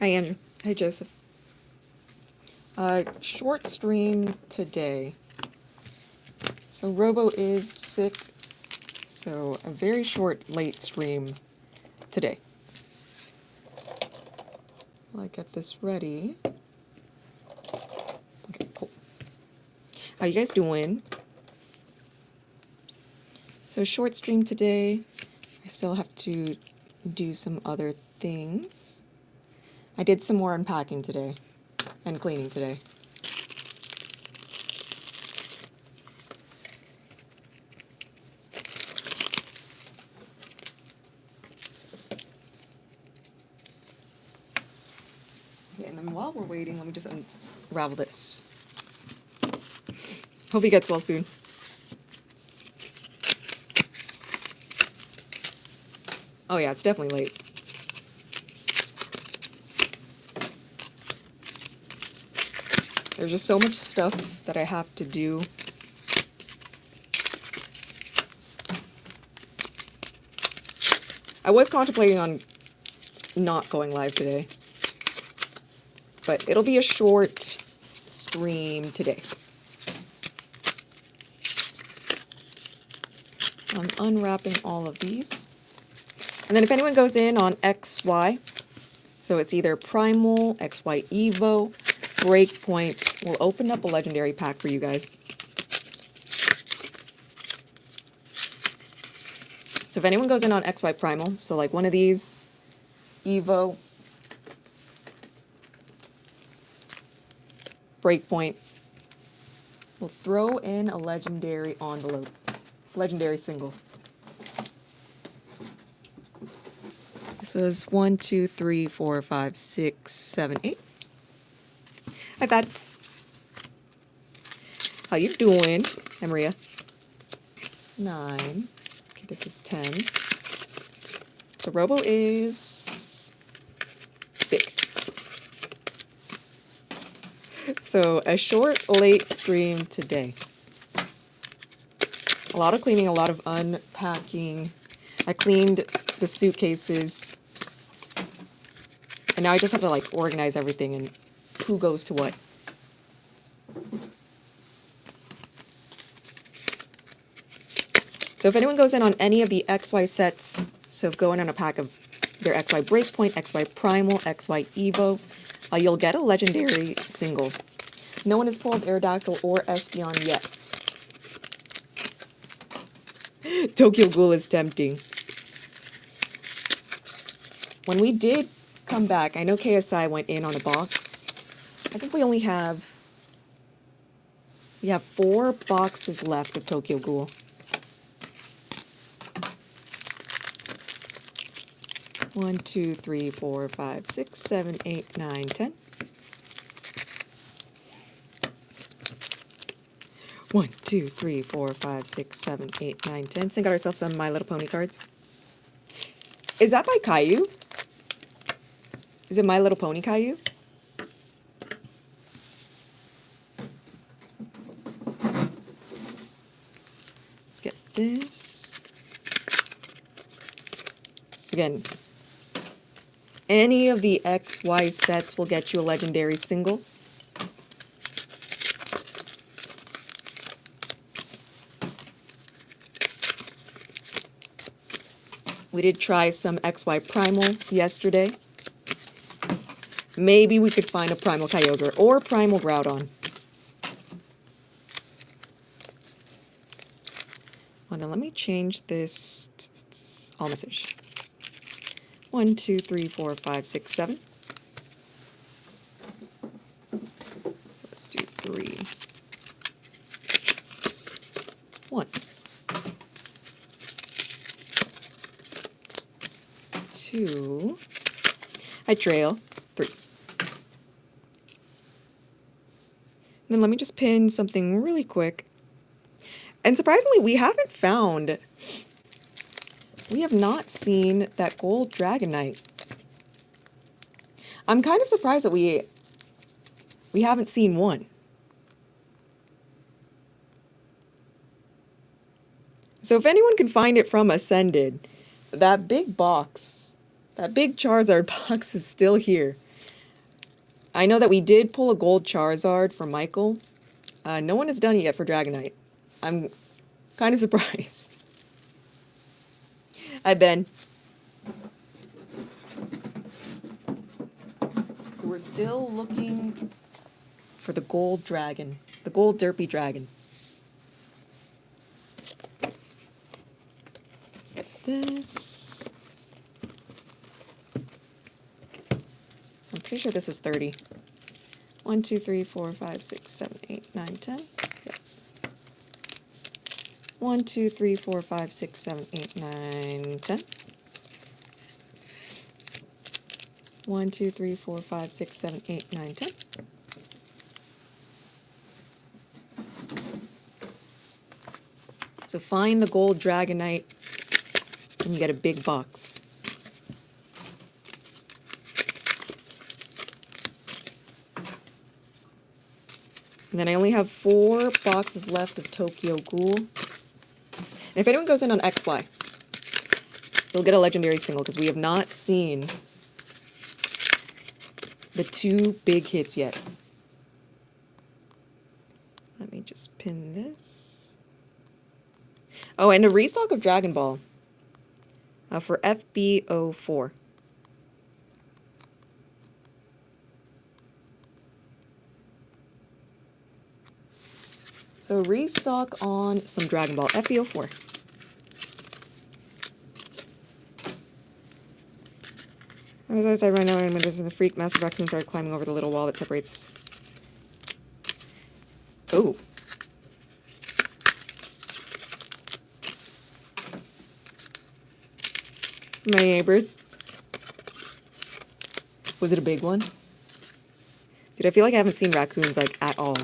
Hi, Andrew. Hi, Joseph. Short stream today. So Robo is sick, so a very short, late stream today. While I get this ready. Okay, cool. How you guys doing? So short stream today. I still have to do some other things. I did some more unpacking today and cleaning today. Okay, and then while we're waiting, let me just unravel this. Hope he gets well soon. Oh yeah, it's definitely late. There's just so much stuff that I have to do. I was contemplating on not going live today, but it'll be a short stream today. I'm unwrapping all of these. And then if anyone goes in on XY, so it's either Primal, XY Evo, Breakpoint, we'll open up a legendary pack for you guys. So if anyone goes in on XY Primal, so like one of these, Evo, Breakpoint, we'll throw in a legendary envelope, legendary single. This was 1, 2, 3, 4, 5, 6, 7, 8. Hi, Bats. How you doing? Hi, Maria. 9. Okay, this is 10. So Robo is sick. So a short, late stream today. A lot of cleaning, a lot of unpacking. I cleaned the suitcases. And now I just have to like organize everything and who goes to what. So if anyone goes in on any of the XY sets, so if going on a pack of their XY Breakpoint, XY Primal, XY Evo, you'll get a legendary single. No one has pulled Aerodactyl or Espeon yet. Tokyo Ghoul is tempting. When we did come back, I know KSI went in on a box. I think we only have 4 boxes left of Tokyo Ghoul. One, 2, 3, 4, 5, 6, 7, 8, 9, 10. 1, 2, 3, 4, 5, 6, 7, 8, 9, 10. So got ourselves some My Little Pony cards. Is that by Caillou? Is it My Little Pony Caillou? Let's get this. So again, any of the XY sets will get you a legendary single. We did try some XY Primal yesterday. Maybe we could find a Primal Kyogre or Primal Groudon. Well, now let me change this all message. 1, 2, 3, 4, 5, 6, 7. Let's do 3. 1. 2. Hi, Trail. 3. And then let me just pin something really quick. And surprisingly, we have not seen that gold Dragonite. I'm kind of surprised that we haven't seen one. So if anyone can find it from Ascended, that big box, that big Charizard box is still here. I know that we did pull a gold Charizard for Michael. No one has done it yet for Dragonite. I'm kind of surprised. Hi, Ben. So we're still looking for the gold dragon. The gold derpy dragon. Let's get this. So I'm pretty sure this is 30. 1, 2, 3, 4, 5, 6, 7, 8, 9, 10. Yep. 1, 2, 3, 4, 5, 6, 7, 8, 9, 10. 1, 2, 3, 4, 5, 6, 7, 8, 9, 10. So find the gold Dragonite and you get a big box. And then I only have 4 boxes left of Tokyo Ghoul. And if anyone goes in on XY, you'll get a legendary single because we have not seen the 2 big hits yet. Let me just pin this. Oh, and a restock of Dragon Ball for FB04. So restock on some Dragon Ball FB04. As I said right now, when this is the freak, massive raccoon started climbing over the little wall that separates. Oh. My neighbors. Was it a big one? Dude, I feel like I haven't seen raccoons, like, at all.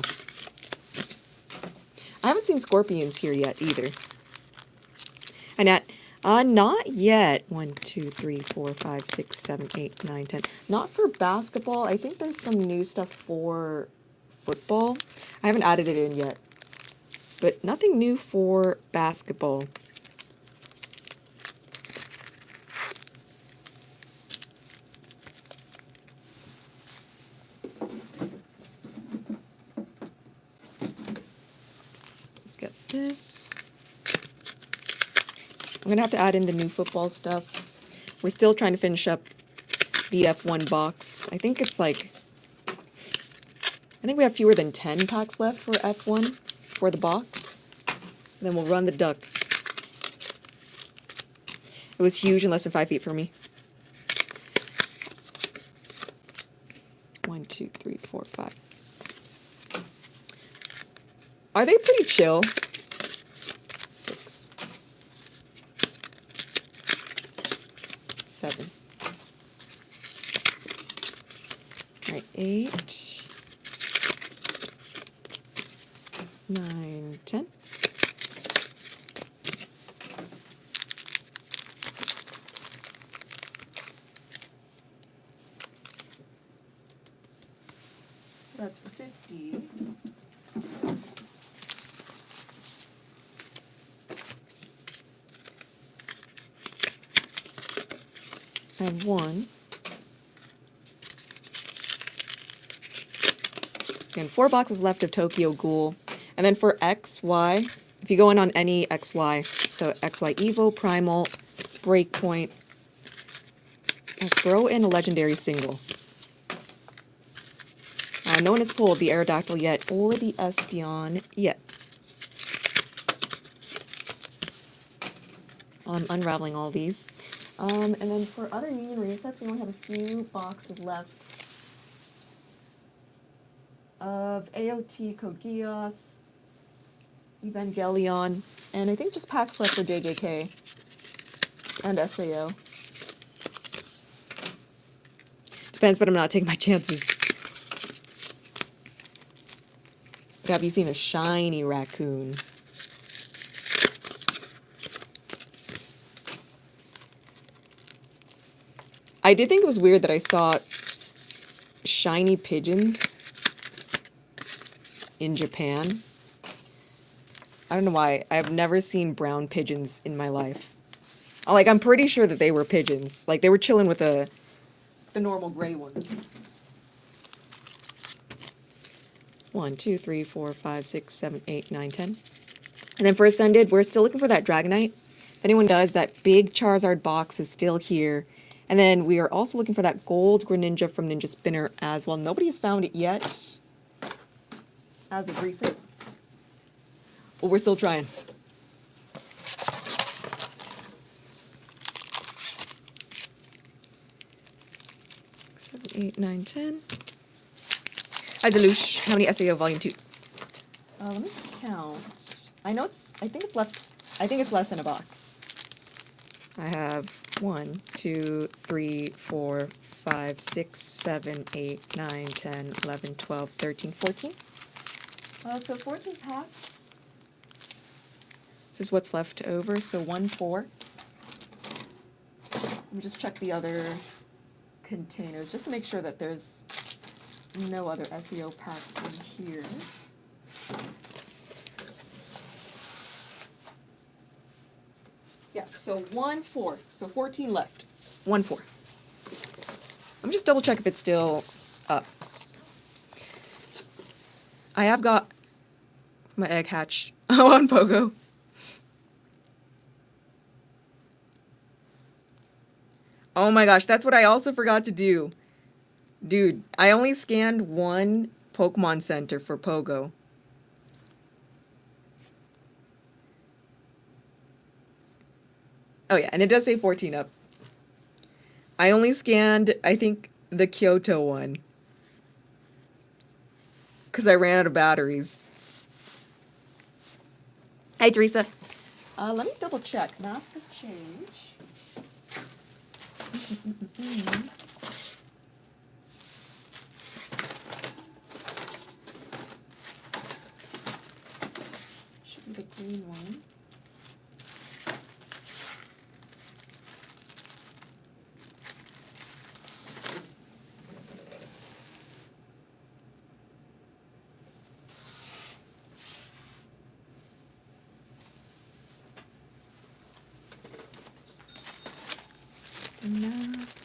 I haven't seen scorpions here yet, either. And not yet. 1, 2, 3, 4, 5, 6, 7, 8, 9, 10. Not for basketball. I think there's some new stuff for football. I haven't added it in yet. But nothing new for basketball. Let's get this. I'm going to have to add in the new football stuff. We're still trying to finish up the F1 box. I think it's like... I think we have fewer than 10 packs left for F1 for the box. And then we'll run the duck. It was huge and less than 5 feet for me. 1, 2, 3, 4, 5. Are they pretty chill? 6, 7. All right, 8, 9, 10. So that's 50. And 1. So again, 4 boxes left of Tokyo Ghoul. And then for XY, if you go in on any XY, so XY Evo, Primal, Breakpoint, and throw in a legendary single. No one has pulled the Aerodactyl yet, or the Espeon yet. I'm unraveling all these. And then for other new resets, we only have a few boxes left of AOT, Code Geass, Evangelion, and I think just packs left for JJK and SAO. Depends, but I'm not taking my chances. Have you seen a shiny raccoon? I did think it was weird that I saw shiny pigeons in Japan. I don't know why. I've never seen brown pigeons in my life. Like, I'm pretty sure that they were pigeons. Like, they were chilling with the normal gray ones. 1, 2, 3, 4, 5, 6, 7, 8, 9, 10. And then for Ascended, we're still looking for that Dragonite. If anyone does, that big Charizard box is still here. And then we are also looking for that gold Greninja from Ninja Spinner as well. Nobody has found it yet, as of recent. Well, we're still trying. Seven, 8, 9, 10. Hi, Zalush. How many SAO Volume 2? Let me count. I think it's less than a box. I have 1, 2, 3, 4, 5, 6, 7, 8, 9, 10, 11, 12, 13, 14. So 14 packs. This is what's left over, so 1, 4. Let me just check the other containers, just to make sure that there's no other SEO packs in here. Yeah, so 1, 4. So 14 left. 1, 4. Let me just double check if it's still up. I have got my egg hatch on Pogo. Oh my gosh, that's what I also forgot to do. Dude, I only scanned one Pokemon Center for Pogo. Oh yeah, and it does say 14 up. I only scanned, I think, the Kyoto one. Because I ran out of batteries. Hey, Teresa. Let me double check. Mask of Change. Should be the green one.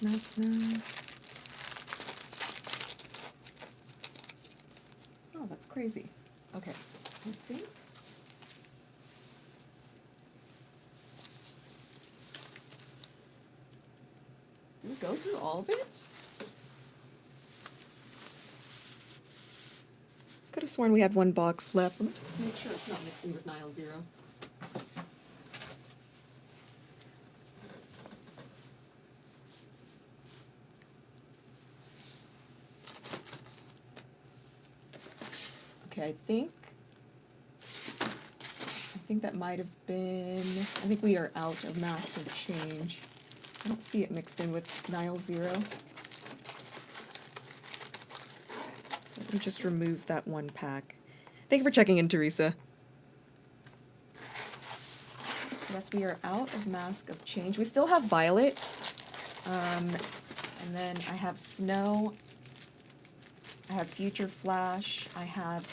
Mask. Oh, that's crazy. Okay, I think. Did we go through all of it? Could have sworn we had one box left. Let me just make sure it's not mixing with Nile Zero. Okay, I think that might have been, I think we are out of Mask of Change. I don't see it mixed in with Nile Zero. Let me just remove that one pack. Thank you for checking in, Teresa. Yes, we are out of Mask of Change. We still have Violet. And then I have Snow. I have Future Flash. I have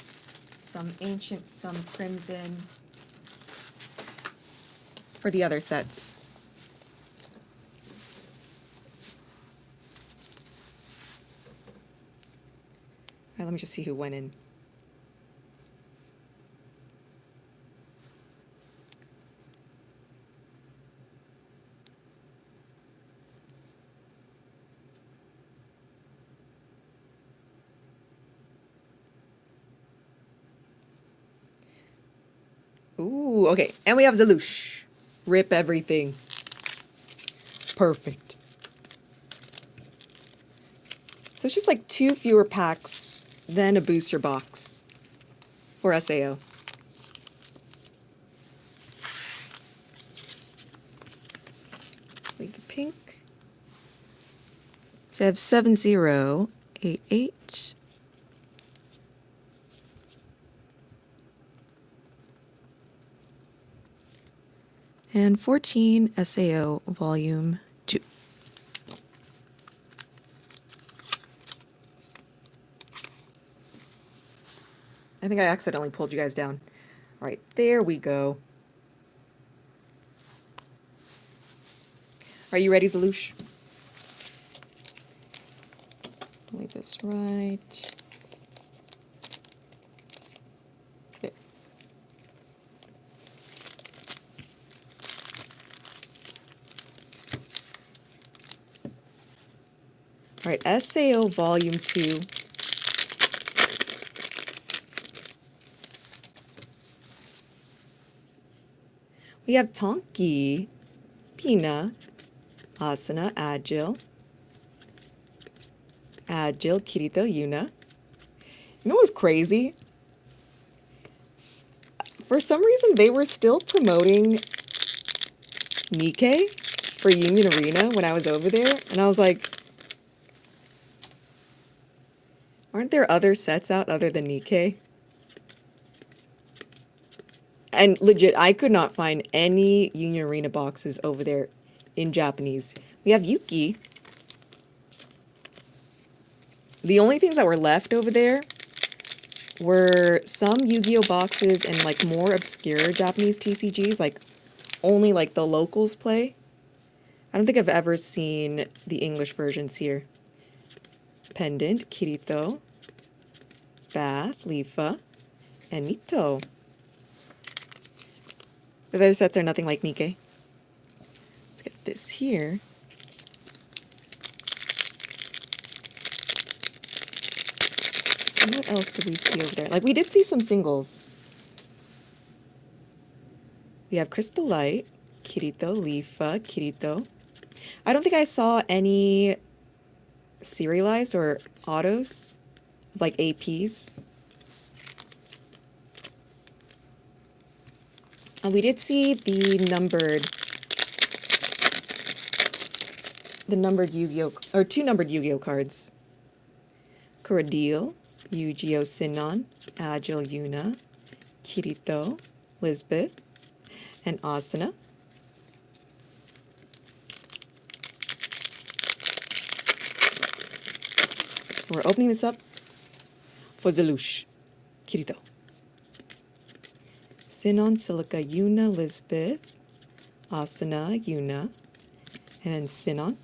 some Ancient, some Crimson for the other sets. All right, let me just see who went in. Ooh, okay. And we have Zalush. Rip everything. Perfect. So it's just like 2 fewer packs than a booster box for SAO. Let's leave the pink. So I have 7088. And 14 SAO Volume 2. I think I accidentally pulled you guys down. All right, there we go. Are you ready, Zalush? Leave this right. All right, SAO Volume 2. We have Tonki, Pina, Asuna, Agile, Kirito, Yuna. You know what's crazy? For some reason, they were still promoting Nikkei for Union Arena when I was over there. And I was like, aren't there other sets out other than Nikkei? And legit, I could not find any Union Arena boxes over there in Japanese. We have Yuki. The only things that were left over there were some Yu-Gi-Oh boxes and like more obscure Japanese TCGs, like only like the locals play. I don't think I've ever seen the English versions here. Pendant, Kirito, Bath, Lifa, and Mito. The other sets are nothing like Nikkei. Let's get this here. What else did we see over there? Like, we did see some singles. We have Crystal Light, Kirito, Lifa, Kirito. I don't think I saw any serialized or autos, like APs. We did see the numbered Yu-Gi-Oh, or 2 numbered Yu-Gi-Oh cards. Corradil, Yu-Gi-Oh Sinon, Agile Yuna, Kirito, Lisbeth, and Asuna. We're opening this up for Zelush, Kirito. Sinon, Silica, Yuna, Lisbeth, Asuna, Yuna, and Sinon.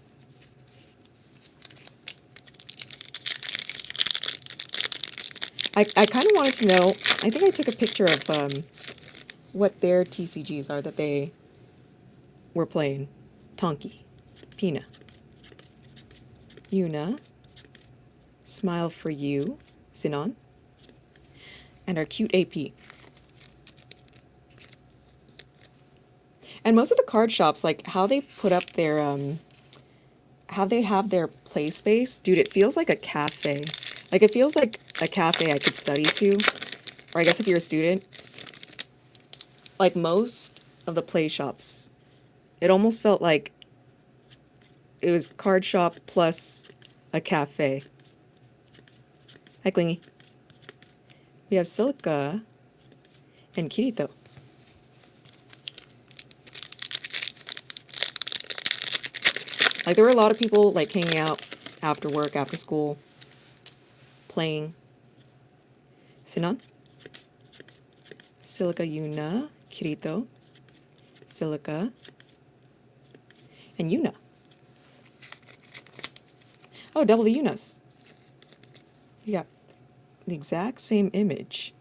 I kind of wanted to know, I think I took a picture of what their TCGs are that they were playing. Tonki, Pina, Yuna, Smile for You, Sinon, and our cute AP. And most of the card shops, like how they put up their, how they have their play space, dude, it feels like a cafe. Like, it feels like a cafe I could study to, or I guess if you're a student. Like, most of the play shops, it almost felt like it was card shop plus a cafe. Hi, Clingy. We have Silica and Kirito. Like, there were a lot of people, like, hanging out after work, after school, playing. Sinon, Silica, Yuna, Kirito, Silica, and Yuna. Oh, double the Yunas. You got the exact same image.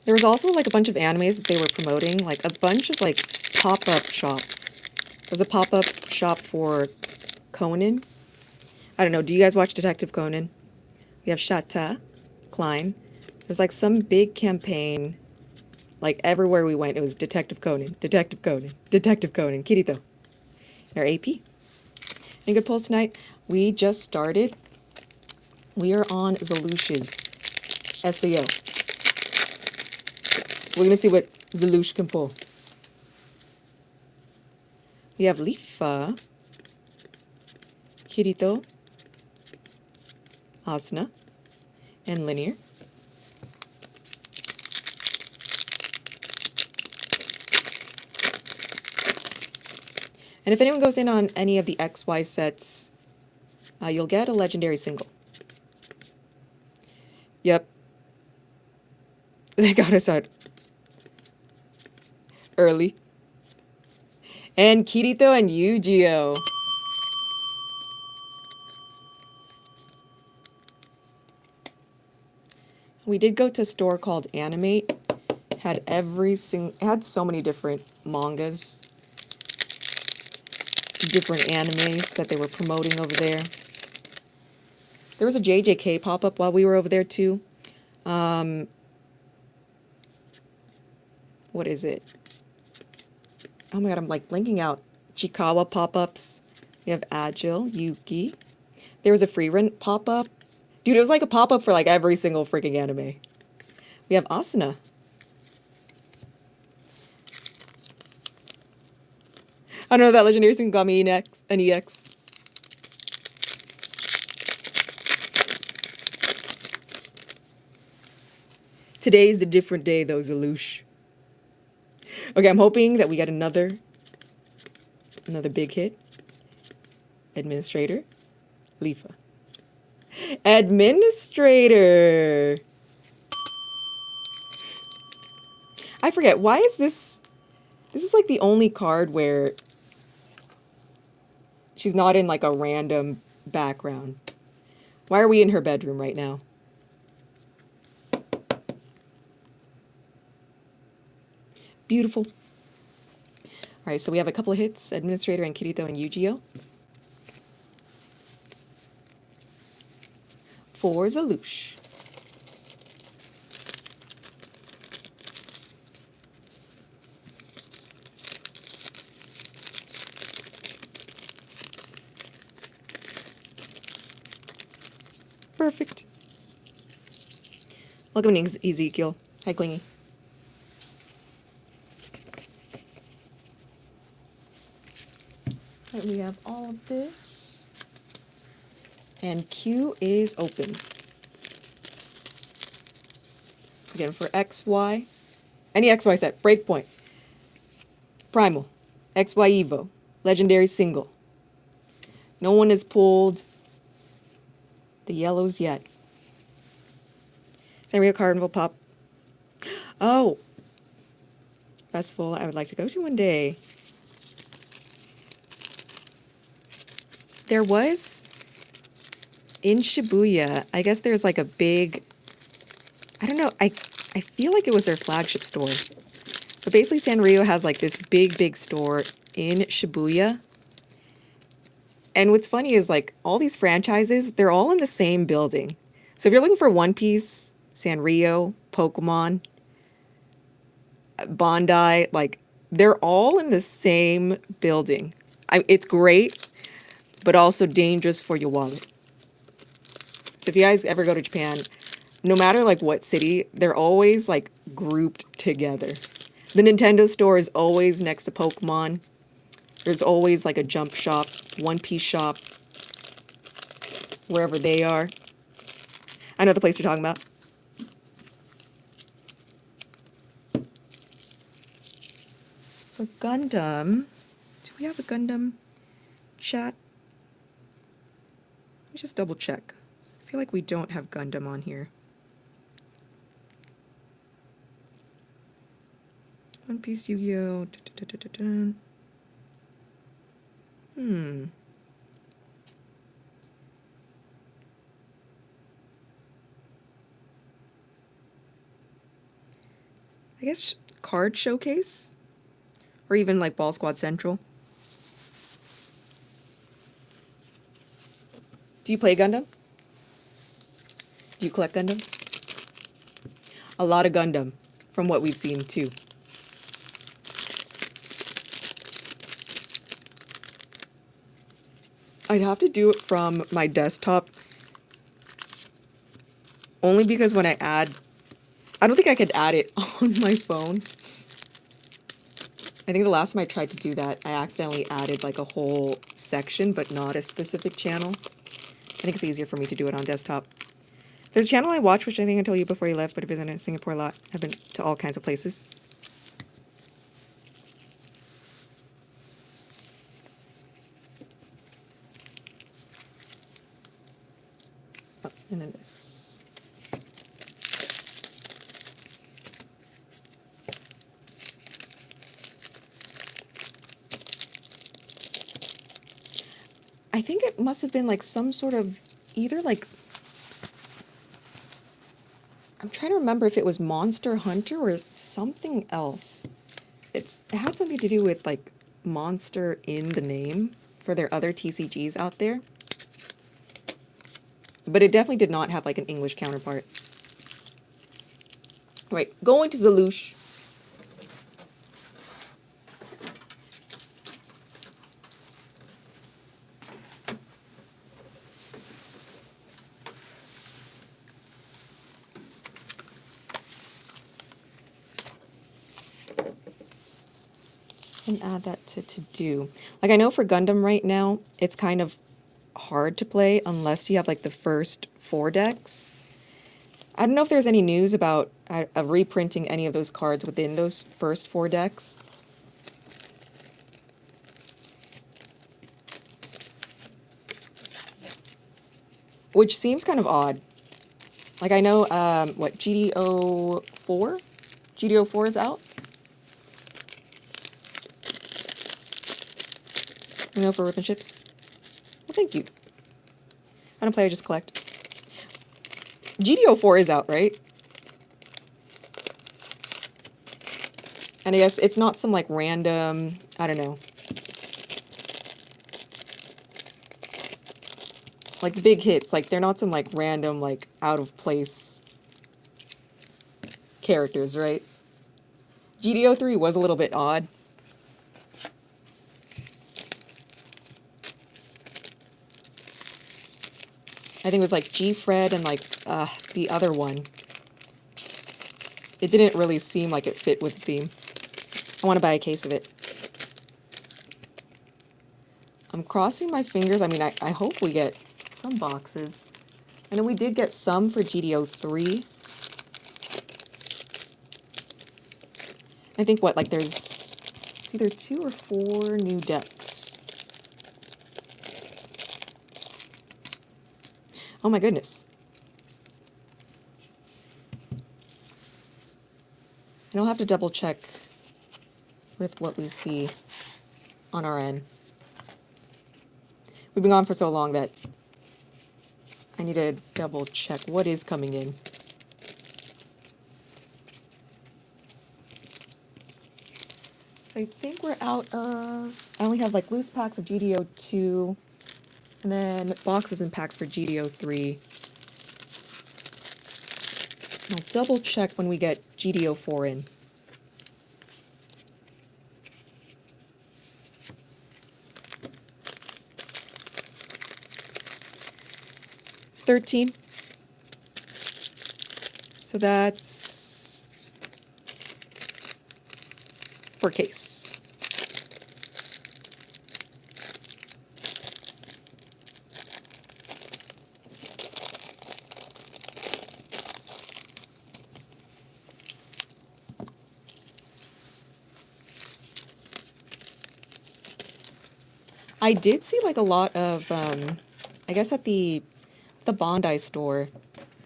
There was also like a bunch of animes that they were promoting, like a bunch of like pop-up shops. There's a pop-up shop for Conan. I don't know, do you guys watch Detective Conan? We have Shata, Klein. There's like some big campaign, like everywhere we went, it was Detective Conan, Detective Conan, Detective Conan, Kirito. And our AP. Any good pulls tonight? We just started. We are on Zelush's SAO. We're going to see what Zelush can pull. We have Lifa, Kirito, Asuna, and Linear. And if anyone goes in on any of the XY sets, you'll get a legendary single. Yep. They got us out early. And Kirito and Yu-Gi-Oh! We did go to a store called Animate. Had so many different mangas. different animes that they were promoting over there. There was a JJK pop-up while we were over there too. What is it? Oh my god, I'm like blinking out. Chikawa pop-ups. We have Agile, Yuki. There was a free rent pop-up. Dude, it was like a pop-up for like every single freaking anime. We have Asuna. I don't know, that legendary single got me an EX. Today's a different day though, Zalush. Okay, I'm hoping that we get another big hit. Administrator. Lifa. Administrator! I forget, why is this... This is like the only card where she's not in like a random background. Why are we in her bedroom right now? Beautiful. Alright, so we have a couple of hits. Administrator and Kirito and Yu-Gi-Oh! For Zalush. Perfect. Welcome to Ezekiel. Hi, Clingy. Right, we have all of this. And Q is open. Again, for XY. Any XY set. Breakpoint. Primal. XY Evo. Legendary single. No one has pulled the yellows yet. Sanrio Carnival Pop. Oh! Festival I would like to go to one day. There was, in Shibuya, I guess there's like a big, I don't know, I feel like it was their flagship store. But basically Sanrio has like this big store in Shibuya. And what's funny is like all these franchises, they're all in the same building. So if you're looking for One Piece, Sanrio, Pokemon, Bandai, like they're all in the same building. It's great, but also dangerous for your wallet. So if you guys ever go to Japan, no matter like what city, they're always like grouped together. The Nintendo store is always next to Pokemon. There's always like a Jump shop, One Piece shop, wherever they are. I know the place you're talking about. For Gundam, do we have a Gundam chat? Let me just double check. I feel like we don't have Gundam on here. One Piece, Yu-Gi-Oh! I guess card showcase? Or even like Ball Squad Central. Do you play Gundam? Do you collect Gundam? A lot of Gundam, from what we've seen too. I'd have to do it from my desktop. Only because when I don't think I could add it on my phone. I think the last time I tried to do that, I accidentally added like a whole section, but not a specific channel. I think it's easier for me to do it on desktop. There's a channel I watch, which I think I told you before you left, but I've been in Singapore a lot. I've been to all kinds of places. Oh, and then this. I think it must have been like some sort of either like, I'm trying to remember if it was Monster Hunter or something else. It had something to do with like monster in the name. for their other TCGs out there. But it definitely did not have like an English counterpart. Right, going to Zalush. And add that to do. Like, I know for Gundam right now, it's kind of hard to play unless you have like the first 4 decks. I don't know if there's any news about reprinting any of those cards within those first 4 decks. Which seems kind of odd. Like, I know, what, GDO4? GDO4 is out? You know, for ripping chips. Well, thank you. I don't play, I just collect. GDO4 is out, right? And I guess it's not some, like, random, I don't know. Like, the big hits, like, they're not some, like, random, like, out-of-place characters, right? GDO3 was a little bit odd. I think it was like G-Fred and like the other one. It didn't really seem like it fit with the theme. I want to buy a case of it. I'm crossing my fingers. I mean, I hope we get some boxes. And then we did get some for GDO3. I think what, like there's it's either 2 or 4 new decks. Oh my goodness. And I'll have to double check with what we see on our end. We've been gone for so long that I need to double check what is coming in. So I think we're out of... I only have like loose packs of GDO2 and then boxes and packs for GDO3. I'll double check when we get GDO4 in. $13. So that's per case. I did see like a lot of, I guess at the Bondi store,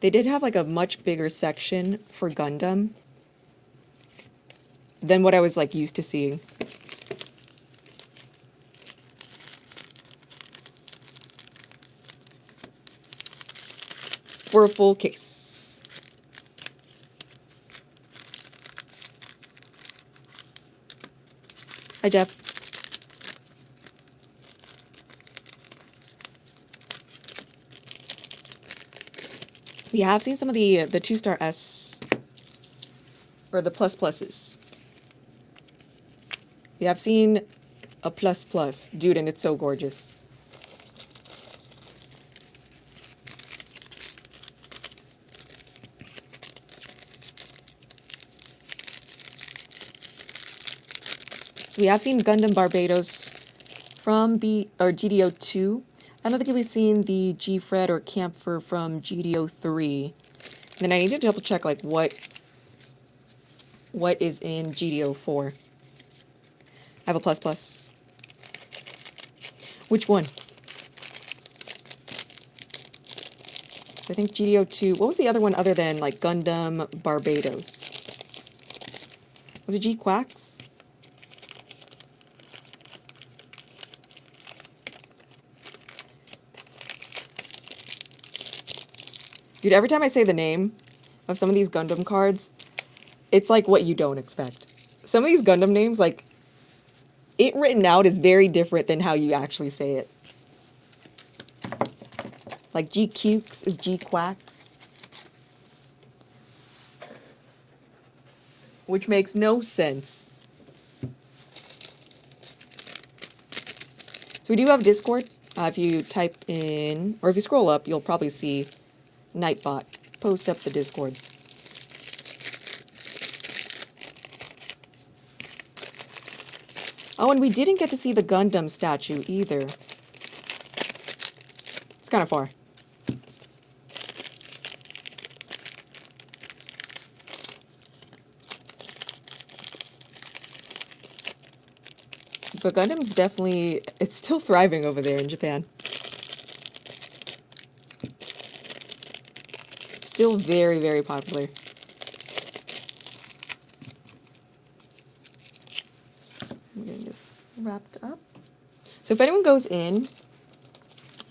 they did have like a much bigger section for Gundam than what I was like used to seeing. For a full case. Hi, Jeff. We have seen some of the 2-star S, or the plus pluses. We have seen a plus plus. Dude, and it's so gorgeous. So we have seen Gundam Barbados from GDO2. I don't think we've seen the G-Fred or Camphor from GDO3. And then I need to double check like what is in GDO4. I have a plus plus. Which one? So I think GDO2. What was the other one other than like Gundam Barbados? Was it G-Quacks? Dude, every time I say the name of some of these Gundam cards, it's like what you don't expect. Some of these Gundam names, like, it written out is very different than how you actually say it. Like G-Cukes is G-Quacks. Which makes no sense. So we do have Discord. If you type in, or if you scroll up, you'll probably see Nightbot post up the Discord. Oh, and we didn't get to see the Gundam statue either. It's kind of far. But Gundam's definitely, it's still thriving over there in Japan. Still very, very popular. I'm getting this wrapped up. So if anyone goes in,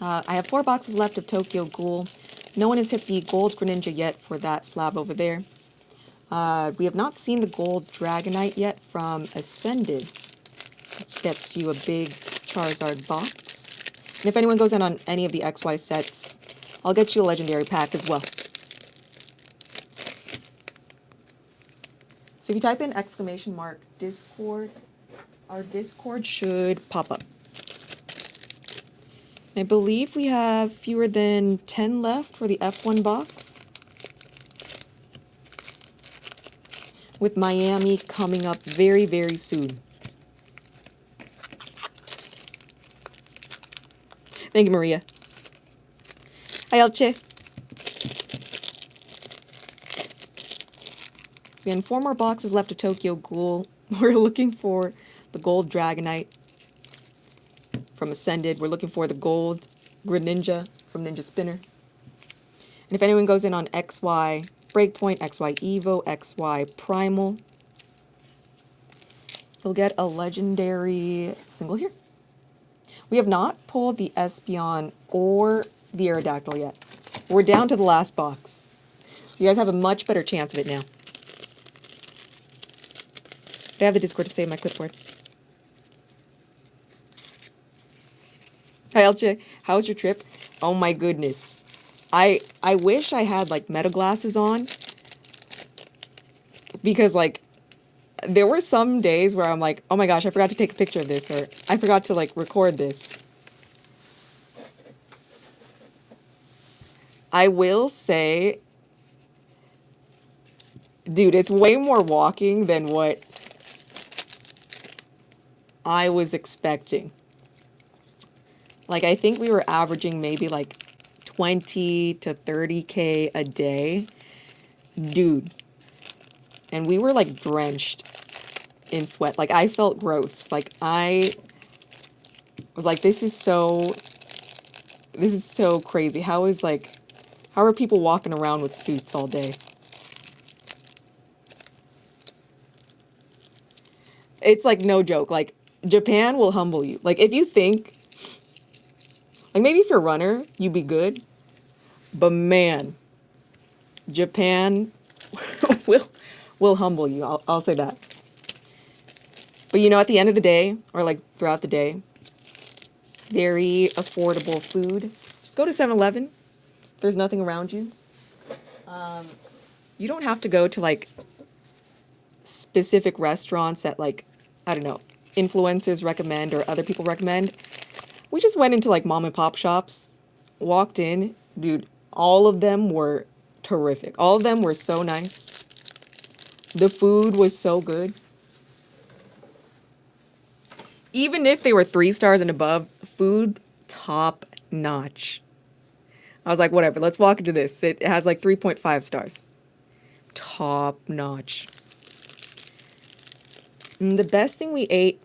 I have 4 boxes left of Tokyo Ghoul. No one has hit the gold Greninja yet for that slab over there. We have not seen the gold Dragonite yet from Ascended. Let's get you a big Charizard box. And if anyone goes in on any of the XY sets, I'll get you a legendary pack as well. So if you type in !Discord, our Discord should pop up. And I believe we have fewer than 10 left for the F1 box. With Miami coming up very, very soon. Thank you, Maria. Hi, Elche. So we have 4 more boxes left of Tokyo Ghoul. We're looking for the gold Dragonite from Ascended. We're looking for the gold Greninja from Ninja Spinner. And if anyone goes in on XY Breakpoint, XY Evo, XY Primal, you'll get a legendary single here. We have not pulled the Espeon or the Aerodactyl yet. We're down to the last box. So you guys have a much better chance of it now. I have the Discord to save my clipboard. Hi, Elche. How was your trip? Oh my goodness. I wish I had like meta glasses on. Because like, there were some days where I'm like, oh my gosh, I forgot to take a picture of this, or I forgot to like record this. I will say, dude, it's way more walking than what I was expecting. Like, I think we were averaging maybe like 20 to 30K a day. Dude. And we were like drenched in sweat. Like, I felt gross. Like, I was like, this is so crazy. How are people walking around with suits all day? It's like no joke. Like, Japan will humble you. Like, if you think, like, maybe if you're a runner, you'd be good. But man, Japan will humble you. I'll say that. But you know, at the end of the day, or like throughout the day, very affordable food. Just go to 7-Eleven. There's nothing around you. You don't have to go to like specific restaurants that like, I don't know, influencers recommend or other people recommend. We just went into like mom and pop shops, walked in, dude, all of them were terrific. All of them were so nice. The food was so good. Even if they were 3 stars and above, food top notch. I was like, whatever, let's walk into this. It has like 3.5 stars. Top notch. And the best thing we ate,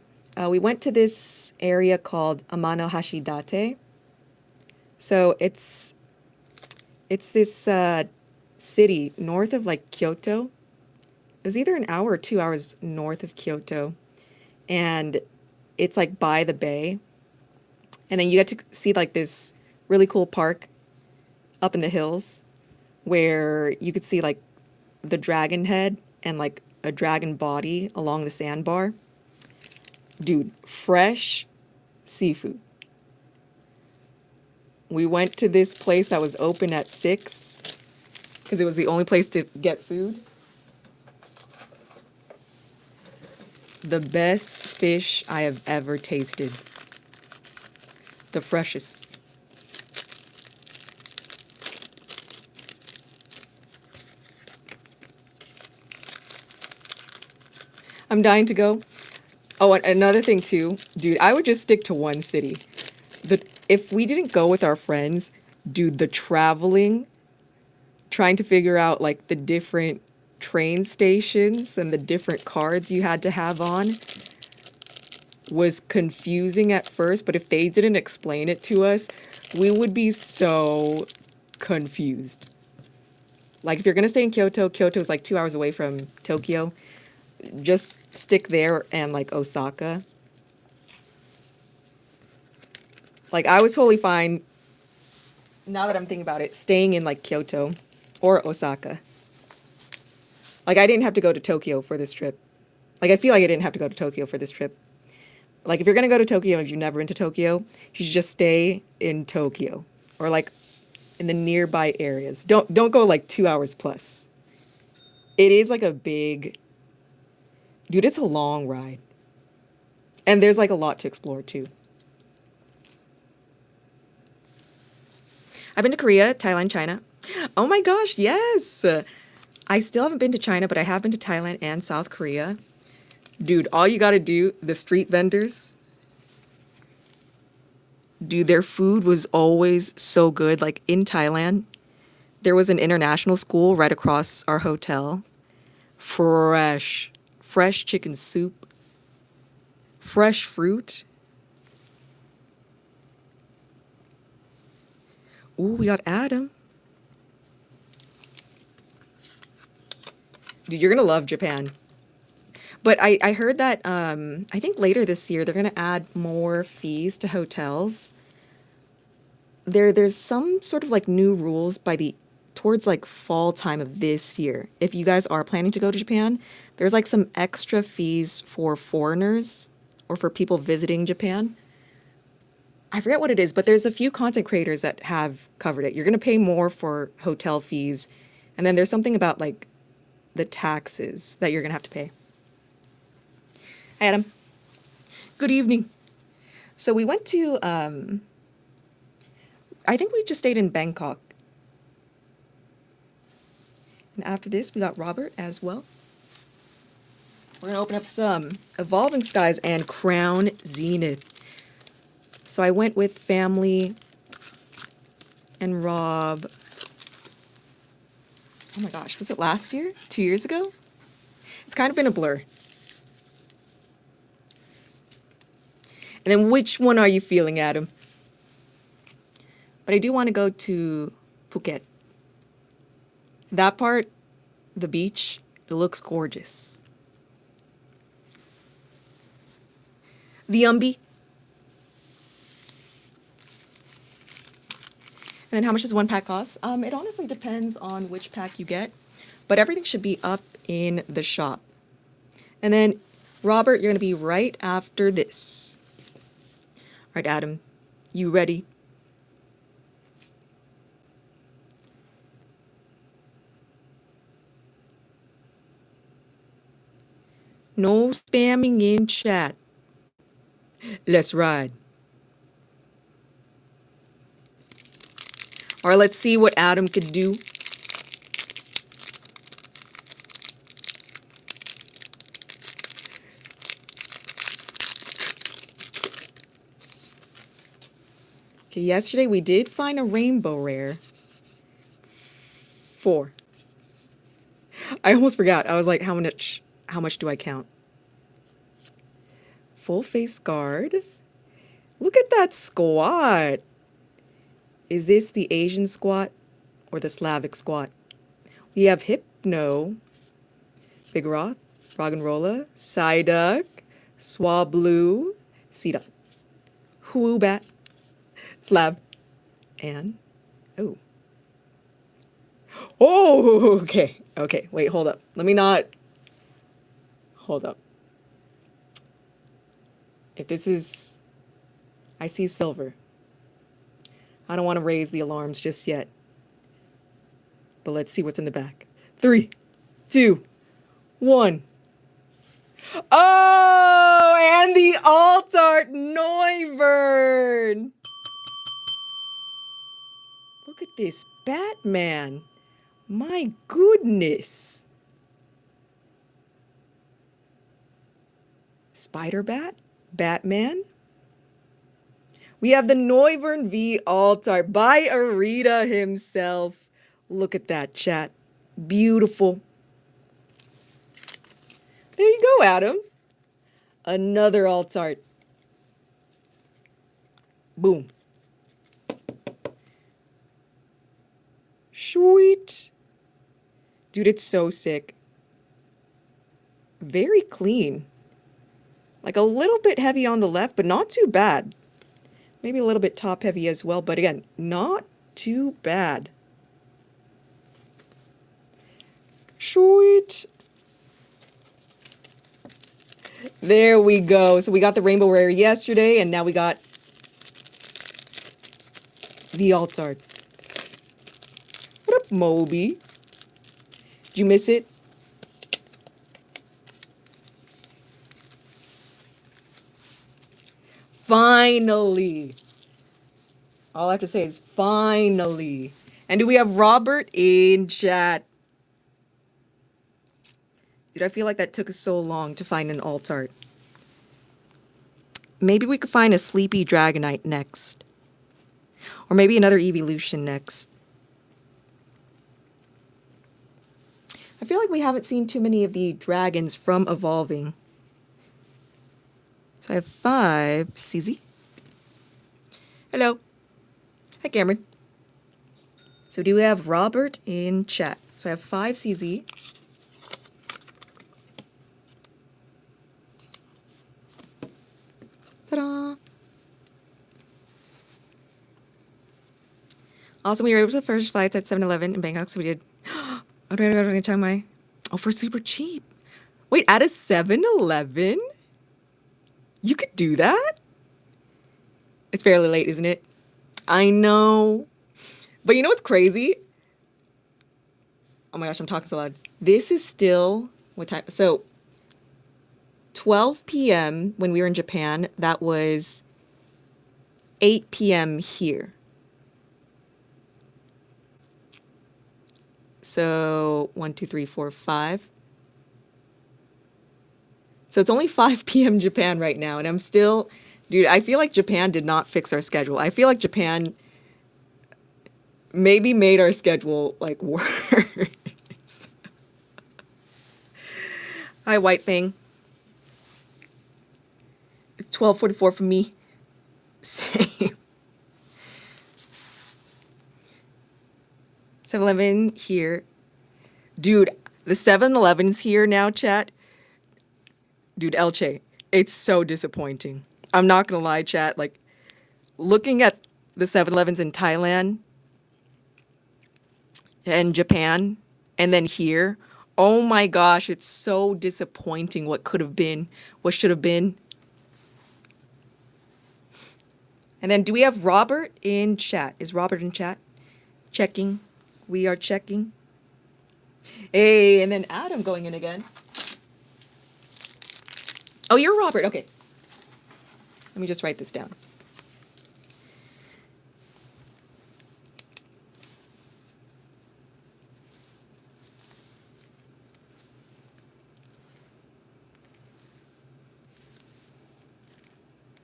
we went to this area called Amano Hashidate. So it's this city north of like Kyoto. It was either an hour or 2 hours north of Kyoto. And it's like by the bay. And then you get to see like this really cool park up in the hills where you could see like the dragon head and like a dragon body along the sandbar. Dude, fresh seafood. We went to this place that was open at 6 because it was the only place to get food. The best fish I have ever tasted. The freshest. I'm dying to go. Oh, and another thing too, dude, I would just stick to one city. If we didn't go with our friends, dude, the traveling, trying to figure out like the different train stations and the different cards you had to have on was confusing at first, but if they didn't explain it to us, we would be so confused. Like if you're gonna stay in Kyoto, Kyoto is like 2 hours away from Tokyo. Just stick there and like Osaka. Like I was totally fine, now that I'm thinking about it, staying in like Kyoto or Osaka. Like I didn't have to go to Tokyo for this trip. Like I feel like I didn't have to go to Tokyo for this trip. Like if you're gonna go to Tokyo and you've never been to Tokyo, you should just stay in Tokyo or like in the nearby areas. Don't go like 2 hours plus. It is like a big, dude, it's a long ride. And there's like a lot to explore too. I've been to Korea, Thailand, China. Oh my gosh, yes. I still haven't been to China, but I have been to Thailand and South Korea. Dude, all you gotta do, the street vendors, dude, their food was always so good. Like in Thailand, there was an international school right across our hotel. Fresh chicken soup, fresh fruit. Ooh, we got Adam. Dude, you're gonna love Japan. But I heard that I think later this year they're gonna add more fees to hotels. There's some sort of like new rules by the towards like fall time of this year. If you guys are planning to go to Japan, there's like some extra fees for foreigners or for people visiting Japan. I forget what it is, but there's a few content creators that have covered it. You're gonna pay more for hotel fees, and then there's something about like the taxes that you're gonna have to pay. Hi, Adam. Good evening. So we went to, I think we just stayed in Bangkok. And after this, we got Robert as well. We're going to open up some Evolving Skies and Crown Zenith. So I went with family and Rob. Oh my gosh, was it last year? 2 years ago? It's kind of been a blur. And then which one are you feeling, Adam? But I do want to go to Phuket. That part, the beach, it looks gorgeous. The Umbi. And then how much does one pack cost? It honestly depends on which pack you get, but everything should be up in the shop. And then, Robert, you're going to be right after this. All right, Adam, you ready? No spamming in chat. Let's ride. All right, let's see what Adam could do. Okay, yesterday we did find a rainbow rare. 4. I almost forgot. I was like, how much do I count? Full face guard. Look at that squat. Is this the Asian squat or the Slavic squat? We have Hypno, Big Roth, Frog and Rolla, Psyduck, Swablu, Seeduck, Woobat, Slab, and oh. Oh, okay. Okay, wait, hold up. Let me not. Hold up. If this is... I see silver. I don't want to raise the alarms just yet. But let's see what's in the back. 3, 2, 1. Oh, and the Alt-Art Noivern. Look at this Batman. My goodness. Spider-Bat? Batman? We have the Noivern V Alt-Art by Arita himself. Look at that, chat. Beautiful. There you go, Adam. Another Alt-Art. Boom. Sweet. Dude, it's so sick. Very clean. Like a little bit heavy on the left, but not too bad. Maybe a little bit top heavy as well, but again, not too bad. Sweet. There we go. So we got the Rainbow Rare yesterday, and now we got the Alt-Art. What up, Moby? Did you miss it? Finally. All I have to say is finally. And do we have Robert in chat? Dude, I feel like that took us so long to find an Alt-Art. Maybe we could find a Sleepy Dragonite next. Or maybe another Evolution next. I feel like we haven't seen too many of the dragons from evolving. So I have 5 CZ. Hello. Hi, Cameron. So do we have Robert in chat? So I have 5 CZ. Ta-da! Also, we were able to first flights at 7-Eleven in Bangkok, so we did... Oh, for super cheap. Wait, at a 7-Eleven? You could do that? It's fairly late, isn't it? I know. But you know what's crazy? Oh my gosh, I'm talking so loud. This is still... What time? So, 12 p.m. when we were in Japan, that was 8 p.m. here. So, 1, 2, 3, 4, 5. So it's only 5 p.m. Japan right now, and I'm still... Dude, I feel like Japan did not fix our schedule. I feel like Japan maybe made our schedule, like, worse. Hi, White Thing. It's 12:44 for me. Same. 7-Eleven here. Dude, the 7-Elevens here now, chat. Dude, Elche, it's so disappointing. I'm not gonna lie, chat. Like, looking at the 7-Elevens in Thailand and Japan, and then here, oh my gosh, it's so disappointing what could have been, what should have been. And then do we have Robert in chat? Is Robert in chat? Checking. We are checking. Hey, and then Adam going in again. Oh, you're Robert. Okay. Let me just write this down.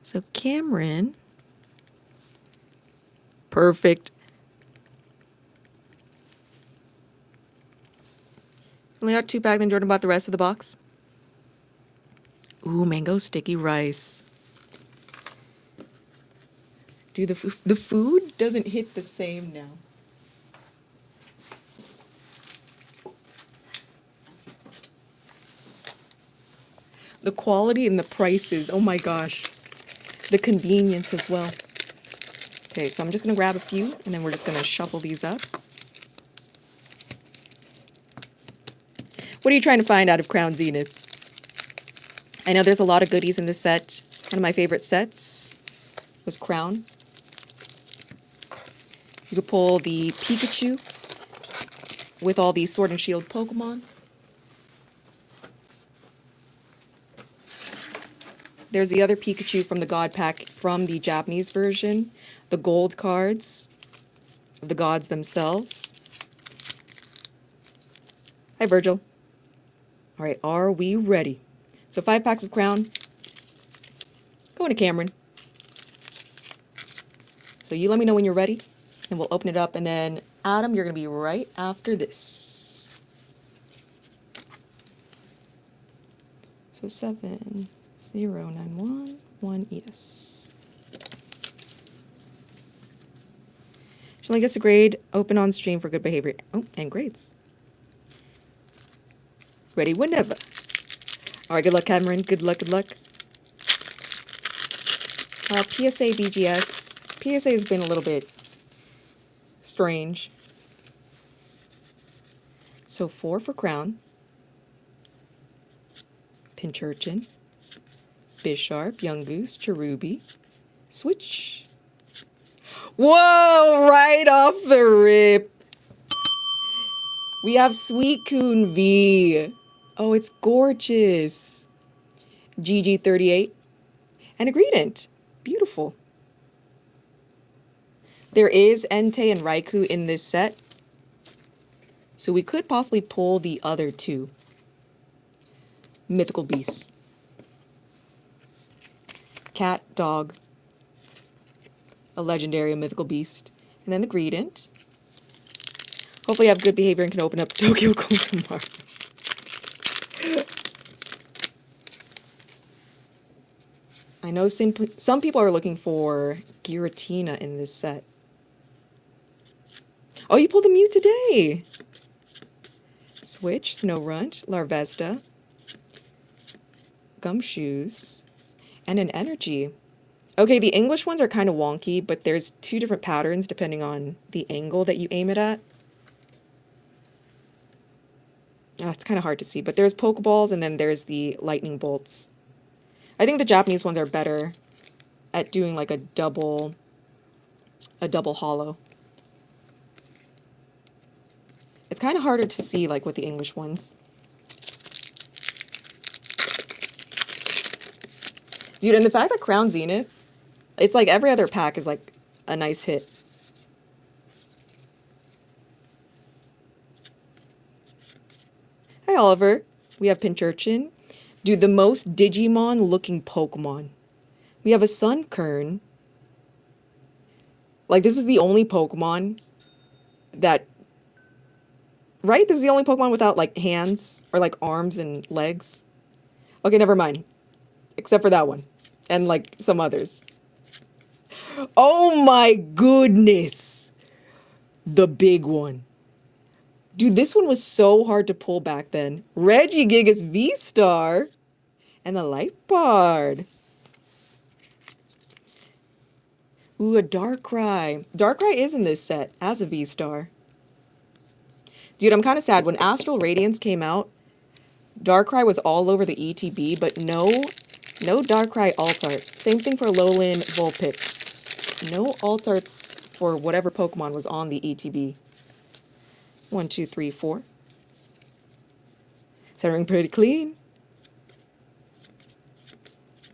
So Cameron. Perfect. Only got 2 back, then Jordan bought the rest of the box. Ooh, mango sticky rice. Dude, the food doesn't hit the same now. The quality and the prices, oh my gosh. The convenience as well. Okay, so I'm just going to grab a few, and then we're just going to shuffle these up. What are you trying to find out of Crown Zenith? I know there's a lot of goodies in this set. One of my favorite sets was Crown. You could pull the Pikachu with all the Sword and Shield Pokemon. There's the other Pikachu from the God Pack from the Japanese version. The gold cards of the gods themselves. Hi, Virgil. All right, are we ready? So 5 packs of Crown. Going to Cameron. So you let me know when you're ready, and we'll open it up. And then, Adam, you're going to be right after this. So 70911 1ES. She only gets a grade. Open on stream for good behavior. Oh, and grades. Ready whenever. All right, good luck, Cameron. Good luck, good luck. PSA BGS. PSA has been a little bit strange. So 4 for Crown. Pinchurchin. Bisharp, Young Goose, Cherubi. Switch. Whoa, right off the rip. We have Suicune V. Oh, it's gorgeous. GG38. And a Greedent. Beautiful. There is Entei and Raikou in this set. So we could possibly pull the other 2. Mythical Beasts. Cat, Dog. A legendary, a mythical beast. And then the Greedent. Hopefully I have good behavior and can open up Tokyo Ghoul tomorrow. I know some people are looking for Giratina in this set. Oh, you pulled the Mew today! Switch, Snorunt, Larvesta, Gumshoes, and an Energy. Okay, the English ones are kind of wonky, but there's 2 different patterns depending on the angle that you aim it at. It's kind of hard to see, but there's Pokeballs and then there's the Lightning Bolts. I think the Japanese ones are better at doing like a double hollow. It's kind of harder to see like with the English ones. Dude, and the fact that Crown Zenith, it's like every other pack is like a nice hit. Hi, Oliver. We have Pinchurchin. Dude, the most Digimon looking Pokemon. We have a Sunkern. Like, this is the only Pokemon that... Right? This is the only Pokemon without, like, hands or, like, arms and legs. Okay, never mind. Except for that one. And, like, some others. Oh my goodness! The big one. Dude, this one was so hard to pull back then. Regigigas V-Star. And the Light Bard. Ooh, a Darkrai. Darkrai is in this set as a V-Star. Dude, I'm kind of sad. When Astral Radiance came out, Darkrai was all over the ETB, but no Darkrai alt art. Same thing for Alolan Vulpix. No alt arts for whatever Pokemon was on the ETB. 1, 2, 3, 4. Centering pretty clean.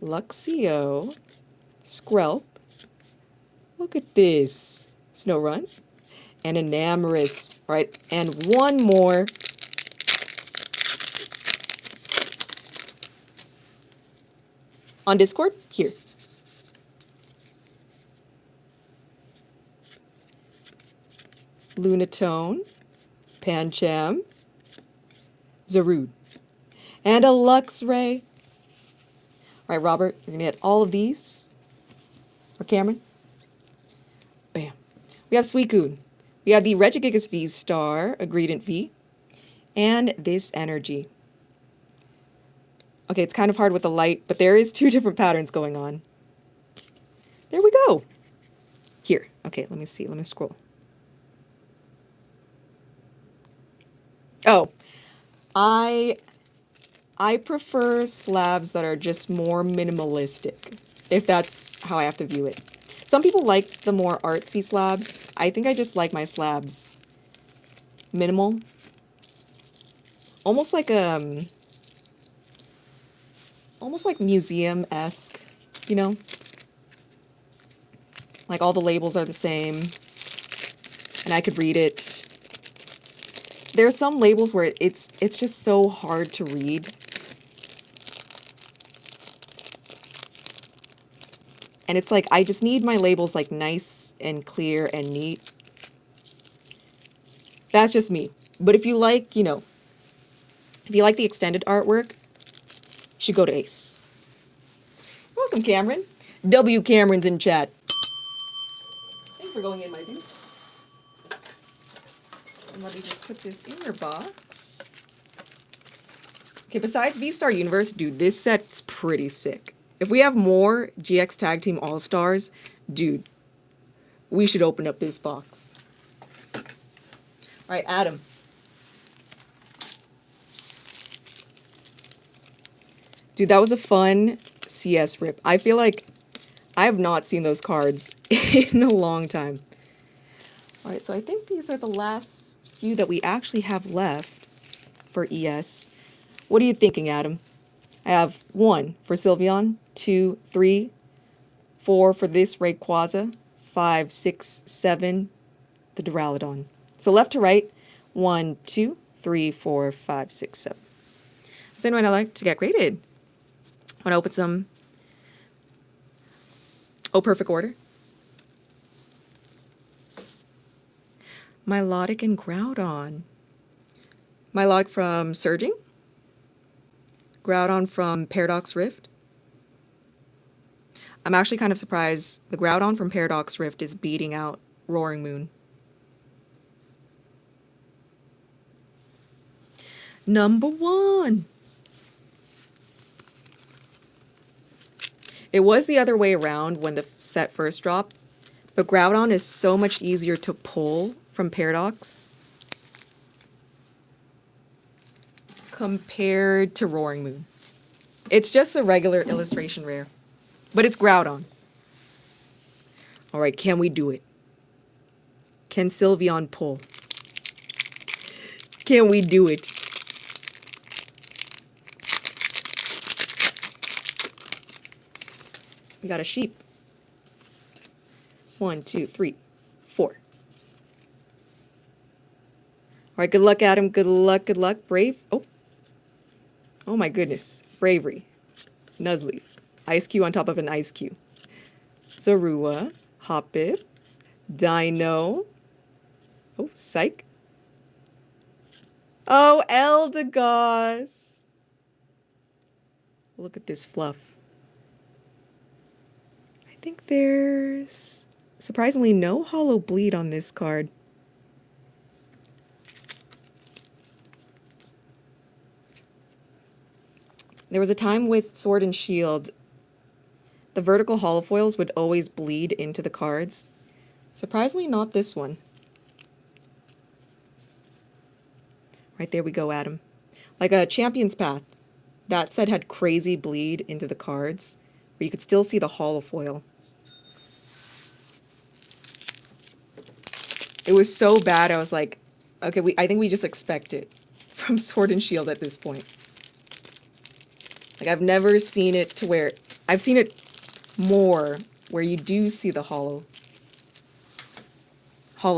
Luxio. Skrelp. Look at this. Snorunt. And Enamorus. All right, and one more. On Discord? Here. Lunatone. Pancham. Zarude. And a Luxray. All right, Robert, you're going to get all of these. Or Cameron. Bam. We have Suicune. We have the Regigigas V-Star, a Greedent V. And this Energy. Okay, it's kind of hard with the light, but there is 2 different patterns going on. There we go. Here. Okay, let me see. Let me scroll. Oh. I prefer slabs that are just more minimalistic. if that's how I have to view it. Some people like the more artsy slabs. I think I just like my slabs minimal. Almost like museum-esque, you know? Like all the labels are the same and I could read it. There are some labels where it's just so hard to read. And it's like, I just need my labels like nice and clear and neat. That's just me. But if you like, you know, if you like the extended artwork, you should go to Ace. Welcome, Cameron. W. Cameron's in chat. Thanks for going in, my dude. And let me just put this in your box. Okay, besides V-Star Universe, dude, this set's pretty sick. If we have more GX Tag Team All-Stars, dude, we should open up this box. All right, Adam. Dude, that was a fun CS rip. I feel like I have not seen those cards in a long time. All right, so I think these are the last few that we actually have left for ES. What are you thinking, Adam? I have 1 for Sylveon, 2, 3, 4 for this Rayquaza, 5, 6, 7, the Duraludon. So left to right, 1, 2, 3, 4, 5, 6, 7. Does anyone like to get graded? Want to open some? Oh, perfect order. Milotic and Groudon. Milotic from Surging. Groudon from Paradox Rift. I'm actually kind of surprised the Groudon from Paradox Rift is beating out Roaring Moon. Number 1. It was the other way around when the set first dropped, but Groudon is so much easier to pull from Paradox compared to Roaring Moon. It's just a regular illustration rare, but it's Groudon. All right, can we do it? Can Sylveon pull? Can we do it? We got a sheep. 1, 2, 3, 4. All right, good luck, Adam. Good luck, good luck. Brave. Oh my goodness. Bravery. Nuzleaf. Ice Cube on top of an Ice Cube. Zorua. Hoppip. Dino. Oh, Psych. Oh, Eldegoss. Look at this fluff. I think there's surprisingly no Hollow Bleed on this card. There was a time with Sword and Shield, the vertical holofoils would always bleed into the cards. Surprisingly not this one. Right, there we go, Adam. Like a Champion's Path. That set had crazy bleed into the cards, where you could still see the holofoil. It was so bad, I was like, okay, I think we just expect it from Sword and Shield at this point. Like, I've never seen it to where, I've seen it more where you do see the hollow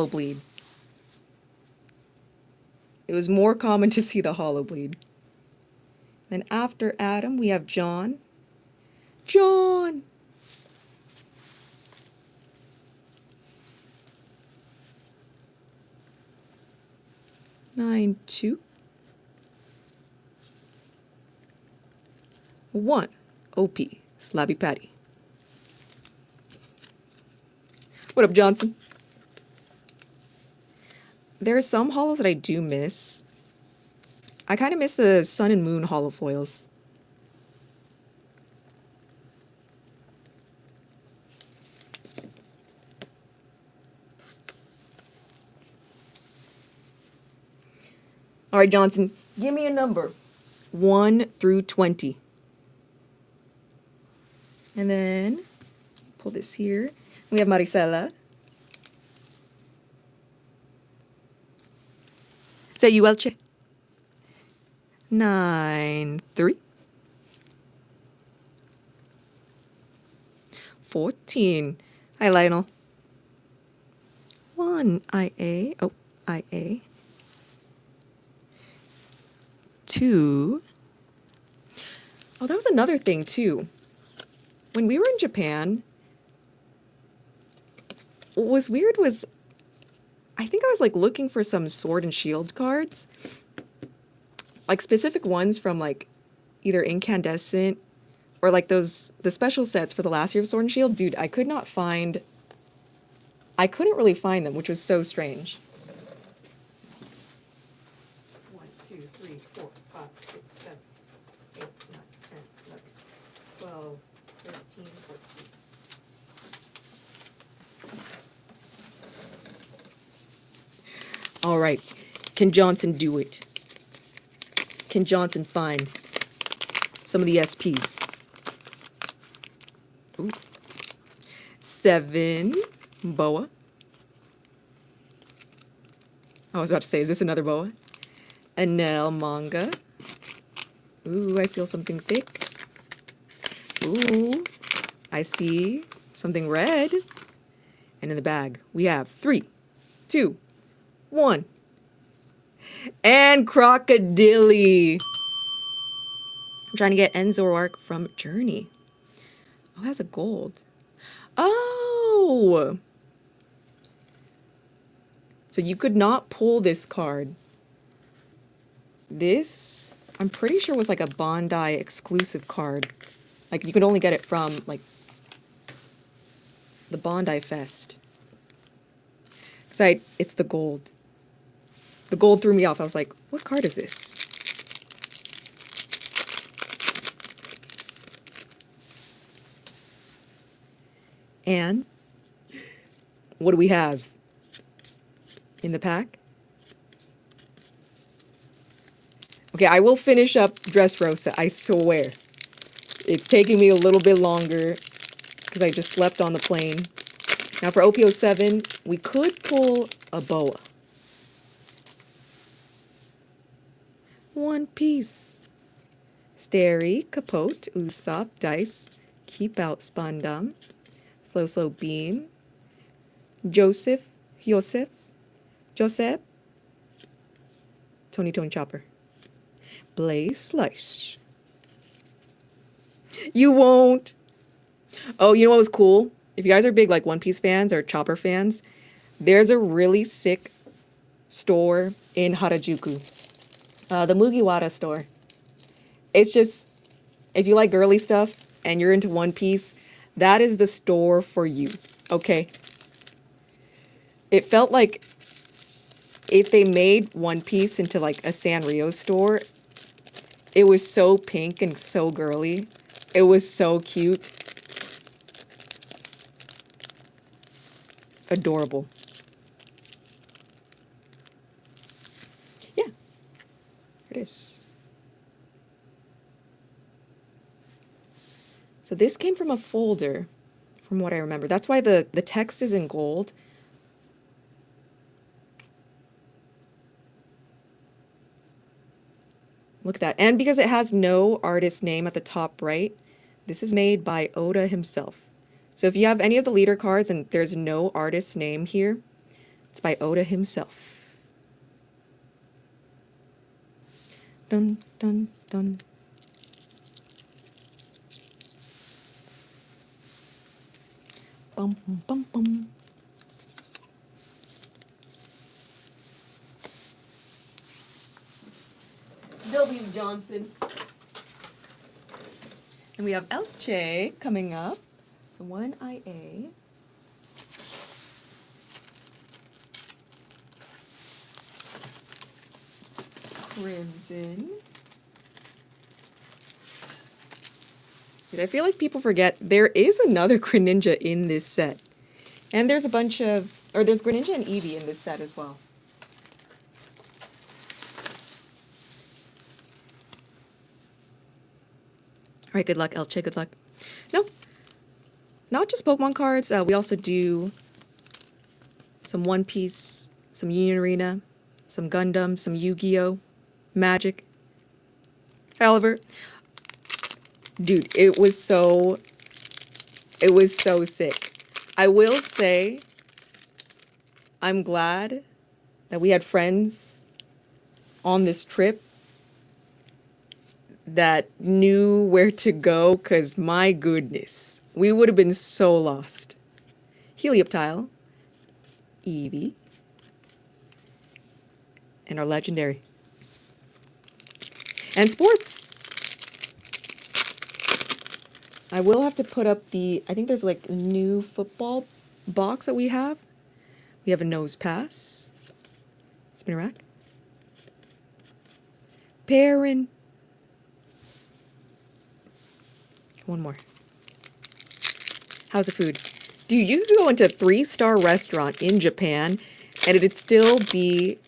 bleed. It was more common to see the hollow bleed. Then after Adam, we have John. John! Nine, 2. 1. OP. Slabby Patty. What up, Johnson? There are some holos that I do miss. I kind of miss the Sun and Moon holofoils. All right, Johnson, give me a number. 1 through 20. And then pull this here. We have Maricela. Say you, Elche. 9-3. 14. Hi, Lionel. 1 IA. Oh, IA. 2. Oh, that was another thing too. When we were in Japan, what was weird was I think I was like looking for some Sword and Shield cards, like specific ones from like either Incandescent or like the special sets for the last year of Sword and Shield. Dude, I couldn't really find them, which was so strange. 1, 2, 3, 4, 5, 6, 7, 8, 9, 10, 11, 12, 13, 14. All right. Can Johnson do it? Can Johnson find some of the SPs? Ooh. 7. Boa. I was about to say, is this another Boa? Anel manga. Ooh, I feel something thick. Ooh, I see something red. And in the bag, we have 3, 2, 1. And Crocodile. I'm trying to get Enzo Arc from Journey. Oh, it has a gold. Oh! So you could not pull this card. This, I'm pretty sure was like a Bandai exclusive card. Like you could only get it from like the Bandai Fest. Because it's the gold. The gold threw me off. I was like, what card is this? And what do we have in the pack? Okay, I will finish up Dressrosa, I swear. It's taking me a little bit longer because I just slept on the plane. Now for OP07, we could pull a Boa. One Piece. Starry, Capote, Usopp, Dice, Keep Out, Spandam, Slow Slow Beam, Joseph, Tony Chopper. Blaze Slice. You won't. Oh, you know what was cool? If you guys are big like One Piece fans or Chopper fans, there's a really sick store in Harajuku. The Mugiwara store. It's just, if you like girly stuff and you're into One Piece, that is the store for you, okay? It felt like if they made One Piece into like a Sanrio store, it was so pink and so girly. It was so cute. Adorable. Yeah, here it is. So this came from a folder, from what I remember. That's why the text is in gold. Look at that. And because it has no artist name at the top right, this is made by Oda himself. So if you have any of the leader cards and there's no artist name here, it's by Oda himself. Dun, dun, dun. Bum, bum, bum, bum. W. Johnson. And we have Elche coming up. So 1 IA. Crimson. Dude, I feel like people forget there is another Greninja in this set. And there's a bunch of, or there's Greninja and Eevee in this set as well. All right, good luck, Elche, good luck. No, not just Pokemon cards. We also do some One Piece, some Union Arena, some Gundam, some Yu-Gi-Oh, Magic. However, dude, it was so sick. I will say, I'm glad that we had friends on this trip that knew where to go, because my goodness, we would have been so lost. Helioptile, Eevee, and our legendary. And sports. I will have to put up I think there's like new football box that we have. We have a nose pass. Spin rack. Perrin. One more. How's the food? Dude, you could go into a 3-star restaurant in Japan and it'd still be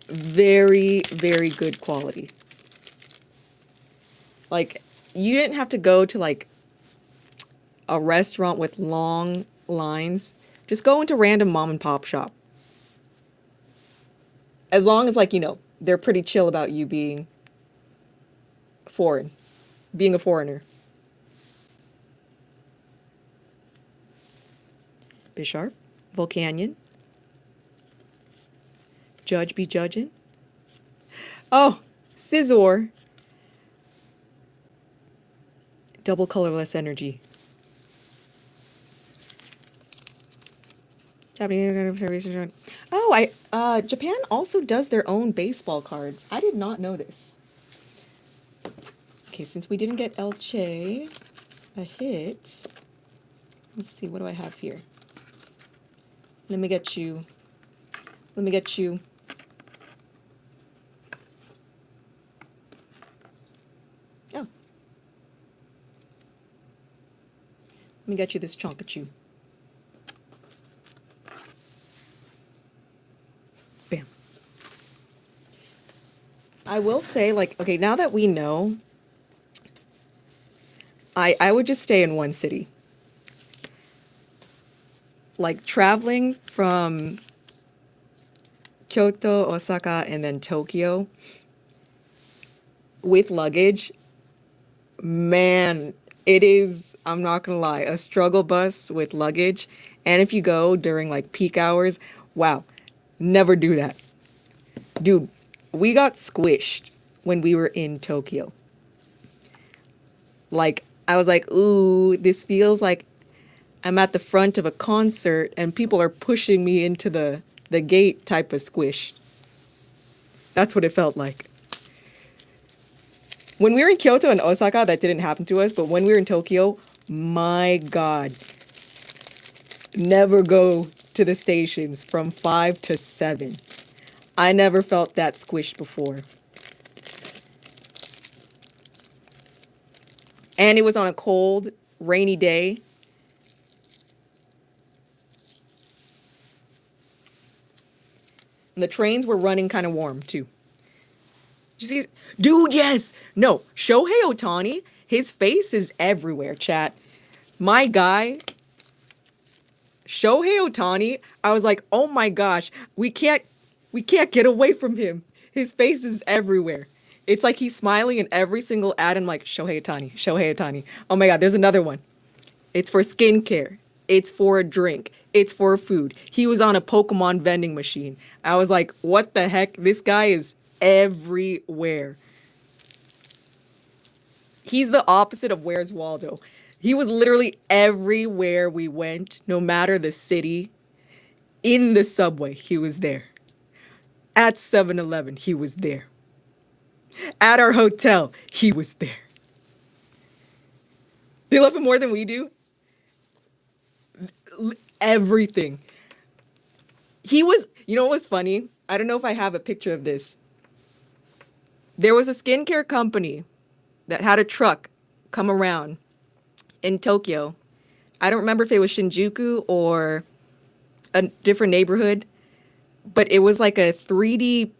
very, very good quality. Like, you didn't have to go to like a restaurant with long lines. Just go into random mom and pop shop. As long as, like, you know, they're pretty chill about you being being a foreigner. Bisharp, Volcanion, Judge be judging. Oh, Scizor. Double colorless energy. Japanese. Oh, Japan also does their own baseball cards. I did not know this. Okay, since we didn't get Elche a hit, let's see, what do I have here? Let me get you. Let me get you. Oh. Let me get you this Chonkachu. Bam. I will say, like, okay, now that we know, I would just stay in one city. Like, traveling from Kyoto, Osaka, and then Tokyo with luggage, man, it is, I'm not gonna lie, a struggle bus with luggage. And if you go during like peak hours, wow, never do that. Dude, we got squished when we were in Tokyo. Like, I was like, ooh, this feels like I'm at the front of a concert and people are pushing me into the gate type of squish. That's what it felt like. When we were in Kyoto and Osaka, that didn't happen to us, but when we were in Tokyo, my God. Never go to the stations from 5 to 7. I never felt that squished before. And it was on a cold, rainy day. And the trains were running kind of warm, too. You see, dude, yes. No, Shohei Ohtani, his face is everywhere, chat. My guy, Shohei Ohtani, I was like, oh my gosh, we can't get away from him. His face is everywhere. It's like he's smiling in every single ad. I'm like, Shohei Ohtani, Shohei Ohtani. Oh my God, there's another one. It's for skincare. It's for a drink. It's for food. He was on a Pokemon vending machine. I was like, what the heck? This guy is everywhere. He's the opposite of Where's Waldo. He was literally everywhere we went, no matter the city. In the subway, he was there. At 7-Eleven, he was there. At our hotel, he was there. They love him more than we do. Everything. He was, you know what was funny? I don't know if I have a picture of this. There was a skincare company that had a truck come around in Tokyo. I don't remember if it was Shinjuku or a different neighborhood, but it was like a 3D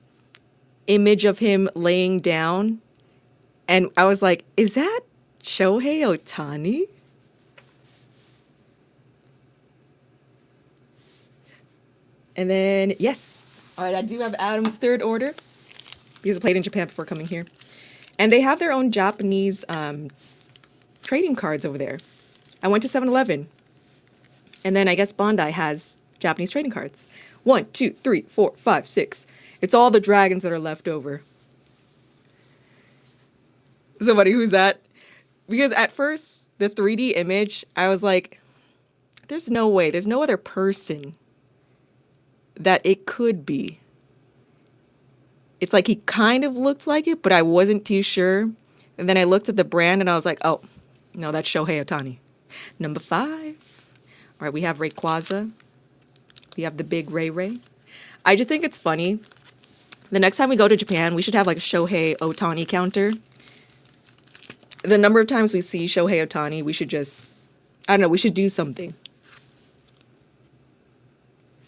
image of him laying down. And I was like, is that Shohei Ohtani? And then, yes. All right, I do have Adam's third order because I played in Japan before coming here. And they have their own Japanese trading cards over there. I went to 7-Eleven. And then I guess Bandai has Japanese trading cards. 1, 2, 3, 4, 5, 6. It's all the dragons that are left over. Somebody, who's that? Because at first, the 3D image, I was like, there's no way. There's no other person that it could be. It's like he kind of looked like it, but I wasn't too sure. And then I looked at the brand and I was like, oh, no, that's Shohei Ohtani. Number 5. All right, we have Rayquaza. We have the big Ray Ray. I just think it's funny. The next time we go to Japan, we should have like a Shohei Ohtani counter. The number of times we see Shohei Ohtani, we should just, I don't know, we should do something.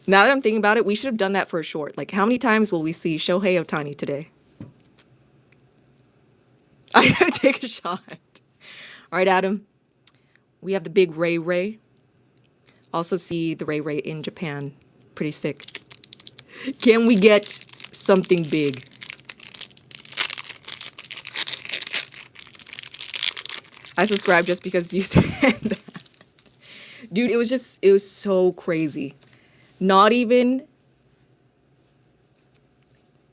Now that I'm thinking about it, we should have done that for a short. Like, how many times will we see Shohei Ohtani today? I gotta take a shot. All right, Adam. We have the big Ray Ray. Also see the Ray Ray in Japan. Pretty sick. Can we get something big? I subscribed just because you said that. Dude, it was so crazy. Not even,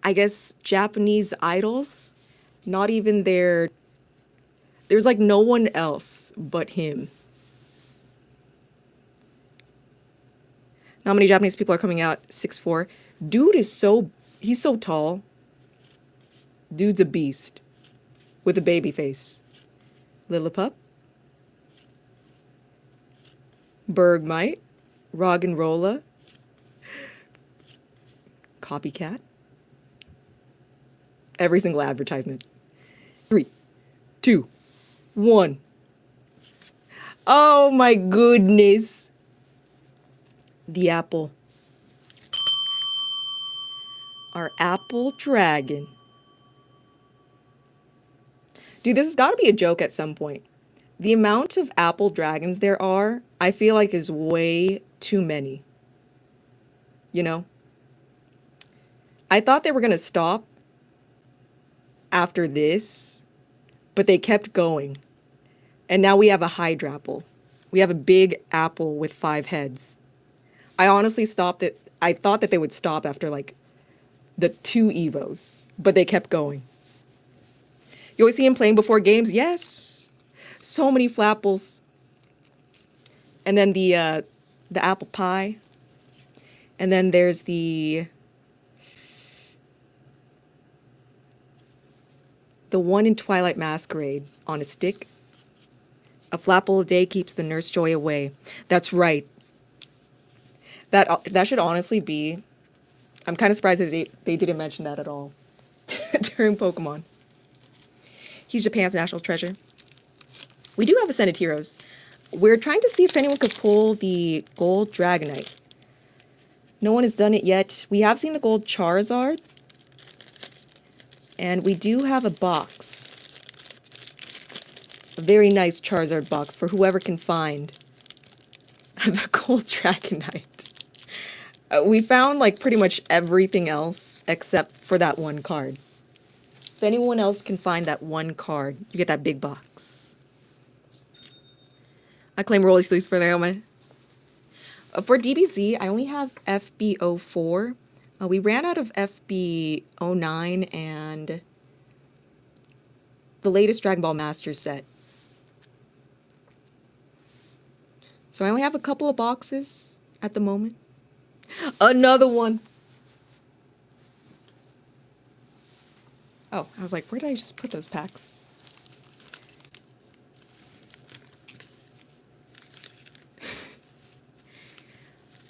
I guess, Japanese idols. Not even there's like no one else but him. How many Japanese people are coming out? 6'4". Dude is he's so tall. Dude's a beast. With a baby face. Lillipup. Bergmite. Roggenrola. Copycat. Every single advertisement. 3, 2, 1. Oh my goodness. The apple. Our apple dragon. Dude, this has got to be a joke at some point. The amount of apple dragons there are, I feel like is way too many. You know? I thought they were going to stop after this, but they kept going. And now we have a Hydrapple. We have a big apple with 5 heads. I honestly stopped it. I thought that they would stop after like the 2 Evos, but they kept going. You always see him playing before games? Yes. So many Flapples. And then the apple pie. And then there's the one in Twilight Masquerade on a stick. A Flapple a day keeps the nurse joy away. That's right. That should honestly be... I'm kind of surprised that they didn't mention that at all during Pokemon. He's Japan's national treasure. We do have Ascended Heroes. We're trying to see if anyone could pull the Gold Dragonite. No one has done it yet. We have seen the Gold Charizard. And we do have a box. A very nice Charizard box for whoever can find the Gold Dragonite. We found like pretty much everything else except for that one card. If anyone else can find that one card, you get that big box. I claim Rolly Sleeves for the helmet. For DBZ, I only have FB04. We ran out of FB09 and the latest Dragon Ball Master set. So I only have a couple of boxes at the moment. Another one. Oh, I was like, where did I just put those packs?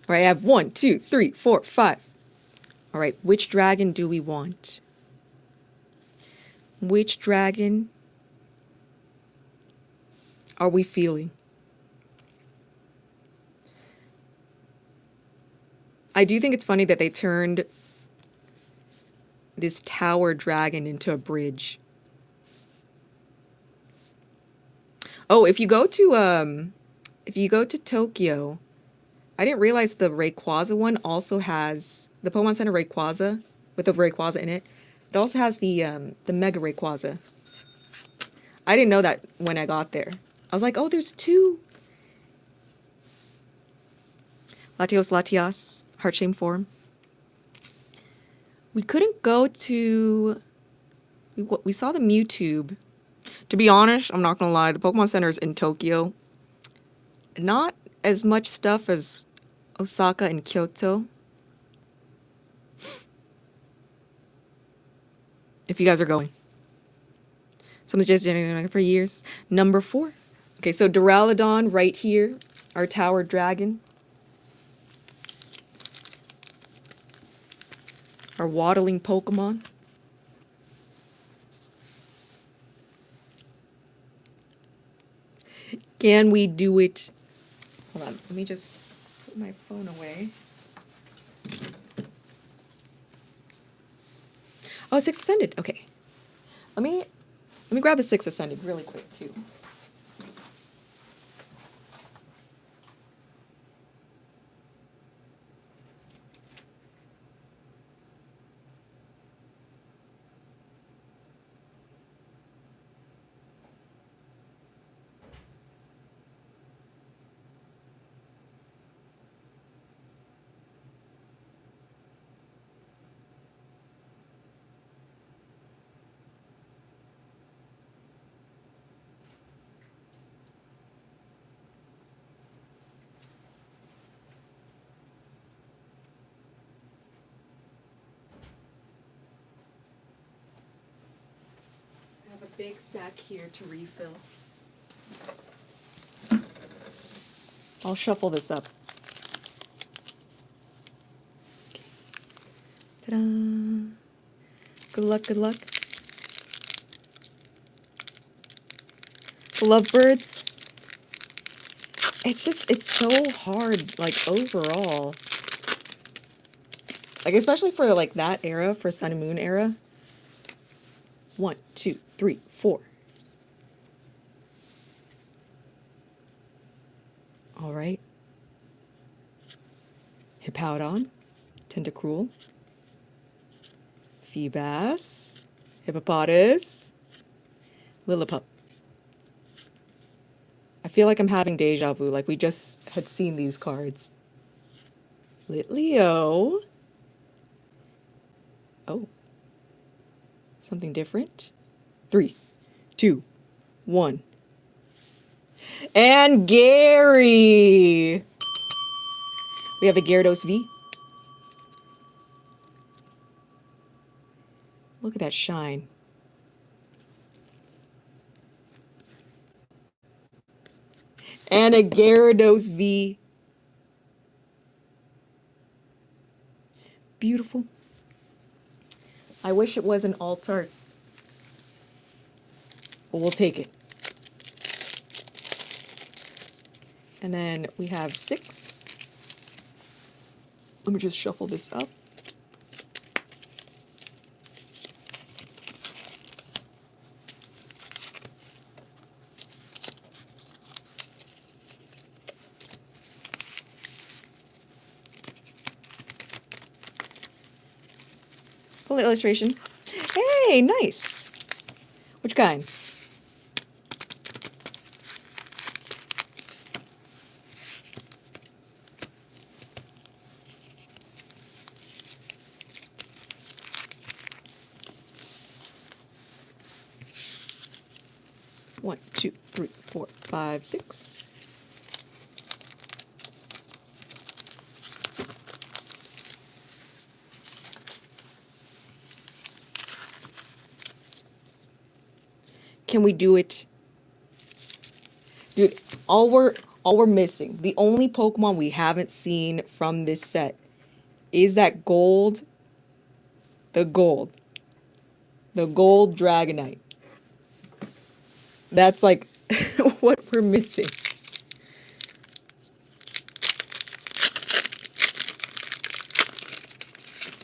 All right, I have 1, 2, 3, 4, 5. All right, which dragon do we want? Which dragon are we feeling? I do think it's funny that they turned this tower dragon into a bridge. Oh, if you go to Tokyo, I didn't realize the Rayquaza one also has the Pokemon Center Rayquaza with the Rayquaza in it. It also has the Mega Rayquaza. I didn't know that when I got there. I was like, oh, there's two. Latios, heart-shaped form. We couldn't go to... We saw the Mewtwo. To be honest, I'm not gonna lie, the Pokemon Center is in Tokyo. Not as much stuff as Osaka and Kyoto. If you guys are going. Someone's just generating for years. Number 4. Okay, so Duraludon right here. Our Tower Dragon. Our waddling Pokemon. Can we do it? Hold on, let me just put my phone away. Oh, 6 Ascended. Okay. Let me grab the 6 Ascended really quick too. I have a big stack here to refill. I'll shuffle this up. Okay. Ta-da! Good luck, good luck. Lovebirds. It's so hard, like, overall. Like, especially for, like, that era, for Sun and Moon era. 1, 2, 3, 4. Alright. Hippowdon. Tentacruel. Feebas. Hippopotas. Lillipup. I feel like I'm having deja vu, like we just had seen these cards. Litleo. Oh. Something different. 3, 2, 1. And Gary! We have a Gyarados V. Look at that shine. And a Gyarados V. Beautiful. I wish it was an alt art. But we'll take it. And then we have 6. Let me just shuffle this up. Pull the illustration. Hey, nice. Which kind? One, 2, 3, 4, 5, 6. Can we do it? Dude, all we're missing, the only Pokemon we haven't seen from this set is that gold, the gold Dragonite. That's like what we're missing.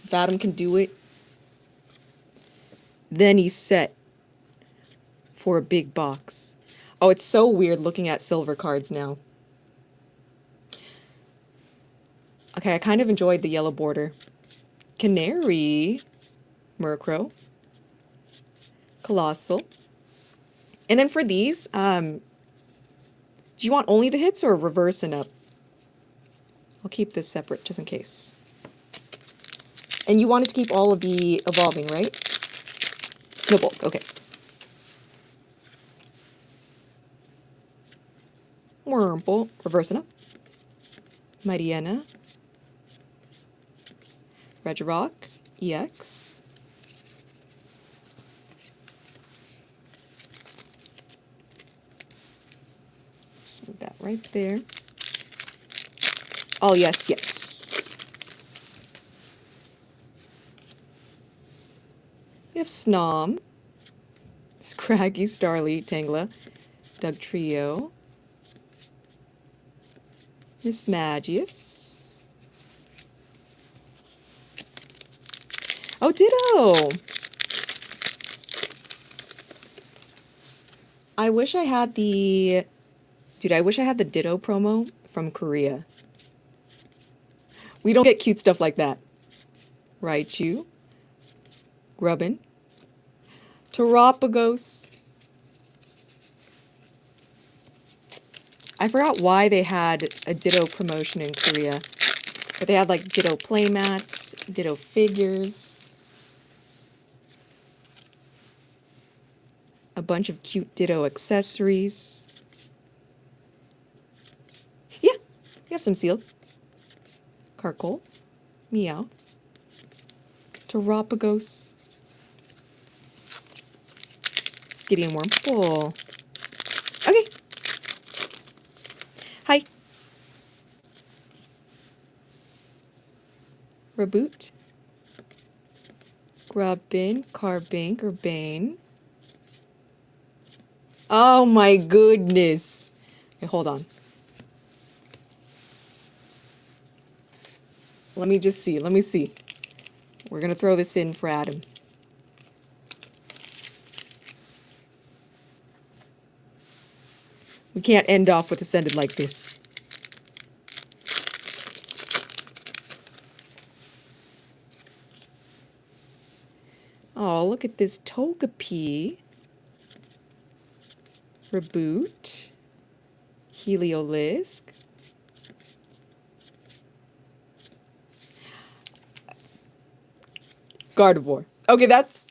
If Adam can do it, then he's set for a big box. Oh, it's so weird looking at silver cards now. Okay, I kind of enjoyed the yellow border. Canary, Murkrow, Colossal. And then for these, do you want only the hits or reverse and up? I'll keep this separate just in case. And you wanted to keep all of the evolving, right? No bulk, okay. Wurmple, reverse and up. Mightyena, Regirock, EX. Just move that right there. Oh, yes, yes. We have Snom, Scraggy, Starly, Tangela, Dugtrio, Mismagius. Oh, Ditto! I wish I had the... Dude, I wish I had the Ditto promo from Korea. We don't get cute stuff like that. Raichu, Grubbin, Terapagos. I forgot why they had a Ditto promotion in Korea. But they had like Ditto playmats, Ditto figures, a bunch of cute Ditto accessories. Yeah, we have some sealed. Carkol, Meow, Terapagos, Skitty and Wurmple. Okay. Hi. Reboot, Grubbin, Carbink, or Bane. Oh my goodness. Okay, hold on. Let me just see. Let me see. We're going to throw this in for Adam. We can't end off with Ascended like this. Oh, look at this Togepi. Reboot. Heliolisk. Gardevoir. Okay, that's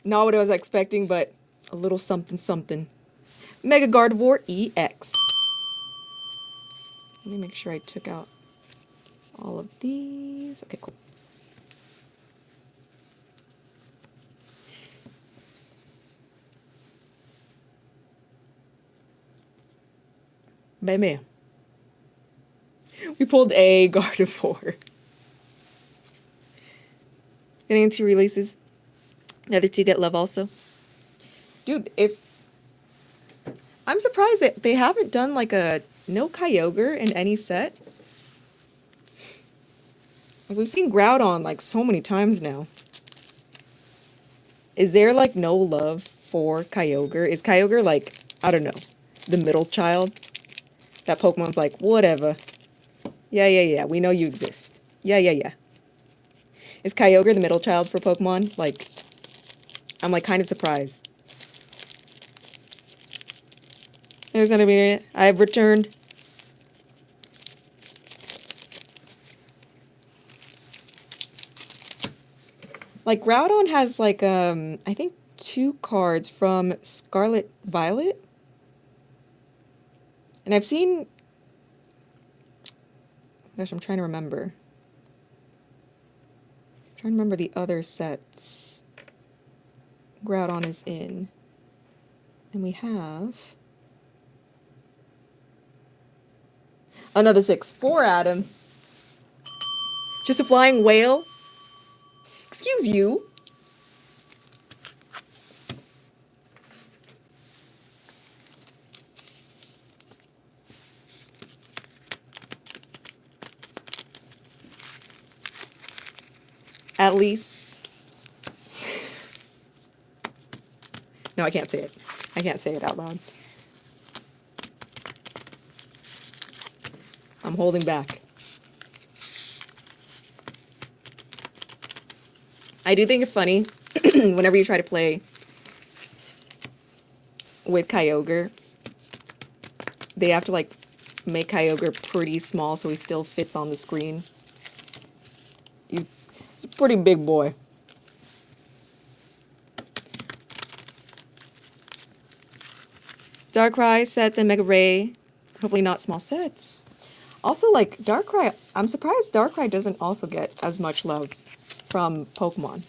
not what I was expecting, but a little something something. Mega Gardevoir EX. Let me make sure I took out all of these. Okay, cool. Bam. We pulled a Gardevoir. Getting into releases. The other two get love also. Dude, I'm surprised that they haven't done like a no Kyogre in any set. Like we've seen Groudon like so many times now. Is there like no love for Kyogre? Is Kyogre like, I don't know, the middle child? That Pokemon's like, whatever. Yeah, we know you exist. Yeah. Is Kyogre the middle child for Pokemon? Like, I'm like kind of surprised. There's not a minute. I've returned. Like Groudon has like I think 2 cards from Scarlet Violet. And I've seen, gosh, I'm trying to remember. I'm trying to remember the other sets Groudon is in. And we have another 6-4, Adam. Just a flying whale? Excuse you. At least. No, I can't say it. I can't say it out loud. I'm holding back. I do think it's funny whenever you try to play with Kyogre, they have to like make Kyogre pretty small so he still fits on the screen. He's a pretty big boy. Darkrai set, then Mega Ray. Hopefully not small sets. Also, like, Darkrai, I'm surprised Darkrai doesn't also get as much love from Pokemon.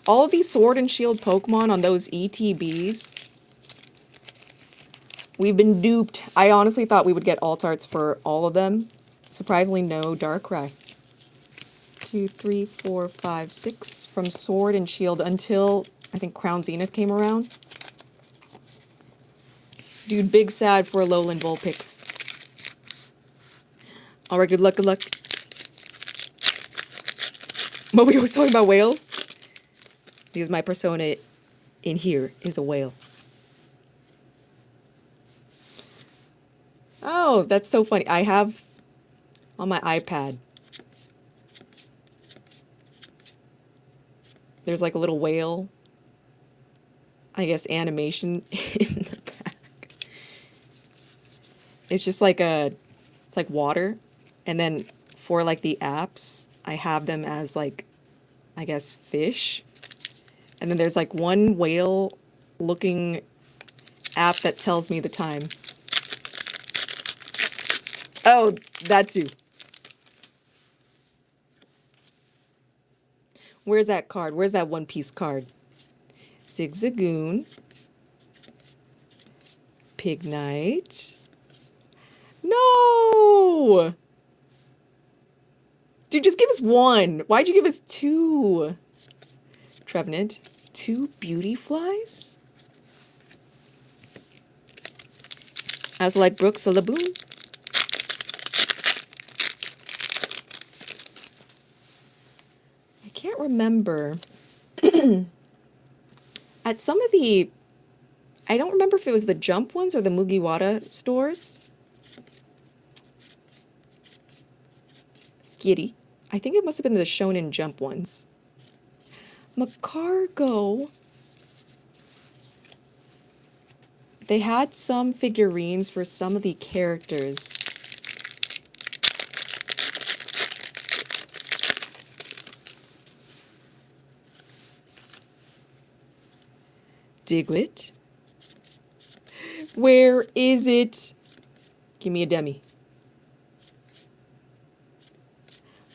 All of these Sword and Shield Pokemon on those ETBs, we've been duped. I honestly thought we would get alt arts for all of them. Surprisingly, no Darkrai. 2, 3, 4, 5, 6 from Sword and Shield until, I think, Crown Zenith came around. Dude, big sad for Alolan Vulpix. Alright, good luck, good luck. But we were talking about whales? Because my persona in here is a whale. Oh, that's so funny. I have on my iPad, there's like a little whale, I guess, animation in the back. It's just like it's like water. And then for like the apps, I have them as like, I guess, fish. And then there's like one whale looking app that tells me the time. Oh, that too. Where's that card? Where's that One Piece card? Zigzagoon. Pignite. No! Dude, just give us one. Why'd you give us two? Trevenant. 2 beauty flies? I also like Brooks or Laboon. I can't remember. At some of the... I don't remember if it was the Jump ones or the Mugiwara stores. Skitty. I think it must have been the Shonen Jump ones. Macargo. They had some figurines for some of the characters. Diglett. Where is it? Give me a demi.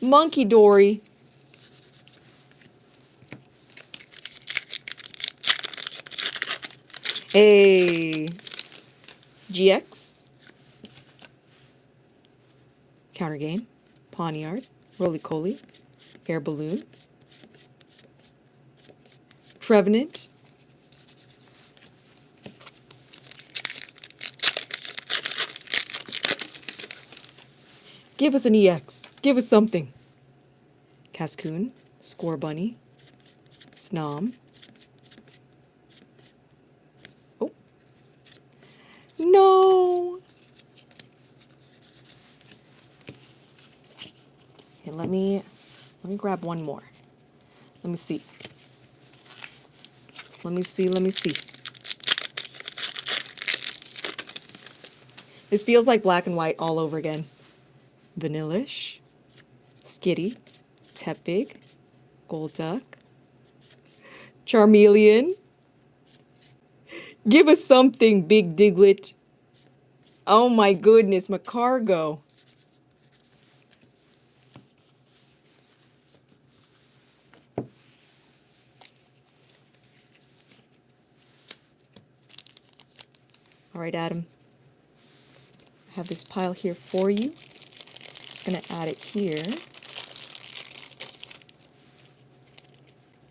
Monkey Dory. Hey. GX. Counter Game. Pawniard. Roly-Coly. Air Balloon. Trevenant. Give us an EX. Give us something. Cascoon. Score Bunny. Snom. Oh. No. Okay, let me grab one more. Let me see. Let me see. This feels like Black and White all over again. Vanillish, Skitty, Tepig, Golduck, Charmeleon. Give us something, Big Diglett. Oh my goodness, Macargo. All right, Adam. I have this pile here for you. Gonna add it here.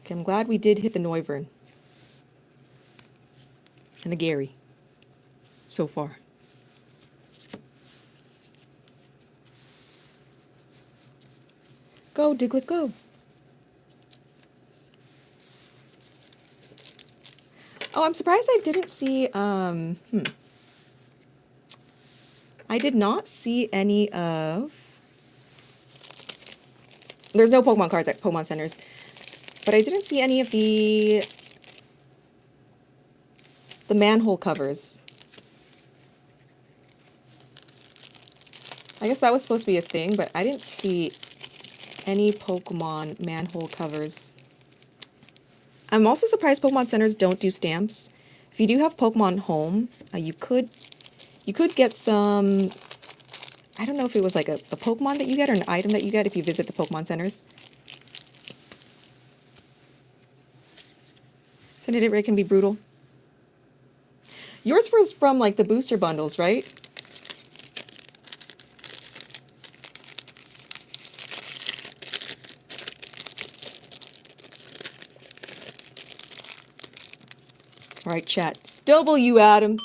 Okay, I'm glad we did hit the Noivern and the Gary so far. Go, Diglett, go. Oh, I'm surprised I didn't see, I did not see any of There's no Pokemon cards at Pokemon Centers. But I didn't see any of the manhole covers. I guess that was supposed to be a thing, but I didn't see any Pokemon manhole covers. I'm also surprised Pokemon Centers don't do stamps. If you do have Pokemon Home, you could get some. I don't know if it was like a Pokemon that you get or an item that you get if you visit the Pokemon Centers. Syndicated Rate can be brutal. Yours was from like the booster bundles, right? All right, chat. W, Adam.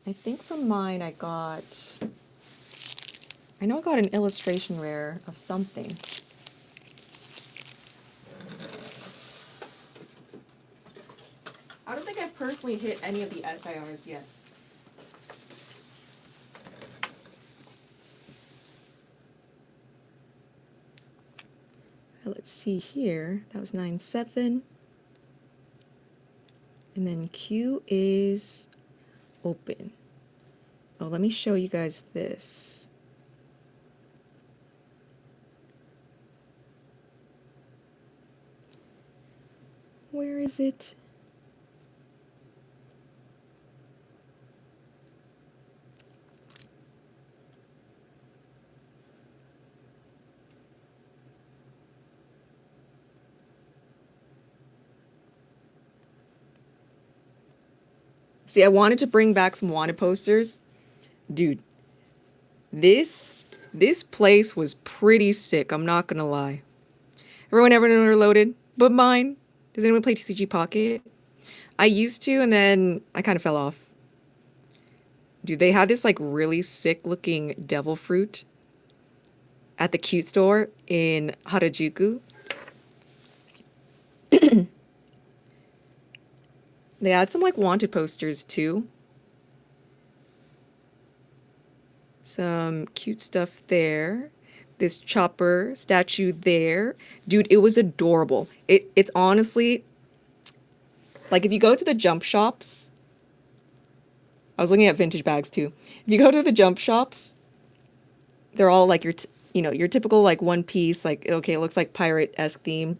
I think from mine I know I got an illustration rare of something. I don't think I've personally hit any of the SIRs yet. Let's see here. That was 9-7. And then Q is open. Oh, let me show you guys this. Where is it? See, I wanted to bring back some wanted posters. Dude, this place was pretty sick, I'm not gonna lie. Everyone ever loaded? But mine. Does anyone play TCG Pocket? I used to, and then I kind of fell off. Dude, they had this like really sick looking devil fruit at the cute store in Harajuku. They had some like wanted posters too. Some cute stuff there. This chopper statue there. Dude, it was adorable. It's honestly, like if you go to the jump shops, I was looking at vintage bags too. If you go to the jump shops, they're all like your typical like one piece, like, okay, it looks like pirate-esque theme.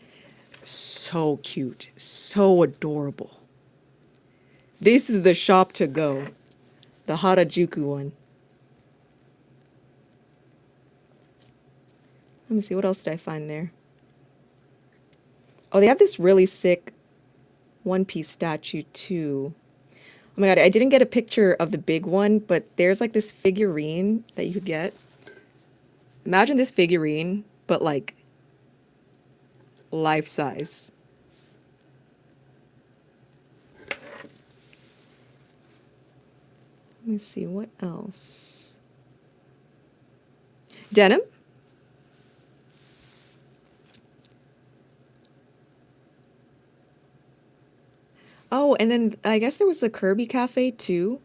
So cute. So adorable. This is the shop to go. The Harajuku one. Let me see, what else did I find there? Oh, they have this really sick one-piece statue too. Oh my god, I didn't get a picture of the big one, but there's like this figurine that you could get. Imagine this figurine, but like life-size. Let me see, what else? Denim? Oh, and then I guess there was the Kirby Cafe too.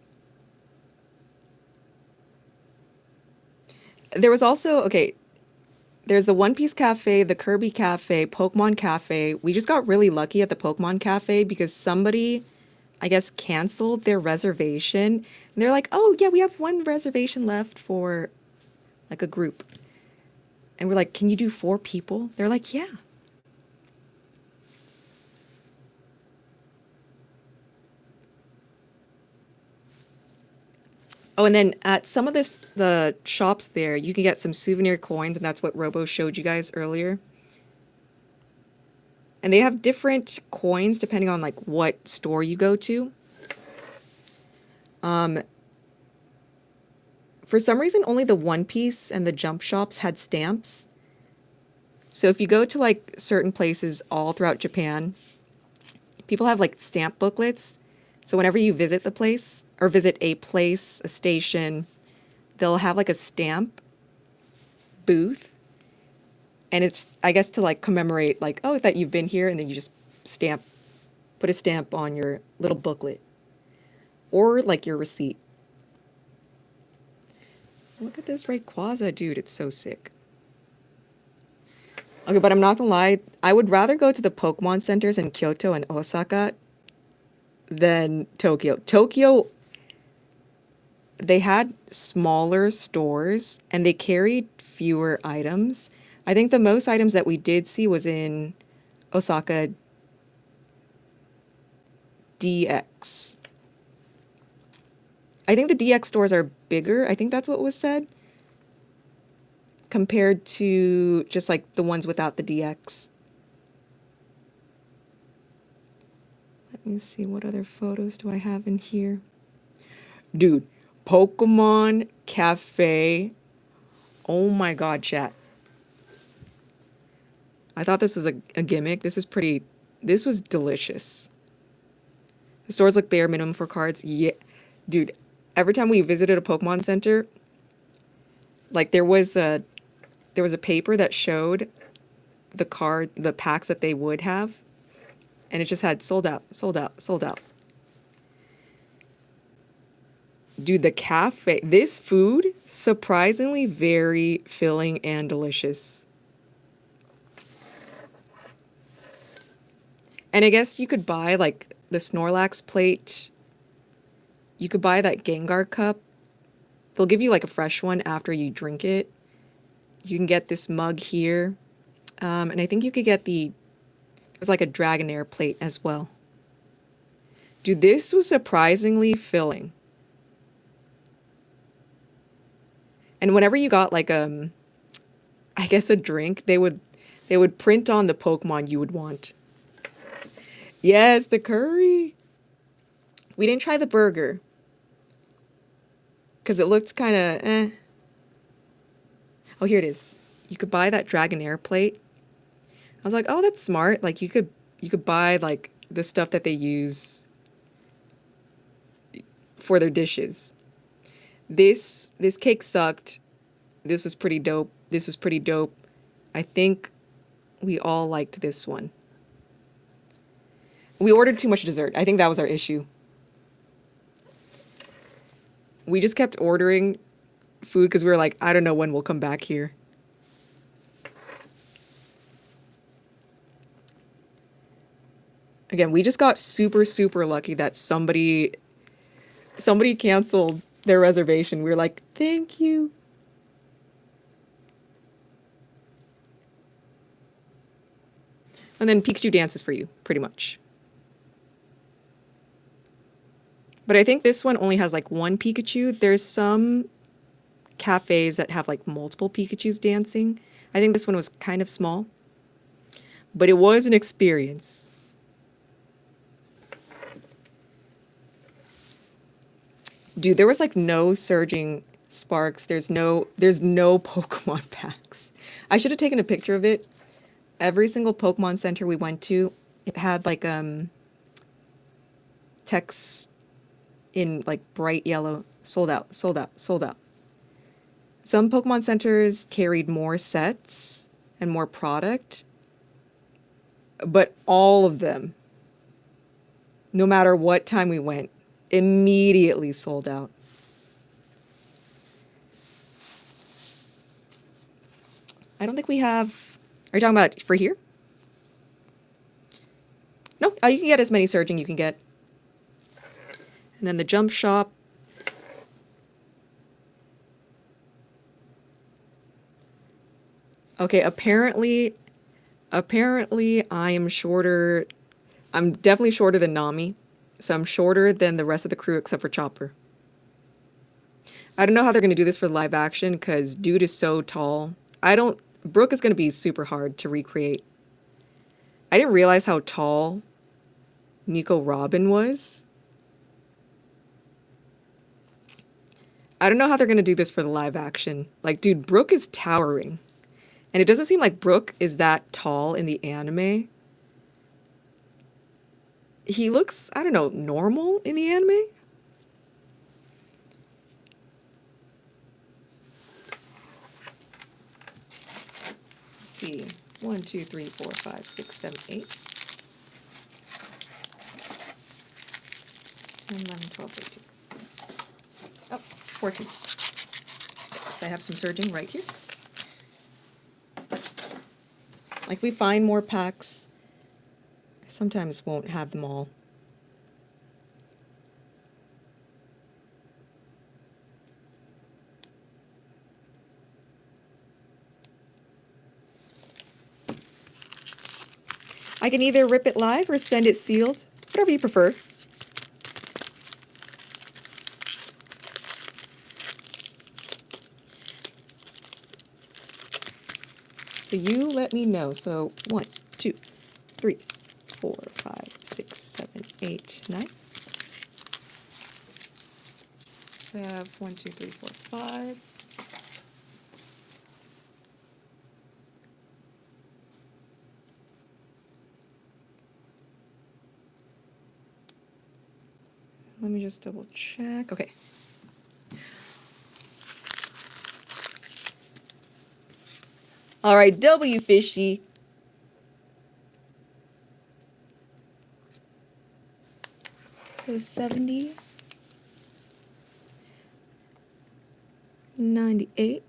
There was also, okay, there's the One Piece Cafe, the Kirby Cafe, Pokemon Cafe. We just got really lucky at the Pokemon Cafe because somebody, I guess, canceled their reservation. And they're like, oh, yeah, we have one reservation left for like a group. And we're like, can you do 4 people? They're like, yeah. Oh, and then at some of the shops there, you can get some souvenir coins, and that's what Robo showed you guys earlier. And they have different coins depending on like what store you go to. For some reason, only the One Piece and the Jump shops had stamps. So if you go to like certain places all throughout Japan, people have like stamp booklets. So whenever you visit the place or visit a place, a station, they'll have like a stamp booth. And it's, I guess, to like commemorate like, oh, that you've been here, and then you just stamp put a stamp on your little booklet or like your receipt. Look at this Rayquaza, dude. It's so sick. Okay, but I'm not gonna lie. I would rather go to the Pokemon centers in Kyoto and Osaka than Tokyo. Tokyo, they had smaller stores and they carried fewer items. I think the most items that we did see was in Osaka DX. I think the DX stores are bigger. I think that's what was said. Compared to just like the ones without the DX. Let me see, what other photos do I have in here? Dude, Pokemon Cafe. Oh my god, chat. I thought this was a gimmick. This was delicious. The stores look bare minimum for cards. Yeah. Dude, every time we visited a Pokemon center, like there was a paper that showed the packs that they would have, and it just had sold out, sold out, sold out. Dude, the cafe, this food, surprisingly very filling and delicious. And I guess you could buy like the Snorlax plate. You could buy that Gengar cup. They'll give you like a fresh one after you drink it. You can get this mug here. And I think you could get it was like a Dragonair plate as well. Dude, this was surprisingly filling. And whenever you got like I guess a drink, they would print on the Pokemon you would want. Yes, the curry. We didn't try the burger because it looked kind of eh. Oh, here it is. You could buy that Dragonair plate. I was like, oh, that's smart. Like you could buy like the stuff that they use for their dishes. This cake sucked. This was pretty dope. This was pretty dope. I think we all liked this one. We ordered too much dessert. I think that was our issue. We just kept ordering food because we were like, I don't know when we'll come back here. Again, we just got super, super lucky that somebody canceled their reservation. We were like, thank you. And then Pikachu dances for you, pretty much. But I think this one only has like one Pikachu. There's some cafes that have like multiple Pikachus dancing. I think this one was kind of small. But it was an experience. Dude, there was like no surging sparks. There's no Pokemon packs. I should have taken a picture of it. Every single Pokemon center we went to, it had like text in like bright yellow, sold out, sold out, sold out. Some Pokemon centers carried more sets and more product, but all of them, no matter what time we went, immediately sold out. I don't think we have... Are you talking about for here? No, you can get as many surging you can get. And then the jump shop. Okay, apparently I am shorter. I'm definitely shorter than Nami. So I'm shorter than the rest of the crew except for Chopper. I don't know how they're going to do this for live action because dude is so tall. Brooke is going to be super hard to recreate. I didn't realize how tall Nico Robin was. I don't know how they're going to do this for the live action. Like, dude, Brooke is towering. And it doesn't seem like Brooke is that tall in the anime. He looks, I don't know, normal in the anime? Let's see. 1, 2, 3, 4, 5, 6, 7, 8. 14. Yes, I have some surging right here. Like, if we find more packs, I sometimes won't have them all. I can either rip it live or send it sealed, whatever you prefer. So you let me know. So 1, 2, 3, 4, 5, 6, 7, 8, 9. I have 1, 2, 3, 4, 5. Let me just double check. Okay. All right, W Fishy. So 70, 98.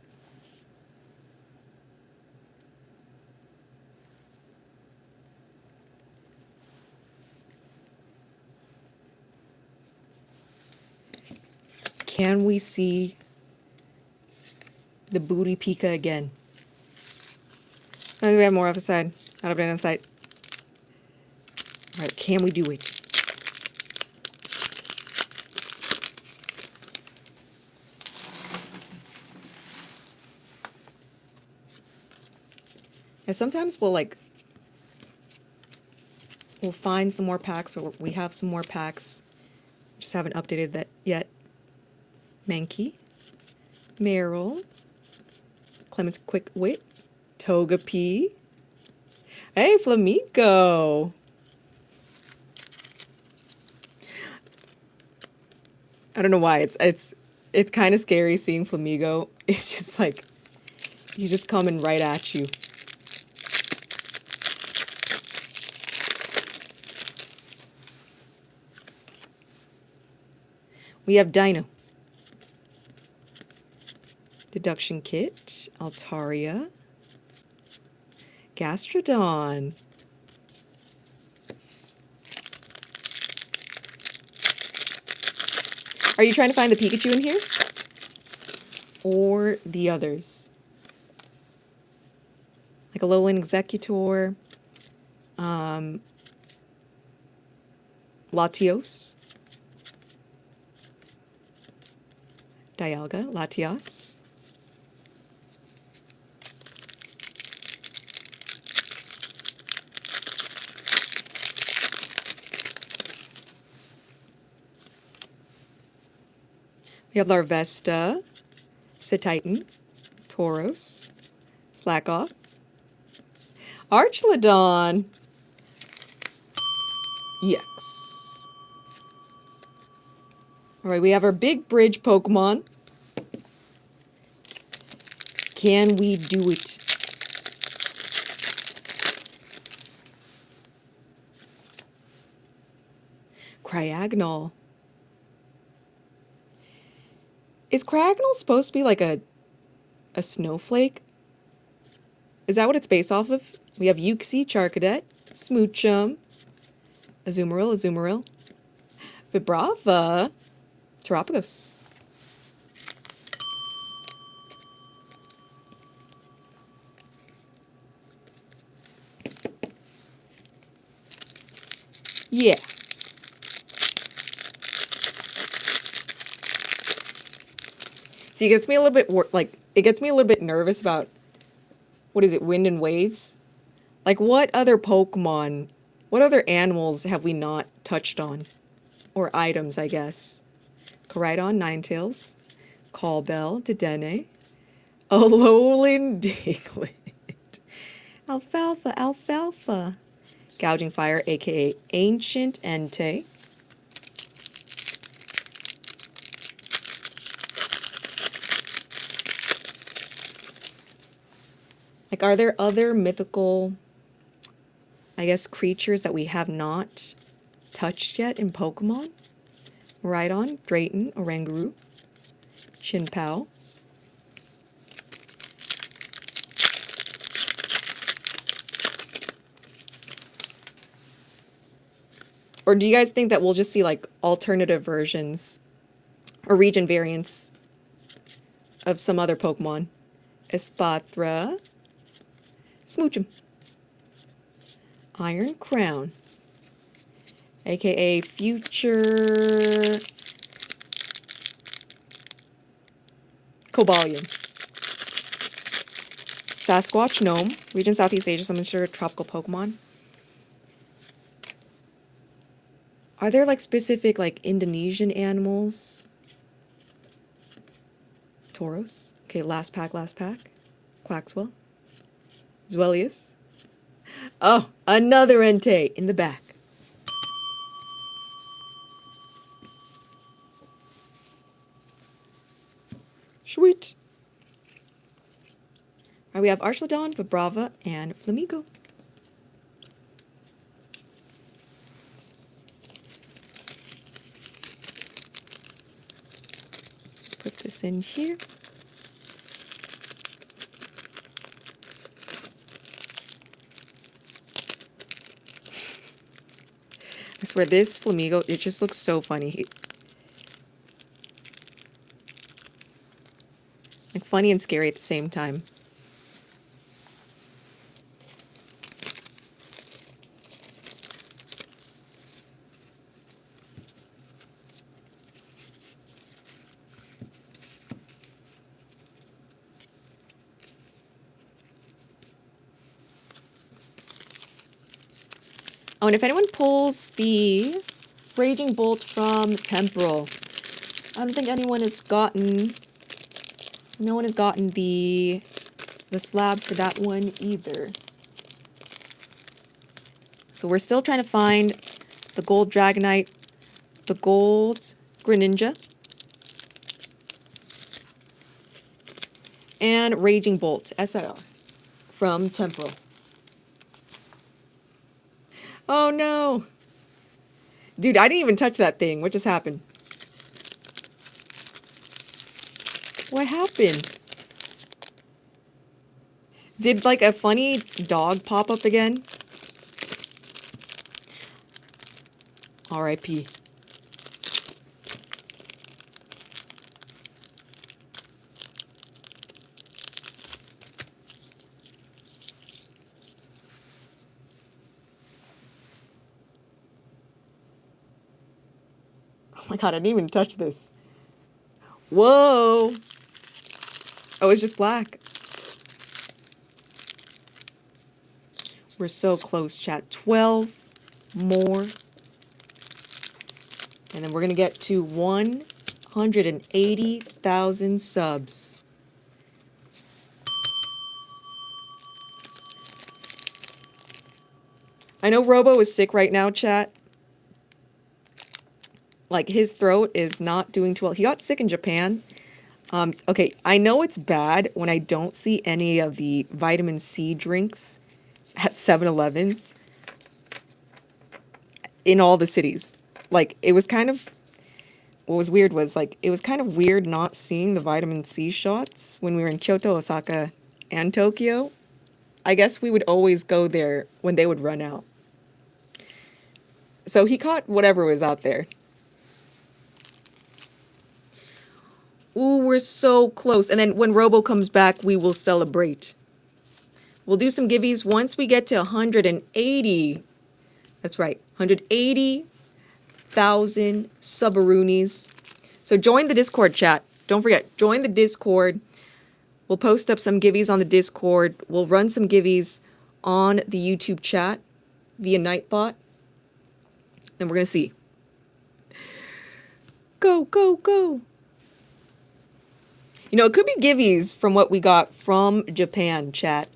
Can we see the booty Pika again? Oh, we have more off the side. Out of it on the side. All right, can we do it? And sometimes we'll find some more packs, or we have some more packs. Just haven't updated that yet. Mankey, Meryl, Clement's Quick Wit, Togepi. Hey, Flamico. I don't know why it's kind of scary seeing Flamigo. It's just like he's just coming right at you. We have Dino, Deduction Kit, Altaria, Gastrodon. Are you trying to find the Pikachu in here? Or the others? Like a Alolan Executor, Latios, Dialga, Latias. We have Larvesta, Cetitan, Tauros, Slackoff, Archlodon, EX. Alright, we have our big bridge Pokemon. Can we do it? Cryogonal. Is Cryogonal supposed to be like a snowflake? Is that what it's based off of? We have Uxie, Charcadet, Smoochum, Azumarill, Vibrava, Terapagos. Yeah. See, it gets me a little bit it gets me a little bit nervous about, what is it, wind and waves? Like, what other Pokemon, what other animals have we not touched on? Or items, I guess. Koraidon, Ninetales, Callbell, Dedenne, Alolan Diglett, Alfalfa, Gouging Fire, aka Ancient Entei, like, are there other mythical, I guess, creatures that we have not touched yet in Pokemon? Rhydon, Drayton, Oranguru, Chin Pao. Or do you guys think that we'll just see like alternative versions or region variants of some other Pokemon? Espatra. Smoochum. Iron Crown. AKA future Cobalion. Sasquatch Gnome. Region Southeast Asia, so I'm sure tropical Pokemon. Are there like specific like Indonesian animals? Tauros. Okay, last pack, last pack. Quaxwell. Zwellius. Oh, another Entei in the back. Sweet. All right, we have Archelodon, Vibrava, and Flamigo. Put this in here. I swear, this Flamigo, it just looks so funny. Like funny and scary at the same time. Oh, and if anyone pulls the Raging Bolt from Temporal, I don't think anyone has gotten... No one has gotten the slab for that one either. So we're still trying to find the gold Dragonite, the gold Greninja, and Raging Bolt, SIR, from Temporal. Oh no! Dude, I didn't even touch that thing. What just happened? What happened? Did like a funny dog pop up again? R.I.P. Oh my god, I didn't even touch this. Whoa! Oh, it's just black. We're so close, chat. 12 more. And then we're going to get to 180,000 subs. I know Robo is sick right now, chat. Like, his throat is not doing too well. He got sick in Japan. Okay, I know it's bad when I don't see any of the vitamin C drinks at 7-Elevens in all the cities. Like, it was kind of... What was weird was, like, it was kind of weird not seeing the vitamin C shots when we were in Kyoto, Osaka, and Tokyo. I guess we would always go there when they would run out. So he caught whatever was out there. Ooh, we're so close. And then when Robo comes back, we will celebrate. We'll do some givvies once we get to 180. That's right, 180,000 Subaroonies. So join the Discord chat. Don't forget, join the Discord. We'll post up some givvies on the Discord. We'll run some givvies on the YouTube chat via Nightbot. And we're going to see. Go, go, go. You know, it could be givvies from what we got from Japan, chat.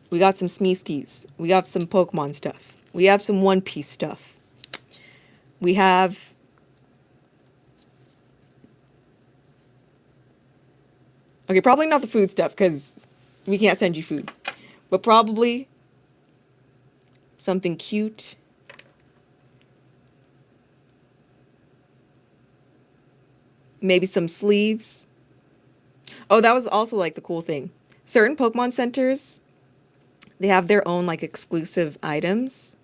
We got some Smeeskies. We got some Pokemon stuff. We have some One Piece stuff. We have... Okay, probably not the food stuff, because we can't send you food. But probably something cute. Maybe some sleeves. Oh, that was also like the cool thing. Certain Pokemon centers, they have their own like exclusive items.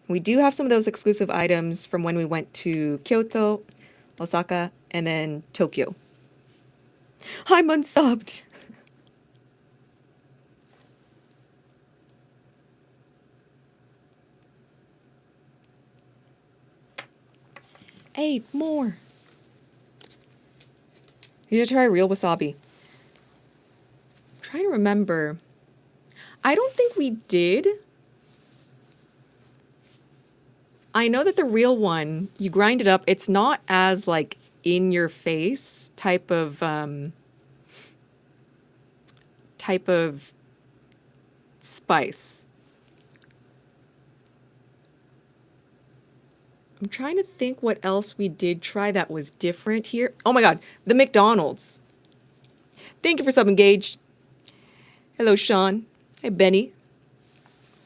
We do have some of those exclusive items from when we went to Kyoto, Osaka, and then Tokyo. I'm unsubbed. Hey, more. You should try real wasabi. I'm trying to remember. I don't think we did. I know that the real one, you grind it up. It's not as like in your face type of spice. I'm trying to think what else we did try that was different here. Oh my God, the McDonald's. Thank you for sub-engaged. Hello, Sean. Hey, Benny.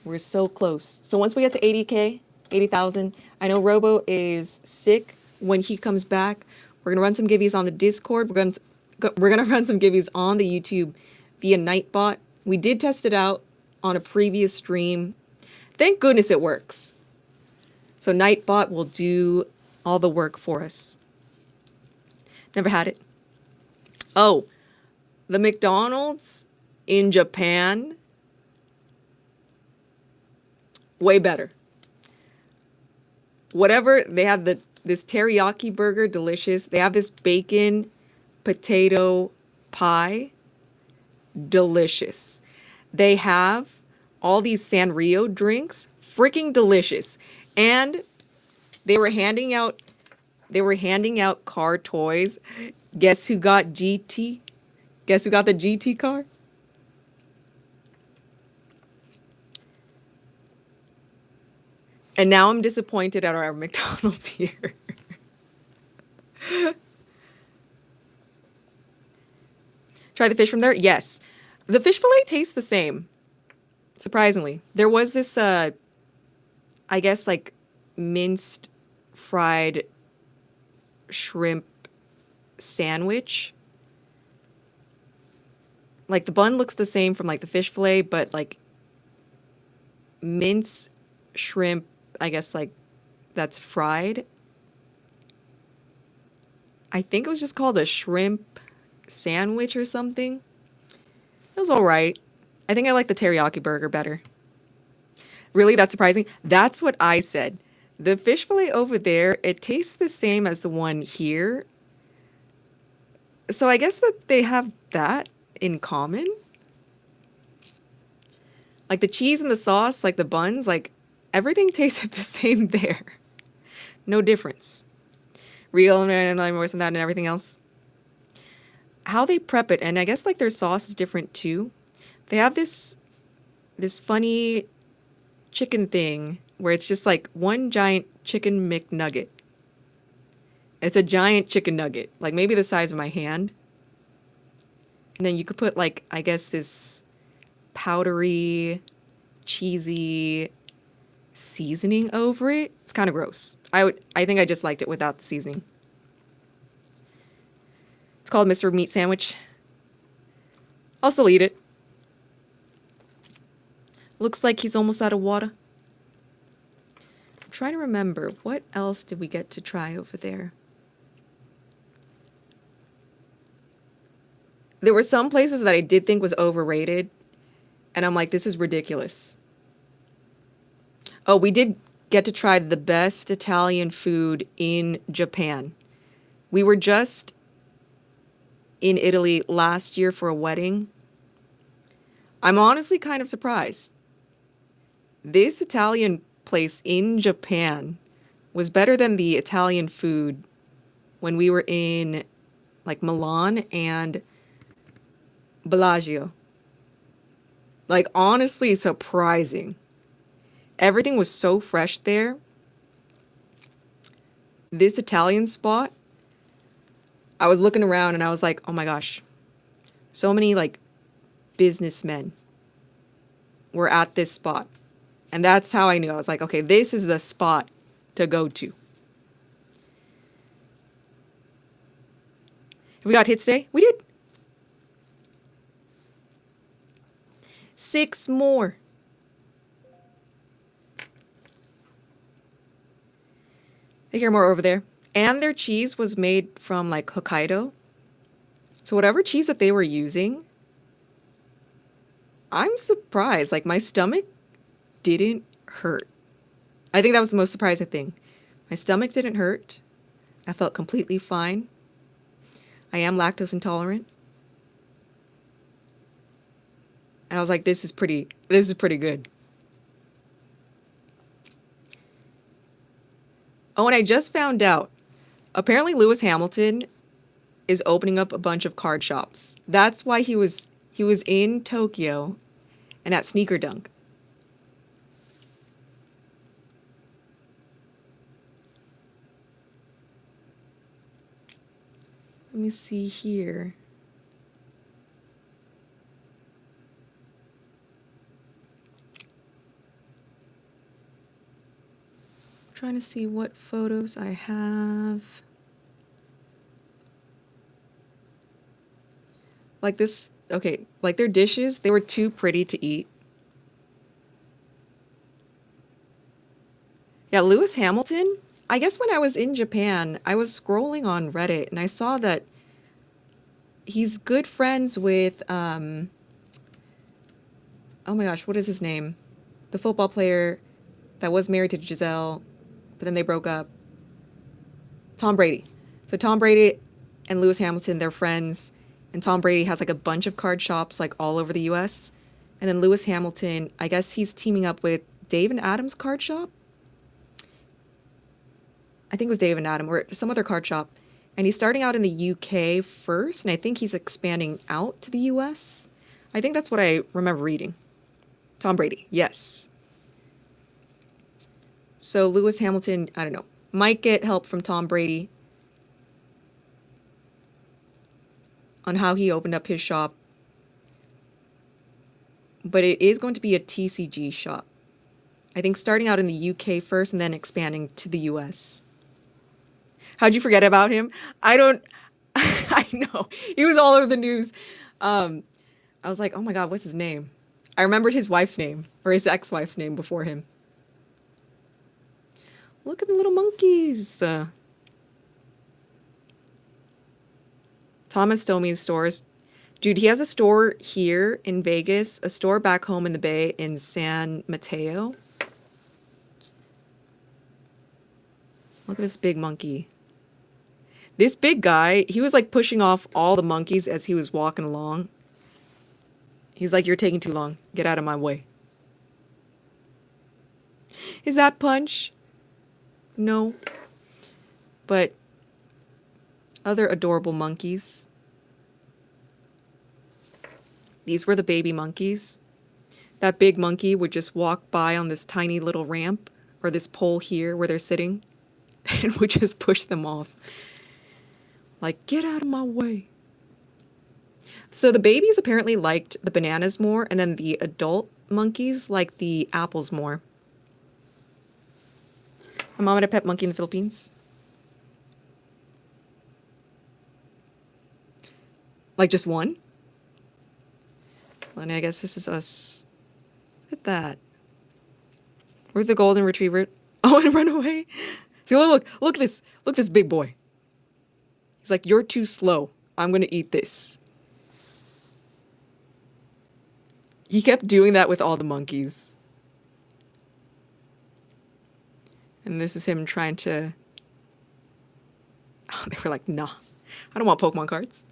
We're so close. So once we get to 80K, 80,000, I know Robo is sick. When he comes back, we're gonna run some givvies on the Discord. We're gonna run some givvies on the YouTube via Nightbot. We did test it out on a previous stream. Thank goodness it works. So Nightbot will do all the work for us. Never had it. Oh, the McDonald's in Japan, way better. Whatever, they have this teriyaki burger, delicious. They have this bacon potato pie, delicious. They have all these Sanrio drinks, freaking delicious. And they were handing out car toys. Guess who got GT? Guess who got the GT car? And now I'm disappointed at our McDonald's here. Try the fish from there? Yes. The fish fillet tastes the same. Surprisingly. There was this, I guess, like, minced fried shrimp sandwich. Like, the bun looks the same from, like, the fish fillet, but, like, minced shrimp, I guess, like, that's fried. I think it was just called a shrimp sandwich or something. It was all right. I think I like the teriyaki burger better. Really? That's surprising? That's what I said. The fish fillet over there, it tastes the same as the one here. So I guess that they have that in common. Like the cheese and the sauce, like the buns, like everything tasted the same there. No difference. Real and worse than that and everything else. How they prep it, and I guess like their sauce is different too. They have this funny chicken thing where it's just like one giant chicken McNugget. It's a giant chicken nugget, like maybe the size of my hand. And then you could put like, I guess this powdery, cheesy seasoning over it. It's kind of gross. I think I just liked it without the seasoning. It's called Mr. Meat Sandwich. I'll still eat it. Looks like he's almost out of water. I'm trying to remember, what else did we get to try over there? There were some places that I did think was overrated, and I'm like, this is ridiculous. Oh, we did get to try the best Italian food in Japan. We were just in Italy last year for a wedding. I'm honestly kind of surprised. This Italian place in Japan was better than the Italian food when we were in like Milan and Bellagio. Like honestly surprising. Everything was so fresh there. This Italian spot, I was looking around and I was like, oh my gosh, so many like businessmen were at this spot. And that's how I knew. I was like, okay, this is the spot to go to. Have we got hits today? We did. 6 more. I hear more over there. And their cheese was made from like Hokkaido. So whatever cheese that they were using, I'm surprised. Like my stomach didn't hurt. I think that was the most surprising thing. My stomach didn't hurt. I felt completely fine. I am lactose intolerant. And I was like, this is pretty good. Oh, and I just found out, apparently Lewis Hamilton is opening up a bunch of card shops. That's why he was in Tokyo and at Sneaker Dunk. Let me see here. I'm trying to see what photos I have. Like this, okay, like their dishes, they were too pretty to eat. Yeah, Lewis Hamilton, I guess when I was in Japan, I was scrolling on Reddit and I saw that he's good friends with, oh my gosh, what is his name? The football player that was married to Giselle, but then they broke up. Tom Brady. So Tom Brady and Lewis Hamilton, they're friends. And Tom Brady has like a bunch of card shops like all over the US. And then Lewis Hamilton, I guess he's teaming up with Dave and Adam's card shop. I think it was Dave and Adam or some other card shop. And he's starting out in the UK first. And I think he's expanding out to the US. I think that's what I remember reading. Tom Brady, yes. So Lewis Hamilton, I don't know, might get help from Tom Brady on how he opened up his shop. But it is going to be a TCG shop. I think starting out in the UK first and then expanding to the US. How'd you forget about him? I don't, I know. He was all over the news. I was like, oh my God, what's his name? I remembered his wife's name, or his ex-wife's name before him. Look at the little monkeys. Thomas Domi's stores. Dude, he has a store here in Vegas, a store back home in the Bay in San Mateo. Look at this big monkey. This big guy, he was like pushing off all the monkeys as he was walking along. He's like, you're taking too long. Get out of my way. Is that Punch? No. But other adorable monkeys. These were the baby monkeys. That big monkey would just walk by on this tiny little ramp or this pole here where they're sitting and would just push them off. Like, get out of my way. So the babies apparently liked the bananas more, and then the adult monkeys liked the apples more. My mom had a pet monkey in the Philippines. Like just one? Well, and I guess this is us. Look at that. Where's the golden retriever? Oh, and run away. See, look at this. Look at this big boy. He's like, you're too slow. I'm going to eat this. He kept doing that with all the monkeys. And this is him trying to... Oh, they were like, nah, I don't want Pokemon cards.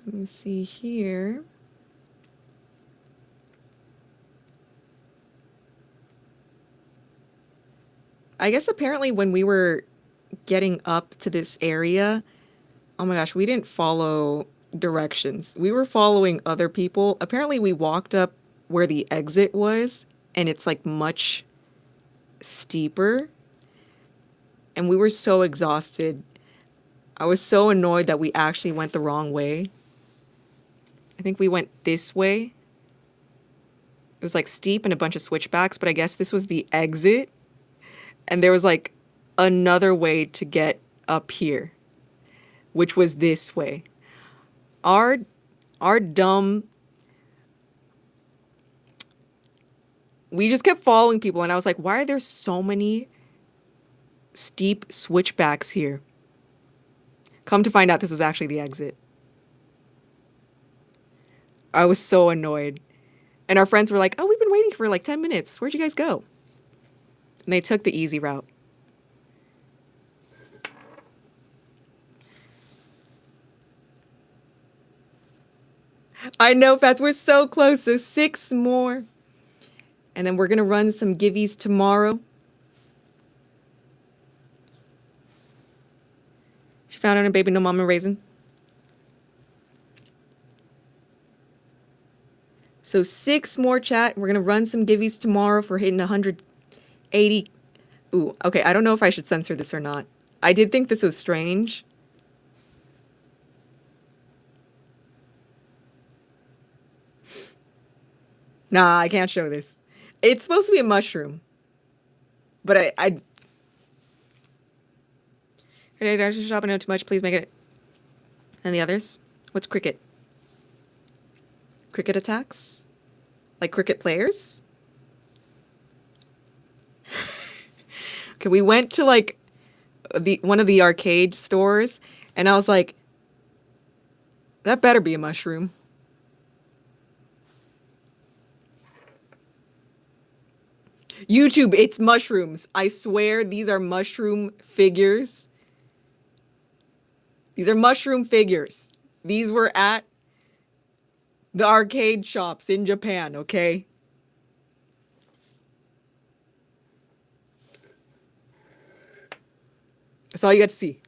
Let me see here. I guess apparently when we were getting up to this area, oh my gosh, we didn't follow directions. We were following other people. Apparently we walked up where the exit was, and it's like much steeper. And we were so exhausted. I was so annoyed that we actually went the wrong way. I think we went this way. was like steep and a bunch of switchbacks, but I guess this was the exit. And there was like another way to get up here, which was this way. Our dumb, we just kept following people, and I was like, why are there so many steep switchbacks here? Come to find out, this was actually the exit. I was so annoyed. And our friends were like, oh, we've been waiting for like 10 minutes. Where'd you guys go? And they took the easy route. I know, Fats, we're so close. So 6 more. And then we're going to run some givvies tomorrow. She found out her baby, no mama raisin. So 6 more, chat. We're going to run some givvies tomorrow for hitting 180. Ooh, okay. I don't know if I should censor this or not. I did think this was strange. Nah, I can't show this. It's supposed to be a mushroom. But I shop, I know too much. Please make it. And the others? What's cricket? Cricket attacks? Like cricket players? Okay, we went to like one of the arcade stores, and I was like, that better be a mushroom. YouTube, it's mushrooms. I swear these are mushroom figures. These are mushroom figures. These were at the arcade shops in Japan, okay? That's all you got to see.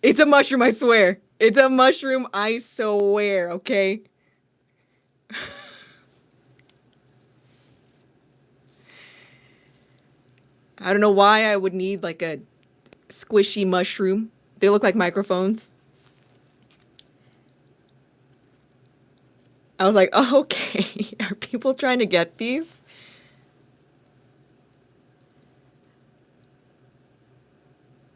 It's a mushroom, I swear. It's a mushroom, I swear, okay? I don't know why I would need like a squishy mushroom. They look like microphones. I was like, oh, okay. Are people trying to get these?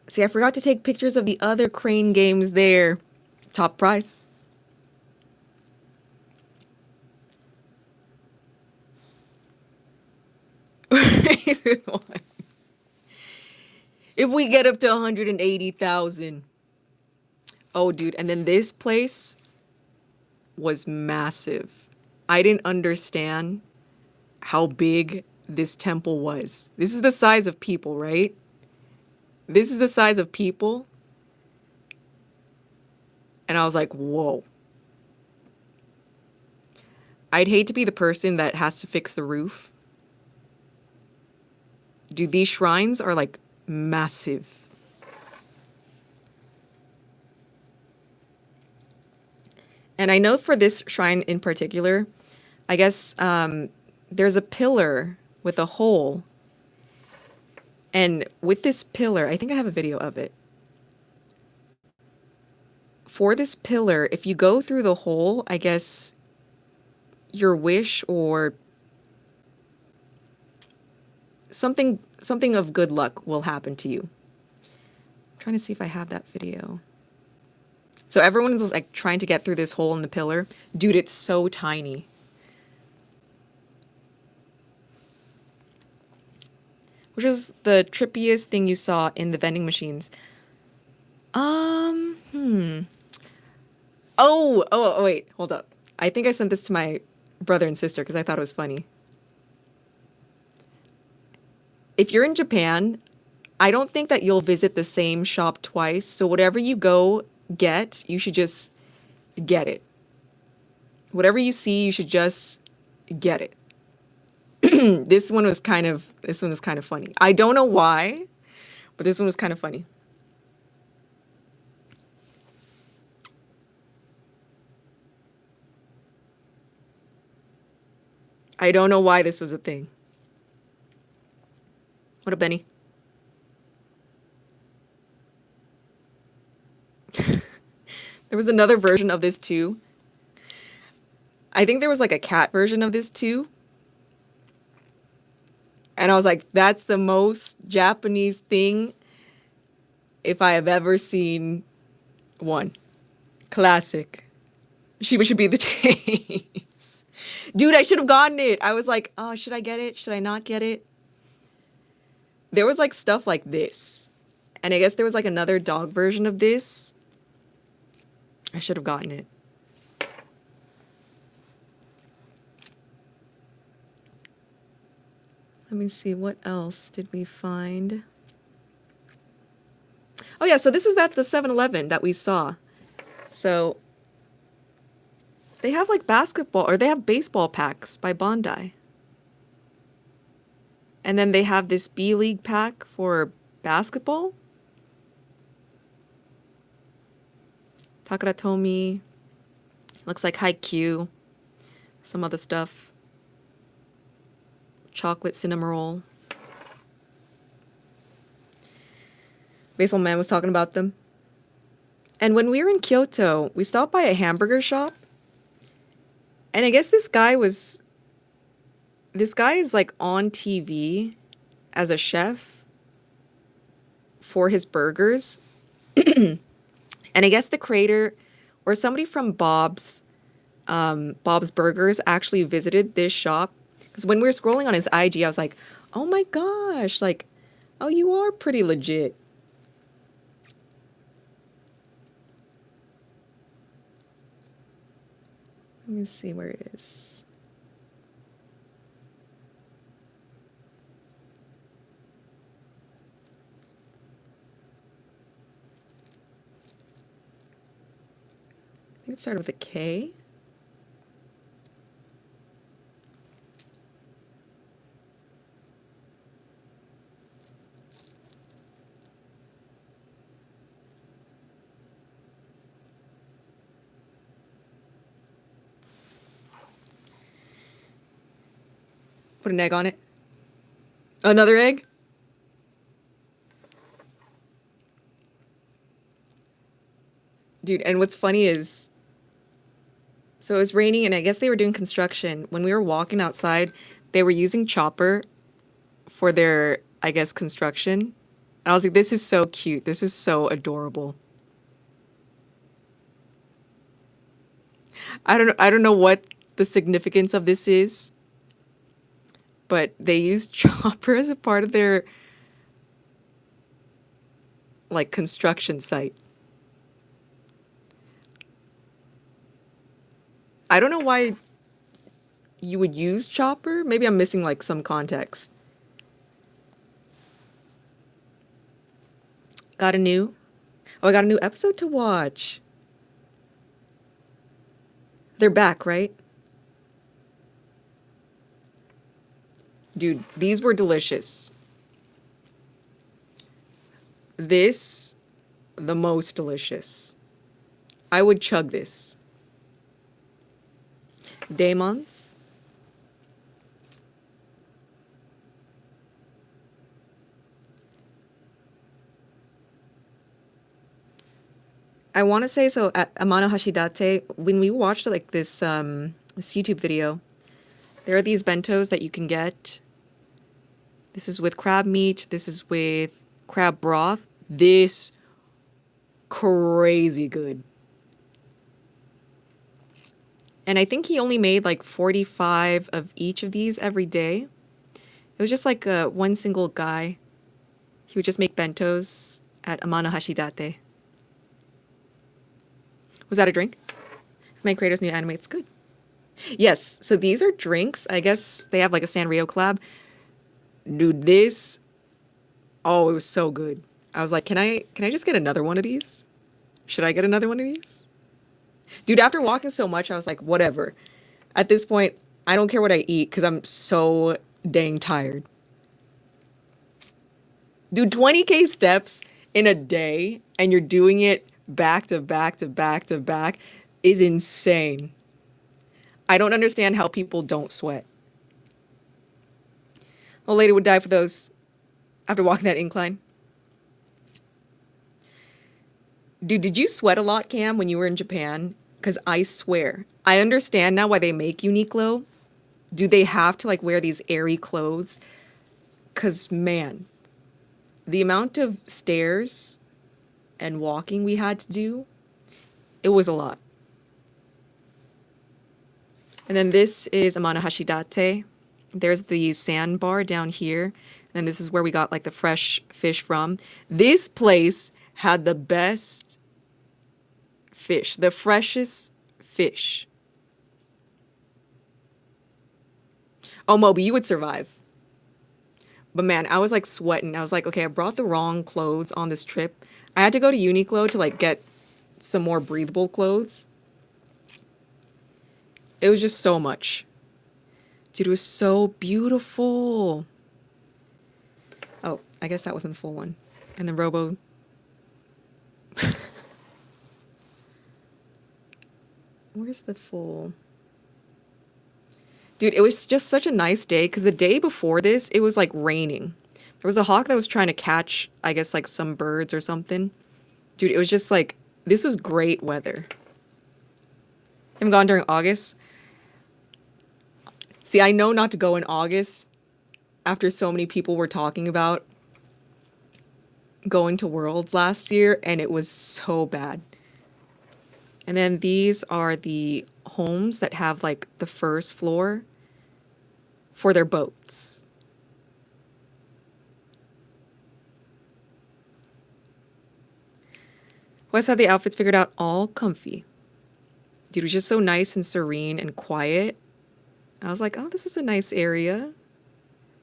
See, I forgot to take pictures of the other crane games there. Top prize. If we get up to 180,000. Oh, dude. And then this place was massive. I didn't understand how big this temple was. This is the size of people, right? This is the size of people. And I was like, whoa. I'd hate to be the person that has to fix the roof. Dude, these shrines are like massive. And I know for this shrine in particular, I guess there's a pillar with a hole. And with this pillar, I think I have a video of it. For this pillar, if you go through the hole, I guess your wish or something of good luck will happen to you. I'm trying to see if I have that video. So everyone's like trying to get through this hole in the pillar. Dude, it's so tiny. Which is the trippiest thing you saw in the vending machines. Oh, wait, hold up. I think I sent this to my brother and sister because I thought it was funny. If you're in Japan, I don't think that you'll visit the same shop twice. So whatever you go get, you should just get it. Whatever you see, you should just get it. This one was kind of funny. I don't know why, but this one was kind of funny. I don't know why this was a thing. What up, Benny? There was another version of this too. I think there was like a cat version of this too. And I was like, that's the most Japanese thing if I have ever seen one. Classic. Shiba should be the chase. Dude, I should have gotten it. I was like, oh, should I get it? Should I not get it? There was like stuff like this. And I guess there was like another dog version of this. I should have gotten it. Let me see, what else did we find? Oh yeah, so this is at the 7-Eleven that we saw. So they have like basketball, or they have baseball packs by Bandai. And then they have this B-League pack for basketball. Takara Tomy. Looks like Haikyuu. Some other stuff. Chocolate cinnamon roll. Baseball Man was talking about them. And when we were in Kyoto, we stopped by a hamburger shop. And I guess this guy is like on TV as a chef for his burgers. And I guess the creator or somebody from Bob's Burgers actually visited this shop. Because when we were scrolling on his IG, I was like, oh my gosh, like, oh, you are pretty legit. Let me see where it is. I think it started with a K. Put an egg on it. Another egg? Dude, and what's funny is, so it was raining and I guess they were doing construction. When we were walking outside, they were using chopper for their, I guess, construction. And I was like, this is so cute. This is so adorable. I don't know what the significance of this is, but they use chopper as a part of their like construction site. I don't know why you would use chopper. Maybe I'm missing like some context. Oh, I got a new episode to watch. They're back, right? Dude, these were delicious. This, the most delicious. I would chug this. Demons. I want to say, so at Amano Hashidate, when we watched like this YouTube video, there are these bentos that you can get. This is with crab meat. This is with crab broth. This crazy good. And I think he only made like 45 of each of these every day. It was just like one single guy. He would just make bentos at Amano Hashidate. Was that a drink? My creator's new anime, it's good. Yes, so these are drinks. I guess they have like a Sanrio collab. Dude, this, oh, it was so good. I was like, can I just get another one of these? Should I get another one of these? Dude, after walking so much, I was like, whatever. At this point, I don't care what I eat because I'm so dang tired. Dude, 20K steps in a day and you're doing it back to back to back to back is insane. I don't understand how people don't sweat. Old lady would die for those after walking that incline. Dude, did you sweat a lot, Cam, when you were in Japan? Because I swear, I understand now why they make Uniqlo. Do they have to like wear these airy clothes? Because man, the amount of stairs and walking we had to do, it was a lot. And then this is Amano Hashidate. There's the sandbar down here. And this is where we got like the fresh fish from. This place had the best fish, the freshest fish. Oh, Moby, you would survive. But man, I was like sweating. I was like, okay, I brought the wrong clothes on this trip. I had to go to Uniqlo to like get some more breathable clothes. It was just so much. Dude, it was so beautiful. Oh, I guess that wasn't the full one. And then Robo. Where's the full? Dude, it was just such a nice day because the day before this, it was like raining. There was a hawk that was trying to catch, I guess, like some birds or something. Dude, it was just like, this was great weather. I'm gone during August. See, I know not to go in August after so many people were talking about going to Worlds last year, and it was so bad. And then these are the homes that have like the first floor for their boats. Wes had the outfits figured out, all comfy. Dude, it was just so nice and serene and quiet. I was like, oh, this is a nice area.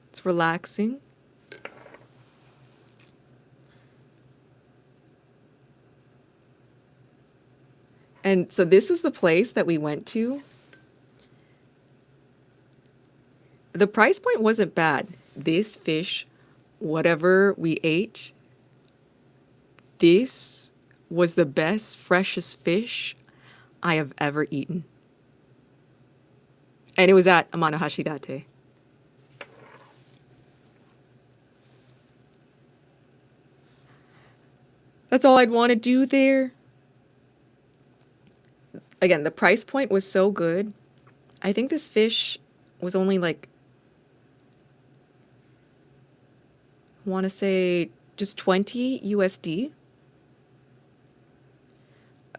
It's relaxing. And so this was the place that we went to. The price point wasn't bad. This fish, whatever we ate, this was the best, freshest fish I have ever eaten. And it was at Amano Hashidate. That's all I'd want to do there. Again, the price point was so good. I think this fish was only like, I want to say just 20 USD.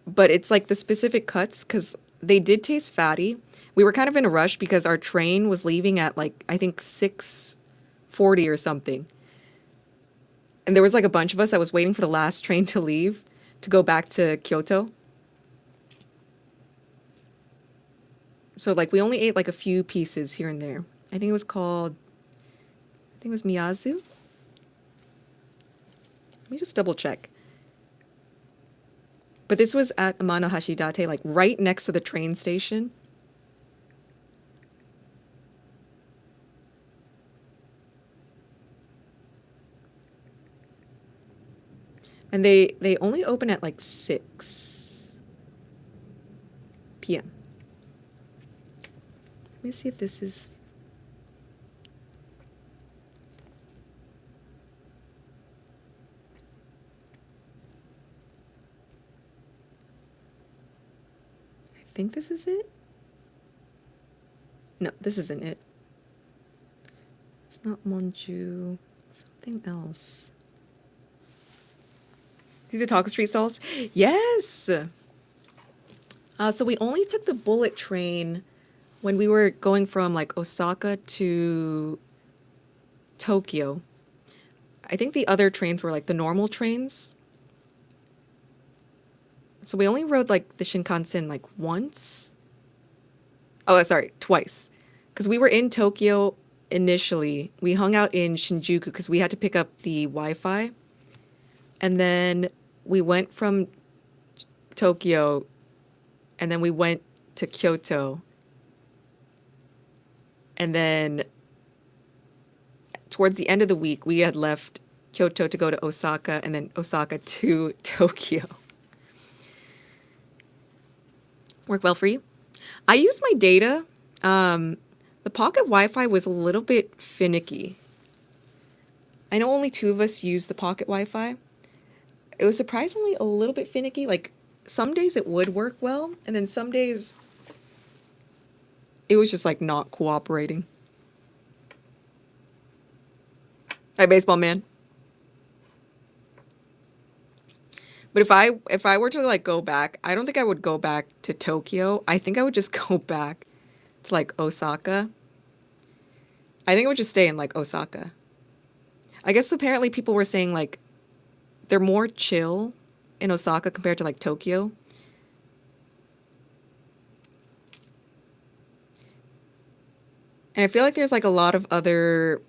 But it's like the specific cuts because they did taste fatty. We were kind of in a rush because our train was leaving at like, I think 6:40 or something. And there was like a bunch of us that was waiting for the last train to leave to go back to Kyoto. So like we only ate like a few pieces here and there. I think it was called, I think it was Miyazu. Let me just double check. But this was at Amano Hashidate, like right next to the train station. And they only open at like 6 p.m. Let me see if this is... I think this is it. No, this isn't it. It's not Monju. Something else. See the Taco Street stalls? Yes! So we only took the bullet train when we were going from like Osaka to Tokyo. I think the other trains were like the normal trains. So we only rode like the Shinkansen like once. Oh, sorry, twice. Because we were in Tokyo initially. We hung out in Shinjuku because we had to pick up the Wi-Fi. And then we went from Tokyo and then we went to Kyoto. And then towards the end of the week, we had left Kyoto to go to Osaka and then Osaka to Tokyo. Work well for you? I used my data. The pocket Wi-Fi was a little bit finicky. I know only 2 of us used the pocket Wi-Fi. it was surprisingly a little bit finicky. Like, some days it would work well, and then some days it was just like not cooperating. Hi, baseball man. But if I were to like go back, I don't think I would go back to Tokyo. I think I would just go back to like Osaka. I think I would just stay in like Osaka. I guess apparently people were saying like they're more chill in Osaka compared to like Tokyo. And I feel like there's like a lot of other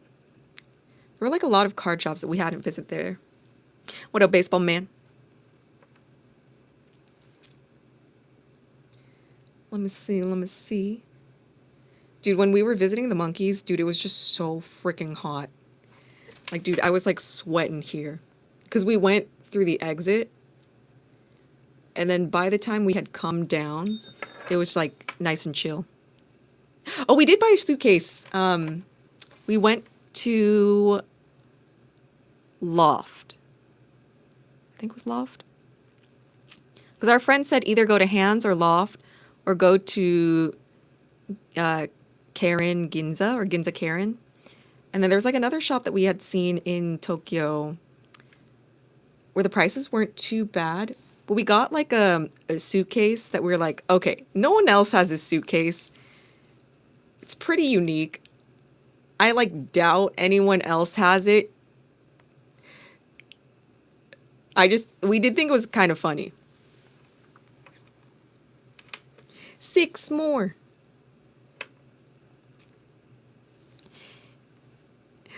there were like a lot of card shops that we hadn't visited there. What up, baseball man? Let me see, let me see. Dude, when we were visiting the monkeys, dude, it was just so freaking hot. Like, dude, I was like sweating here. Because we went through the exit. And then by the time we had come down, it was like nice and chill. Oh, we did buy a suitcase. We went to Loft. I think it was Loft. Because our friend said either go to Hands or Loft or go to Karen Ginza or Ginza Karen. And then there's like another shop that we had seen in Tokyo where the prices weren't too bad. But we got like a suitcase that we were like, okay, no one else has this suitcase. It's pretty unique. I like doubt anyone else has it. We did think it was kind of funny. 6 more.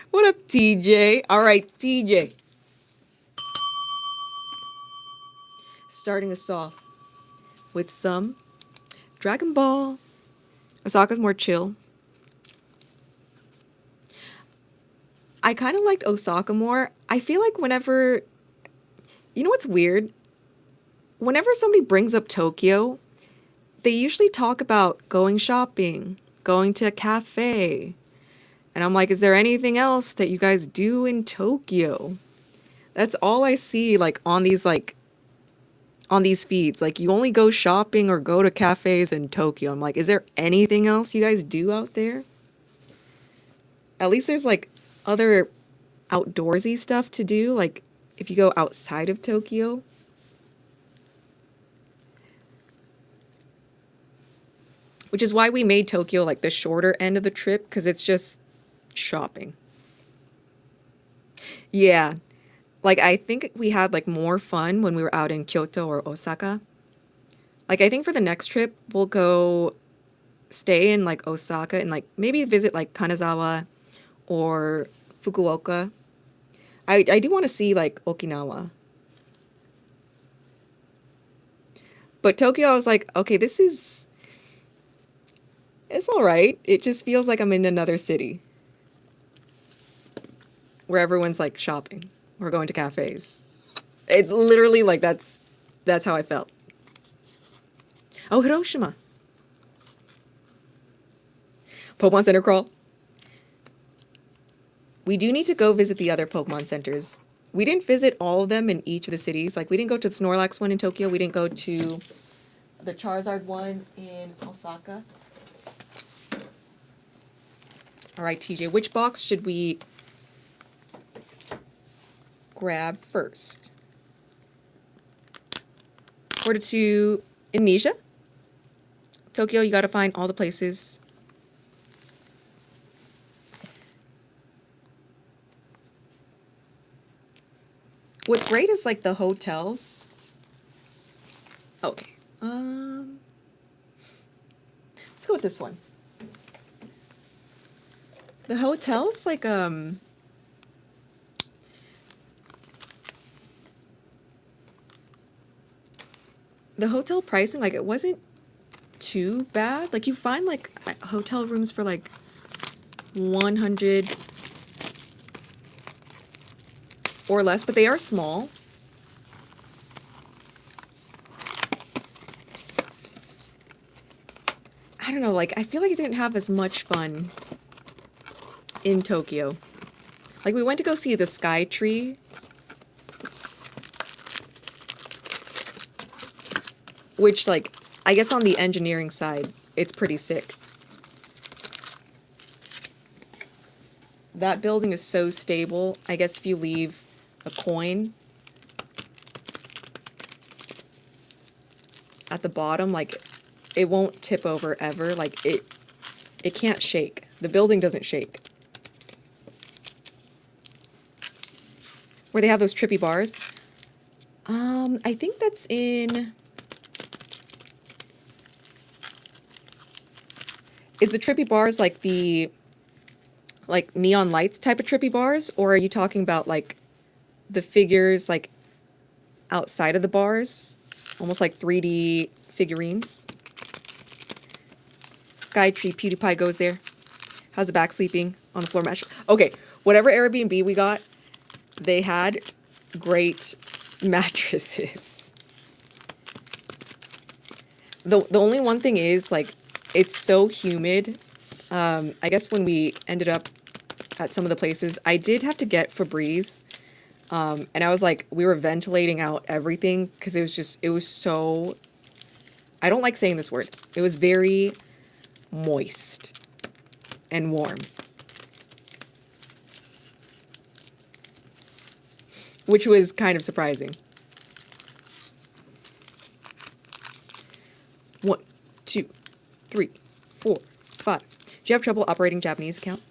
What up, TJ? All right, TJ. Starting us off with some Dragon Ball. Osaka's more chill. I kind of liked Osaka more. I feel like whenever... You know what's weird? Whenever somebody brings up Tokyo, they usually talk about going shopping, going to a cafe. And I'm like, is there anything else that you guys do in Tokyo? That's all I see like on these feeds. Like, you only go shopping or go to cafes in Tokyo. I'm like, is there anything else you guys do out there? At least there's like other outdoorsy stuff to do, like if you go outside of Tokyo. Which is why we made Tokyo like the shorter end of the trip, because it's just shopping. Yeah. Like, I think we had like more fun when we were out in Kyoto or Osaka. Like, I think for the next trip, we'll go stay in like Osaka and like maybe visit like Kanazawa or Fukuoka. I do want to see like Okinawa. But Tokyo, I was like, okay, it's all right. It just feels like I'm in another city where everyone's like shopping or going to cafes. It's literally like that's how I felt. Oh, Hiroshima. Pokemon Center crawl. We do need to go visit the other Pokemon centers. We didn't visit all of them in each of the cities. Like, we didn't go to the Snorlax one in Tokyo. We didn't go to the Charizard one in Osaka. All right, TJ, which box should we grab first? Order to Indonesia. Tokyo, you gotta find all the places. What's great is like the hotels. Okay. Let's go with this one. The hotels like the hotel pricing, like, it wasn't too bad. Like, you find like hotel rooms for like 100 or less, but they are small. I don't know, like, I feel like I didn't have as much fun in Tokyo. Like, we went to go see the Sky Tree. which, like, I guess on the engineering side, it's pretty sick. That building is so stable. I guess if you leave a coin at the bottom, like, it won't tip over ever. Like, it can't shake. The building doesn't shake. Where they have those trippy bars. I think that's in... Is the trippy bars like the... like neon lights type of trippy bars? Or are you talking about like the figures like outside of the bars? Almost like 3D figurines. Skytree PewDiePie goes there. How's the back sleeping on the floor mattress? Okay, whatever Airbnb we got, they had great mattresses. The only one thing is, like, it's so humid. I guess when we ended up at some of the places, I did have to get Febreze. And I was like, we were ventilating out everything because it was so, I don't like saying this word. It was very moist and warm. Which was kind of surprising. 1, 2, 3, 4, 5. Do you have trouble operating Japanese account?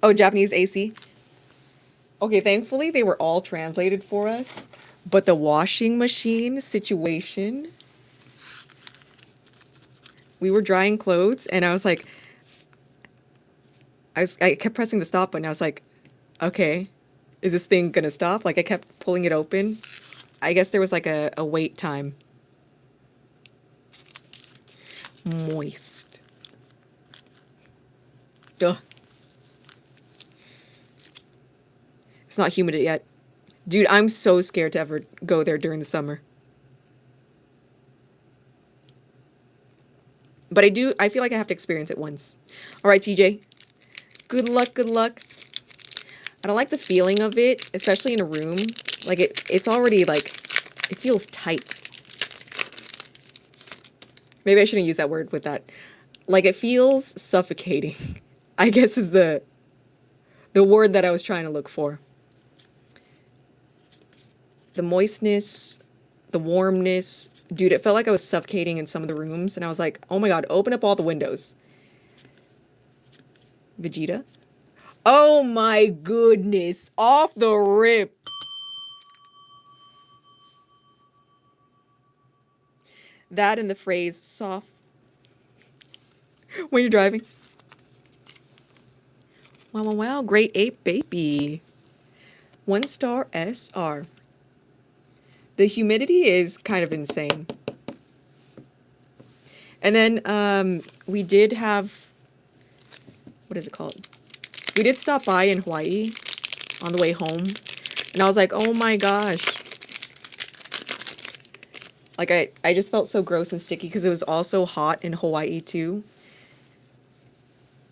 Oh, Japanese AC? Okay, thankfully they were all translated for us. But the washing machine situation... We were drying clothes, and I was like... I kept pressing the stop button. I was like, okay, is this thing gonna stop? Like, I kept pulling it open. I guess there was like a wait time. Moist. Duh. It's not humid yet. Dude, I'm so scared to ever go there during the summer. But I feel like I have to experience it once. All right, TJ. Good luck, good luck. I don't like the feeling of it, especially in a room. Like, it's already, like, it feels tight. Maybe I shouldn't use that word with that. Like, it feels suffocating, I guess is the word that I was trying to look for. The moistness, the warmness. Dude, it felt like I was suffocating in some of the rooms, and I was like, oh my god, open up all the windows. Vegeta? Oh my goodness, off the rip. That and the phrase soft when you're driving. Wow, wow, wow, great ape baby. 1-star SR. The humidity is kind of insane. And then we did have, what is it called? We did stop by in Hawaii on the way home. And I was like, oh my gosh. Like, I just felt so gross and sticky because it was also hot in Hawaii too.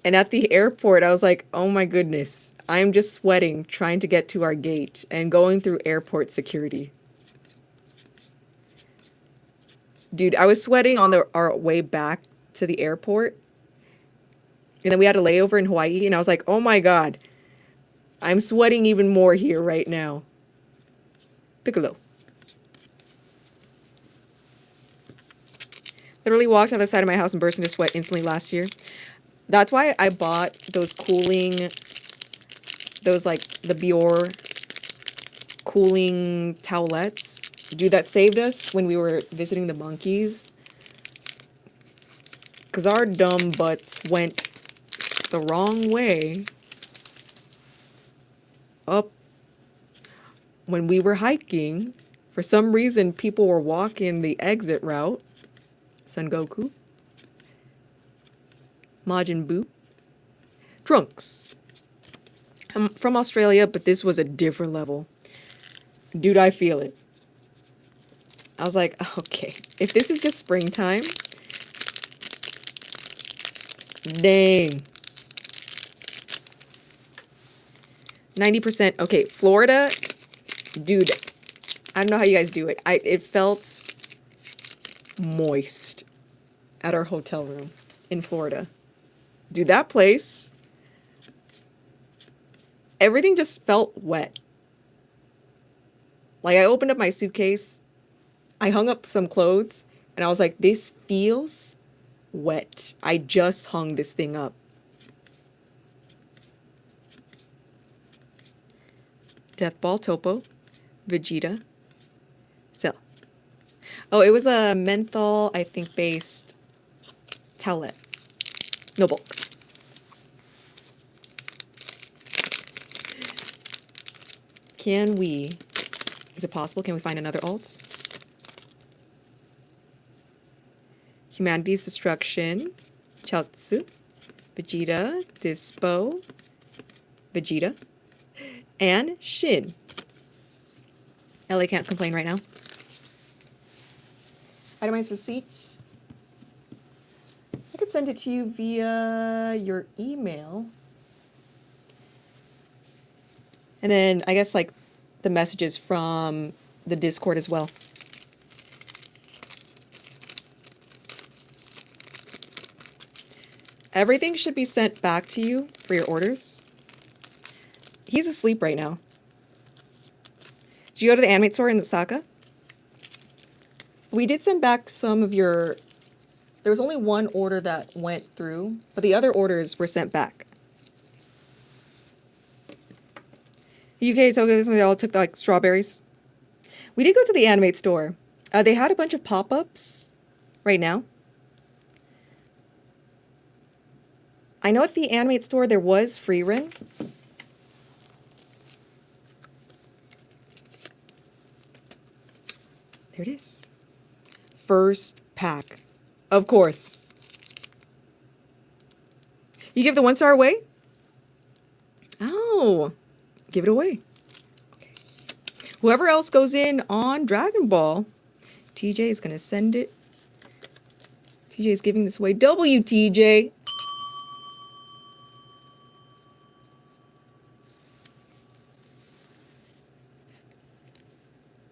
And at the airport, I was like, oh my goodness. I'm just sweating trying to get to our gate and going through airport security. Dude, I was sweating on our way back to the airport. And then we had a layover in Hawaii, and I was like, oh my god. I'm sweating even more here right now. Piccolo. Literally walked on the side of my house and burst into sweat instantly last year. That's why I bought those cooling, those like the Bior cooling towelettes. Dude, that saved us when we were visiting the monkeys. Because our dumb butts went the wrong way up when we were hiking. For some reason, people were walking the exit route. Son Goku. Majin Buu. Trunks. I'm from Australia, but this was a different level. Dude, I feel it. I was like, okay, if this is just springtime, dang. 90%. Okay, Florida, dude, I don't know how you guys do it. It felt moist at our hotel room in Florida. Dude, that place, everything just felt wet. Like, I opened up my suitcase, I hung up some clothes, and I was like, this feels wet. I just hung this thing up. Death Ball Topo, Vegeta, Cell. Oh, it was a menthol, I think, based towelette. No bulk. Can we, is it possible? Can we find another alt? Humanity's Destruction, Chaozu, Vegeta, Dispo, Vegeta, and Shin. LA can't complain right now. Itemized receipt. I could send it to you via your email. And then I guess like the messages from the Discord as well. Everything should be sent back to you for your orders. He's asleep right now. Did you go to the anime store in Osaka? We did send back some of your... There was only one order that went through, but the other orders were sent back. UK, Tokyo, this one, they all took like strawberries. We did go to the Animate store. They had a bunch of pop-ups right now. I know at the Animate store there was free Rin. There it is. First pack. Of course. You give the 1-star away? Oh. Give it away. Okay. Whoever else goes in on Dragon Ball, TJ is going to send it. TJ is giving this away. WTJ.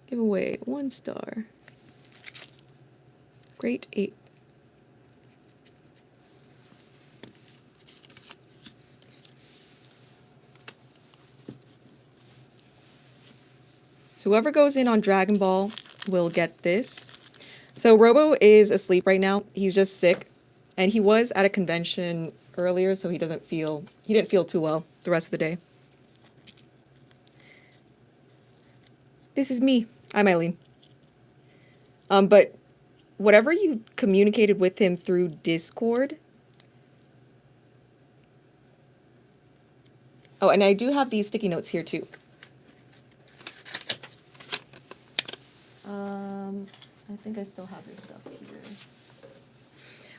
Give away 1 star. Great 8. So whoever goes in on Dragon Ball will get this. So Robo is asleep right now. He's just sick. And he was at a convention earlier, so he didn't feel too well the rest of the day. This is me. I'm Eileen. But whatever you communicated with him through Discord. Oh, and I do have these sticky notes here too. I think I still have your stuff here.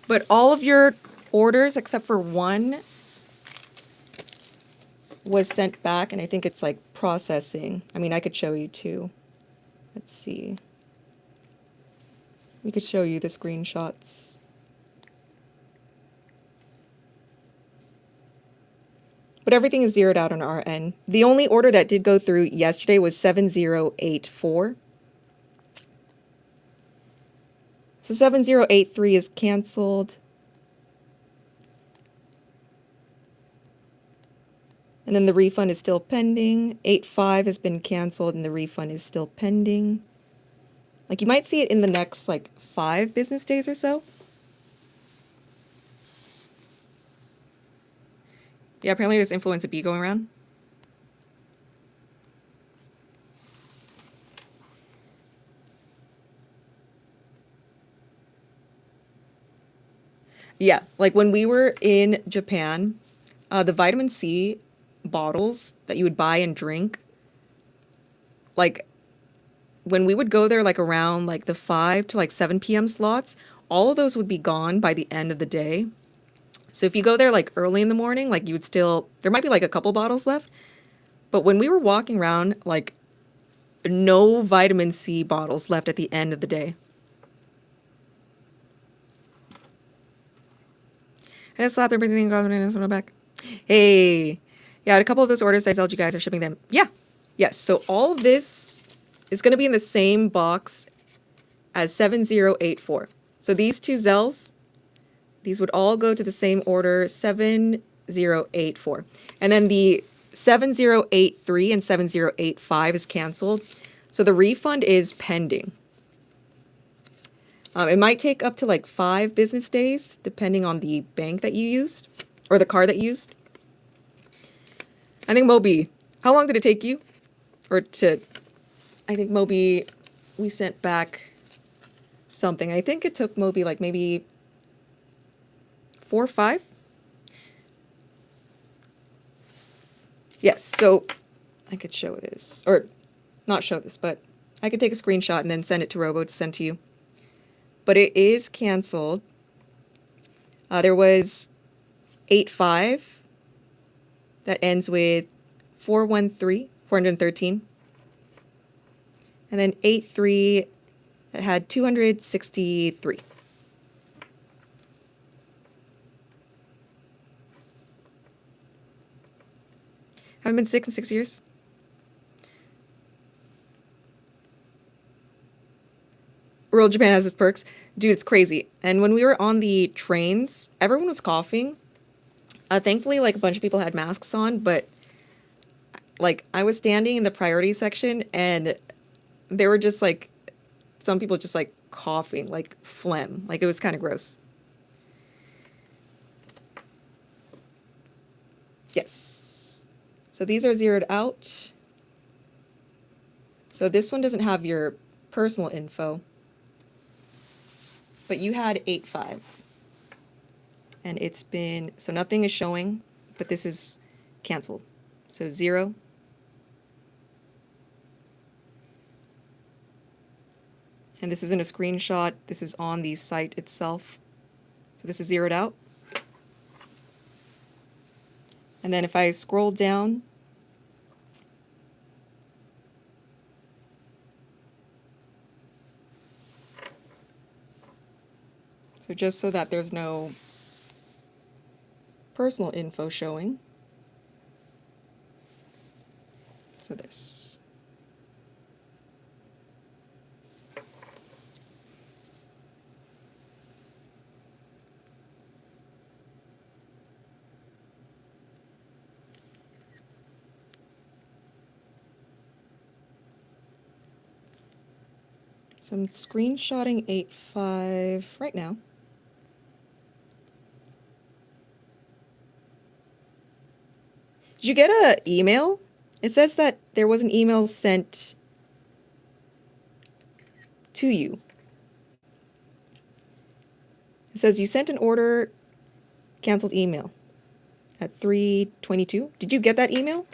But all of your orders, except for one, was sent back, and I think it's like processing. I mean, I could show you too. Let's see. We could show you the screenshots. But everything is zeroed out on our end. The only order that did go through yesterday was 7084. So 7083 is canceled. And then the refund is still pending. 85 has been canceled and the refund is still pending. Like, you might see it in the next like 5 business days or so. Yeah, apparently there's influenza B going around. Yeah, like when we were in Japan, the vitamin C bottles that you would buy and drink, like when we would go there like around like the 5 to like 7 p.m. slots, all of those would be gone by the end of the day. So if you go there like early in the morning, like you would still, there might be like a couple bottles left. But when we were walking around, like no vitamin C bottles left at the end of the day. I slapped everything got back. Hey. Yeah, a couple of those orders I told you guys are shipping them. Yeah. Yes. So all of this is going to be in the same box as 7084. So these two Zells, these would all go to the same order, 7084. And then the 7083 and 7085 is canceled. So the refund is pending. It might take up to like 5 business days, depending on the bank that you used, or the card that you used. I think Moby, how long did it take you? I think Moby, we sent back something. I think it took Moby like maybe 4 or 5. Yes, so I could show this, or not show this, but I could take a screenshot and then send it to Robo to send to you. But it is canceled. There was 85 that ends with 413, and then 83 that had 263. Haven't been sick in 6 years. Rural Japan has its perks. Dude, it's crazy. And when we were on the trains, everyone was coughing. Thankfully, like, a bunch of people had masks on, but, like, I was standing in the priority section, and there were just, like, some people just, like, coughing, like, phlegm. Like, it was kind of gross. Yes. So these are zeroed out. So this one doesn't have your personal info. But you had 85. And it's been, so nothing is showing, but this is canceled. So 0. And this isn't a screenshot, this is on the site itself. So this is zeroed out. And then if I scroll down, so just so that there's no personal info showing. So this. So I'm screenshotting 85 right now. Did you get an email? It says that there was an email sent to you. It says you sent an order, canceled email at 3:22. Did you get that email?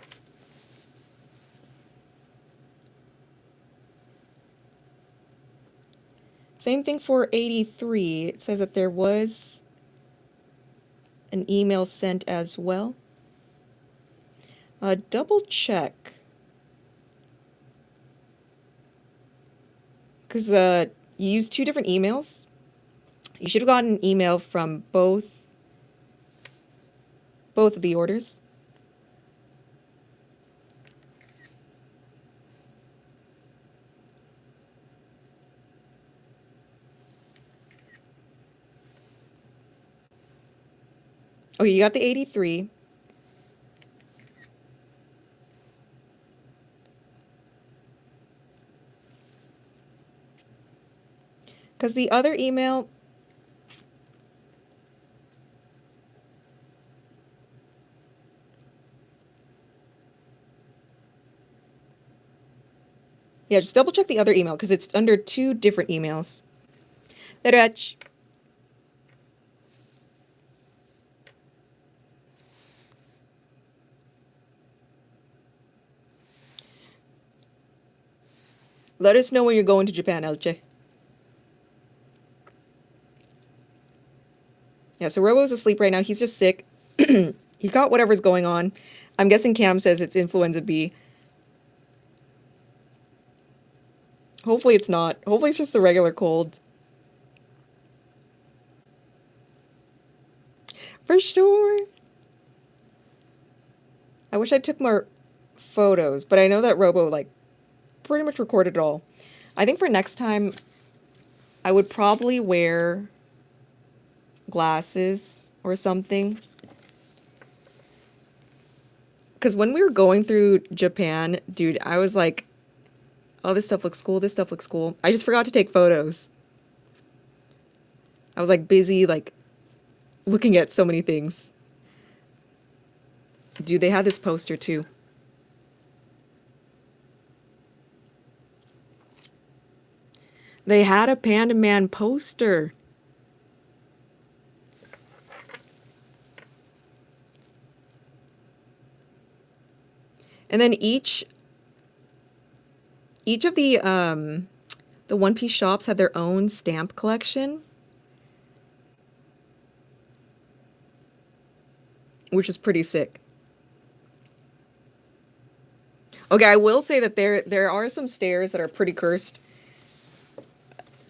Same thing for 83. It says that there was an email sent as well. Double check. Because you used 2 different emails. You should have gotten an email from both of the orders. Oh, you got the 83. Because the other email... Yeah, just double check the other email, because it's under 2 different emails. Lerach. Let us know when you're going to Japan, Elche. Yeah, so Robo's asleep right now. He's just sick. He's got whatever's going on. I'm guessing Cam says it's influenza B. Hopefully it's not. Hopefully it's just the regular cold. For sure. I wish I took more photos, but I know that Robo, like, pretty much recorded it all. I think for next time, I would probably wear glasses or something. Because when we were going through Japan, dude, I was like, oh, this stuff looks cool. This stuff looks cool. I just forgot to take photos. I was like busy, like looking at so many things. Dude, they had this poster too. They had a Panda Man poster. And then each of the One Piece shops had their own stamp collection, which is pretty sick. Okay, I will say that there are some stairs that are pretty cursed.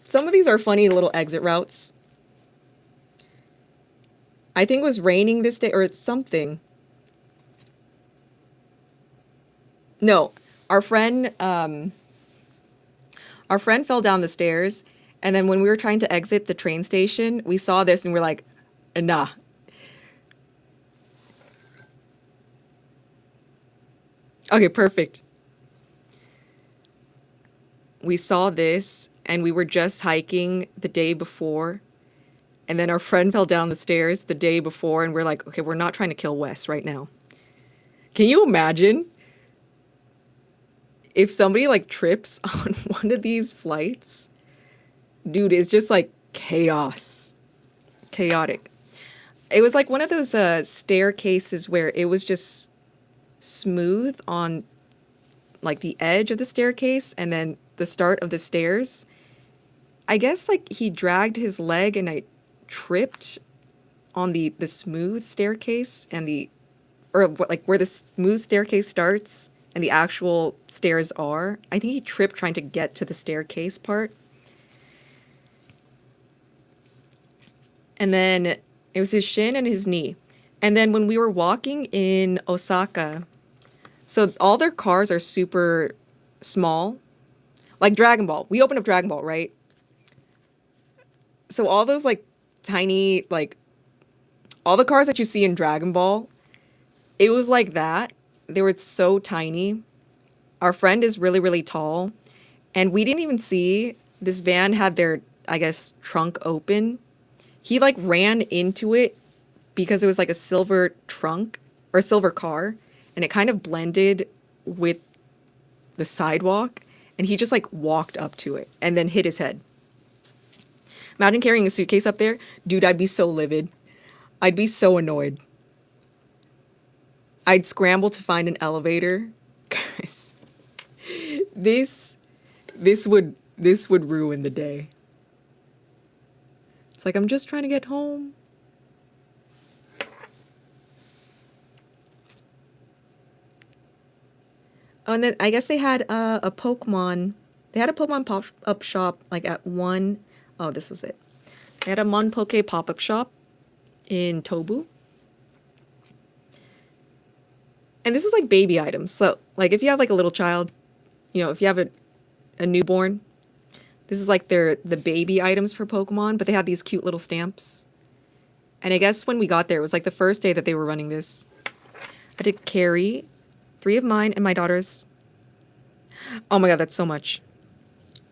Some of these are funny little exit routes. I think it was raining this day, or it's something. No, our friend fell down the stairs, and then when we were trying to exit the train station, we saw this and we're like, nah. Okay, perfect. We saw this and we were just hiking the day before, and then our friend fell down the stairs the day before, and we're like, okay, we're not trying to kill Wes right now. Can you imagine if somebody like trips on one of these flights? Dude, it's just like chaos. Chaotic. It was like one of those staircases where it was just smooth on like the edge of the staircase and then the start of the stairs. I guess like he dragged his leg and I tripped on the smooth staircase and like where the smooth staircase starts and the actual stairs are. I think he tripped trying to get to the staircase part. And then it was his shin and his knee. And then when we were walking in Osaka, so all their cars are super small. Like Dragon Ball. We opened up Dragon Ball, right? So all those like tiny, like all the cars that you see in Dragon Ball, it was like that. They were so tiny. Our friend is really, really tall. And we didn't even see this van had their, I guess, trunk open. He like ran into it because it was like a silver trunk or silver car. And it kind of blended with the sidewalk. And he just like walked up to it and then hit his head. Imagine carrying a suitcase up there. Dude, I'd be so livid. I'd be so annoyed. I'd scramble to find an elevator. Guys, this would ruin the day. It's like, I'm just trying to get home. Oh, and then I guess they had a Pokemon. They had a Pokemon pop-up shop like at one. Oh, this was it. They had a Mon Poke pop-up shop in Tobu. And this is like baby items. So like if you have like a little child, you know, if you have a newborn, this is like the baby items for Pokemon, but they had these cute little stamps. And I guess when we got there, it was like the first day that they were running this. I did carry 3 of mine and my daughter's. Oh my god, that's so much.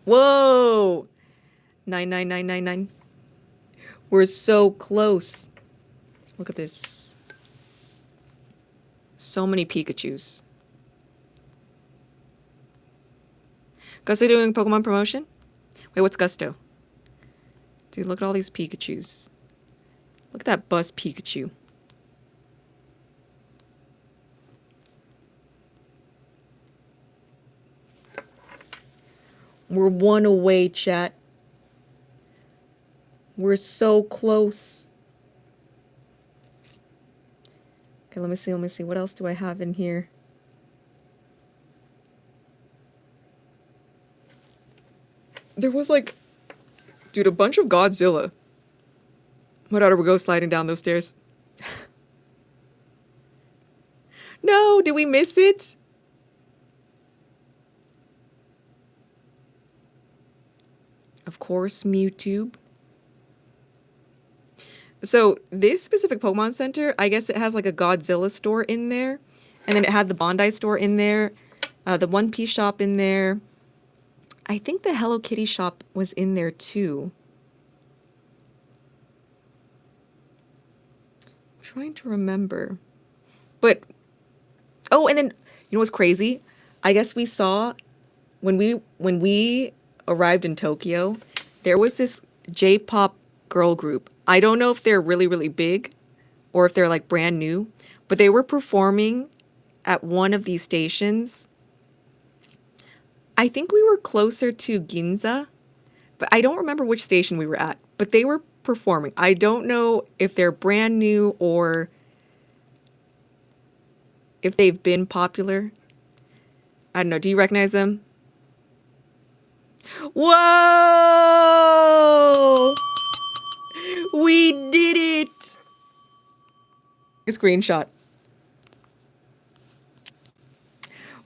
Whoa! 99999. We're so close. Look at this. So many Pikachus. Gusto doing Pokemon promotion? Wait, what's Gusto? Dude, look at all these Pikachus. Look at that bus Pikachu. We're 1 away, chat. We're so close. Okay, let me see. What else do I have in here? There was like, dude, a bunch of Godzilla. My daughter would go sliding down those stairs. No, did we miss it? Of course, Mewtwo. So this specific Pokemon Center, I guess it has like a Godzilla store in there. And then it had the Bondi store in there. The One Piece shop in there. I think the Hello Kitty shop was in there too. I'm trying to remember. But, oh, and then, you know what's crazy? I guess we saw, when we arrived in Tokyo, there was this J-pop girl group. I don't know if they're really, really big or if they're like brand new, but they were performing at one of these stations. I think we were closer to Ginza, but I don't remember which station we were at, but they were performing. I don't know if they're brand new or if they've been popular. I don't know. Do you recognize them? Whoa! We did it! A screenshot.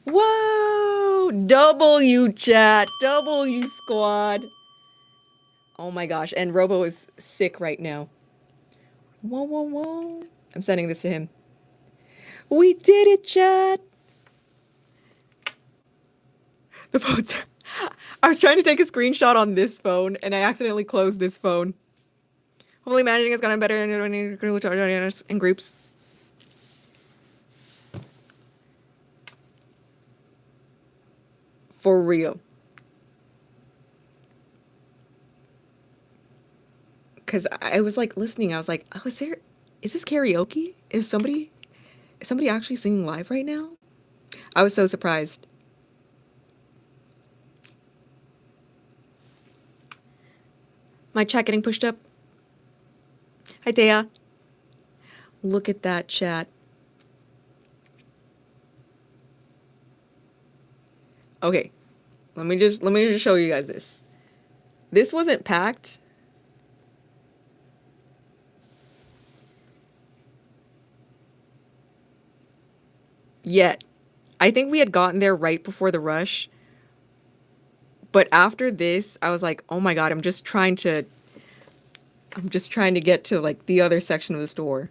Whoa! W chat, W squad. Oh my gosh, and Robo is sick right now. Whoa, whoa, whoa. I'm sending this to him. We did it, chat! The phone's... I was trying to take a screenshot on this phone, and I accidentally closed this phone. Hopefully managing has gotten better in groups. For real. Because I was like listening, I was like, oh, is this karaoke? Is somebody actually singing live right now? I was so surprised. My chat getting pushed up. Hi, Dea. Look at that chat. Okay, let me just show you guys this. This wasn't packed. Yet. I think we had gotten there right before the rush. But after this, I was like, oh my god, I'm just trying to get to like the other section of the store.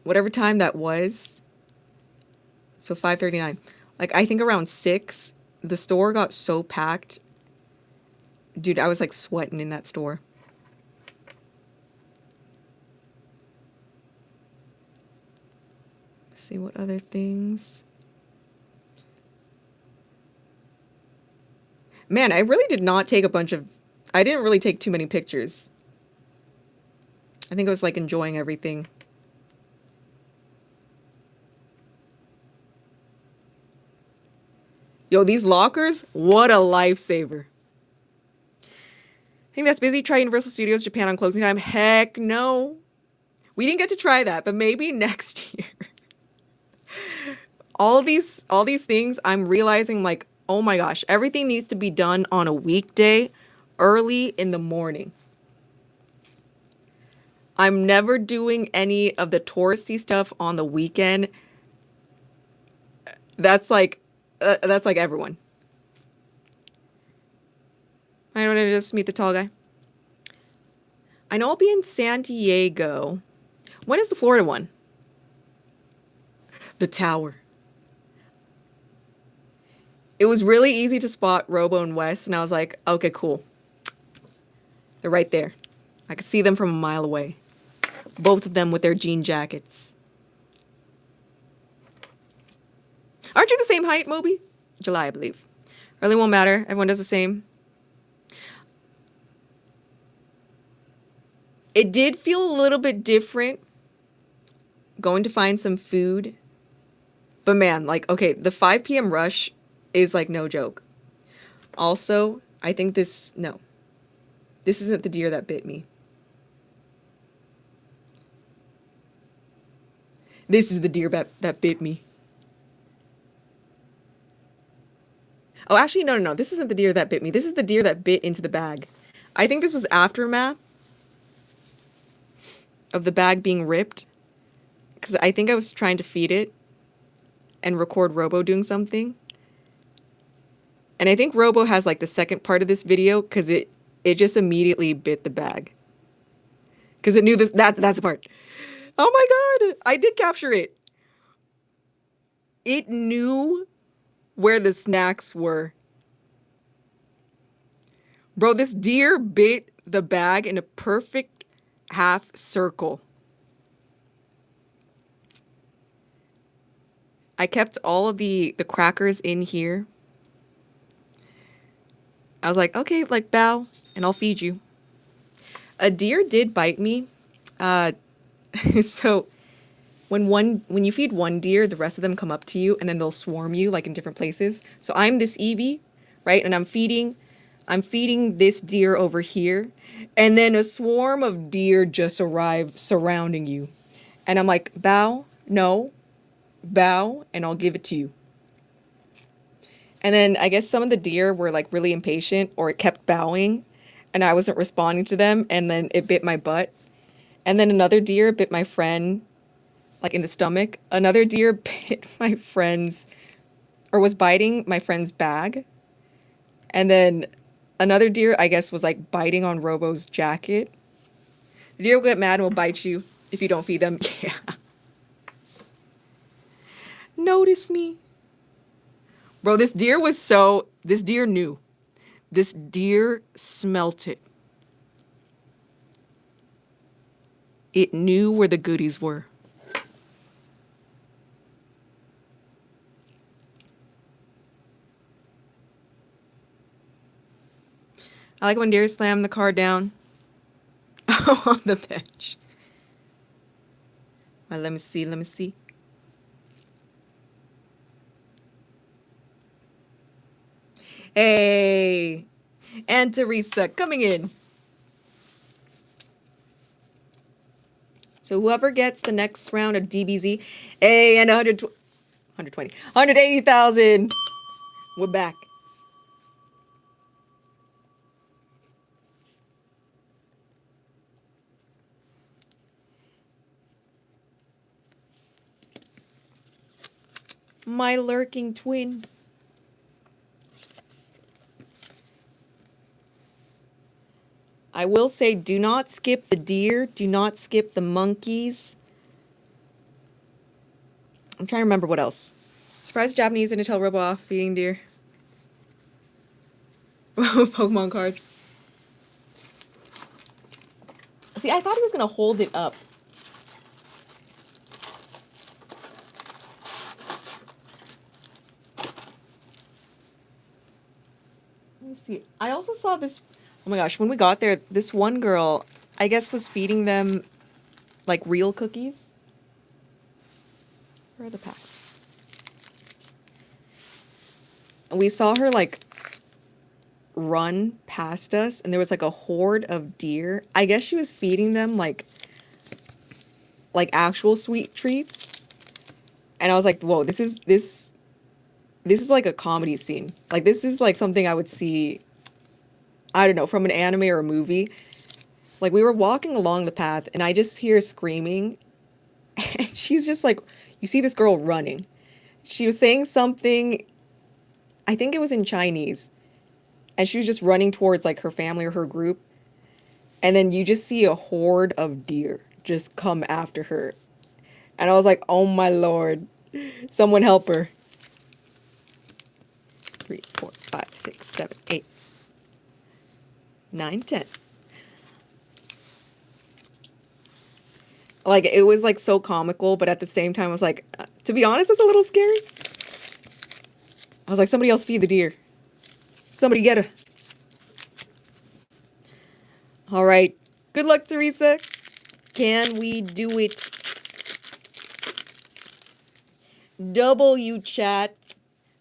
Whatever time that was. So 5:39. Like I think around 6, the store got so packed. Dude, I was like sweating in that store. Let's see what other things. Man, I really did not take I didn't really take too many pictures. I think I was like enjoying everything. Yo, these lockers, what a lifesaver. I think that's busy. Try Universal Studios Japan on closing time. Heck no. We didn't get to try that, but maybe next year. All these things I'm realizing like, oh my gosh, everything needs to be done on a weekday, early in the morning. I'm never doing any of the touristy stuff on the weekend. That's like everyone. I don't want to just meet the tall guy. I know I'll be in San Diego. When is the Florida one? The Tower. It was really easy to spot Robo and Wes, and I was like, okay, cool. They're right there. I could see them from a mile away. Both of them with their jean jackets. Aren't you the same height, Moby? July, I believe. Really won't matter. Everyone does the same. It did feel a little bit different going to find some food. But man, like, okay, the 5 p.m. rush is like no joke. Also, I think this isn't the deer that bit me. This is the deer that bit me. Oh, actually, no. This isn't the deer that bit me. This is the deer that bit into the bag. I think this was aftermath of the bag being ripped. Because I think I was trying to feed it and record Robo doing something. And I think Robo has like the second part of this video because it just immediately bit the bag. Because it knew that's the part. Oh my god! I did capture it. It knew where the snacks were. Bro, this deer bit the bag in a perfect half circle. I kept all of the crackers in here. I was like, okay, like bow, and I'll feed you. A deer did bite me. So when you feed one deer, the rest of them come up to you and then they'll swarm you like in different places. So I'm this Eevee, right? And I'm feeding this deer over here, and then a swarm of deer just arrive surrounding you. And I'm like, bow, no, bow, and I'll give it to you. And then I guess some of the deer were like really impatient or it kept bowing and I wasn't responding to them, and then it bit my butt. And then another deer bit my friend like in the stomach. Another deer bit my friend's or was biting my friend's bag. And then another deer, I guess, was like biting on Robo's jacket. The deer will get mad and will bite you if you don't feed them. Yeah. Notice me. Bro, this deer knew. This deer smelt it. It knew where the goodies were. I like when deer slam the car down on the bench. Well, let me see. Hey, and Teresa coming in. So whoever gets the next round of DBZ, hey, and 180,000. We're back. My lurking twin. I will say, do not skip the deer. Do not skip the monkeys. I'm trying to remember what else. Surprised Japanese didn't tell Robo off feeding deer. Pokemon cards. See, I thought he was going to hold it up. Let me see. I also saw this. Oh my gosh, when we got there, this one girl, I guess, was feeding them like real cookies. Where are the packs? And we saw her like run past us, and there was like a horde of deer. I guess she was feeding them like actual sweet treats. And I was like, whoa, this is like a comedy scene. Like, this is like something I would see, I don't know, from an anime or a movie. Like, we were walking along the path and I just hear screaming, and she's just like, you see this girl running. She was saying something, I think it was in Chinese, and she was just running towards like her family or her group. And then you just see a horde of deer just come after her. And I was like, oh my lord, someone help her. 3, 4, 5, 6, 7, 8, 9, 10. Like, it was like so comical, but at the same time I was like, to be honest, it's a little scary. I was like, somebody else feed the deer. Somebody get her. All right. Good luck, Teresa. Can we do it? W chat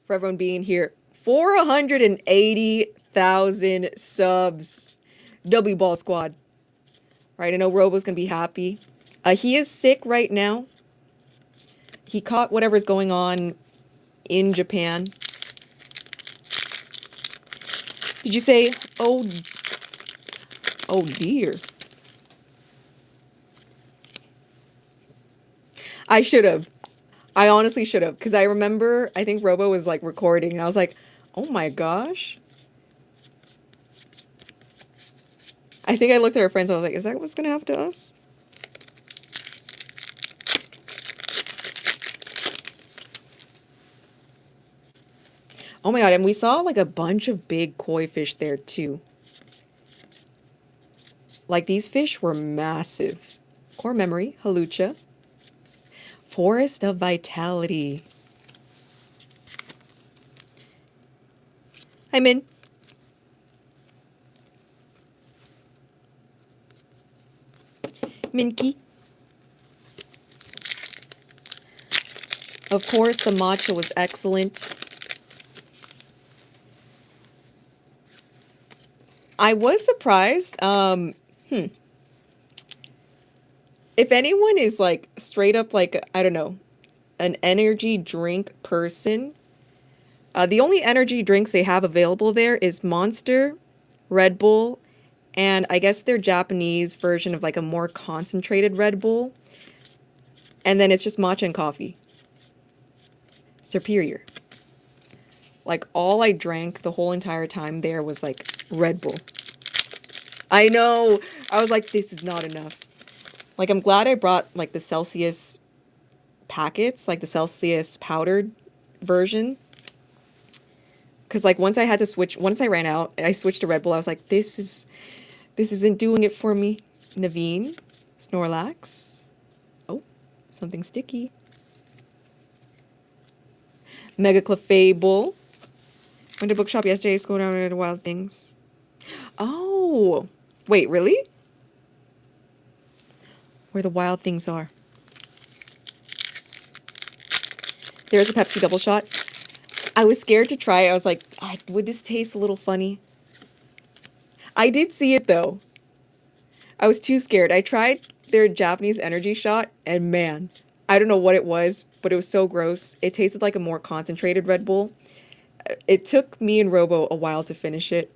for everyone being here. 480,000 subs. W Ball Squad. All right, I know Robo's going to be happy. He is sick right now. He caught whatever's going on in Japan. Did you say, oh dear? I should have. I honestly should have, because I remember, I think Robo was like recording, and I was like, Oh my gosh. I think I looked at our friends, I was like, is that what's gonna happen to us? Oh my god, and we saw like a bunch of big koi fish there too. Like these fish were massive. Core memory, halucha. Forest of Vitality. Hi, Min. Minky. Of course, the matcha was excellent. I was surprised. If anyone is like straight up like, I don't know, an energy drink person, the only energy drinks they have available there is Monster, Red Bull, and I guess their Japanese version of like a more concentrated Red Bull. And then it's just matcha and coffee. Superior. Like all I drank the whole entire time there was like Red Bull. I know. I was like, this is not enough. Like I'm glad I brought like the Celsius packets, like the Celsius powdered version. Because like once I ran out, I switched to Red Bull. I was like, this isn't doing it for me. Naveen, Snorlax. Oh, something sticky. Mega Clefable. Went to bookshop yesterday, scrolled down to Wild Things. Oh, wait, really? Where the Wild Things are. There's a Pepsi double shot. I was scared to try it. I was like, would this taste a little funny? I did see it though. I was too scared. I tried their Japanese energy shot and man, I don't know what it was, but it was so gross. It tasted like a more concentrated Red Bull. It took me and Robo a while to finish it.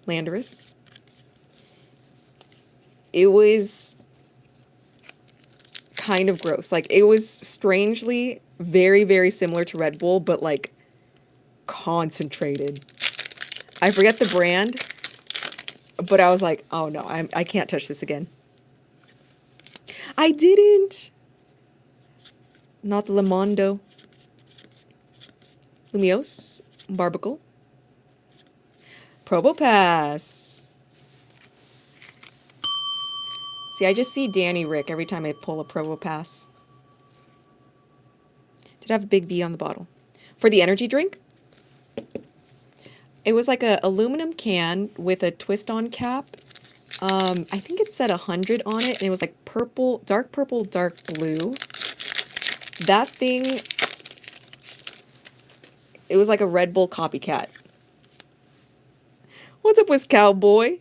Landorus. It was kind of gross. Like it was strangely very, very similar to Red Bull, but like concentrated. I forget the brand, but I was like, oh no, I can't touch this again. I didn't. Not the Lamondo. Lumiose. Barbacle. Probopass. See, I just see Danny Rick every time I pull a Probopass. Did have a big V on the bottle. For the energy drink, it was like a aluminum can with a twist-on cap. I think it said 100 on it, and it was like purple, dark blue. That thing, it was like a Red Bull copycat. What's up with Cowboy?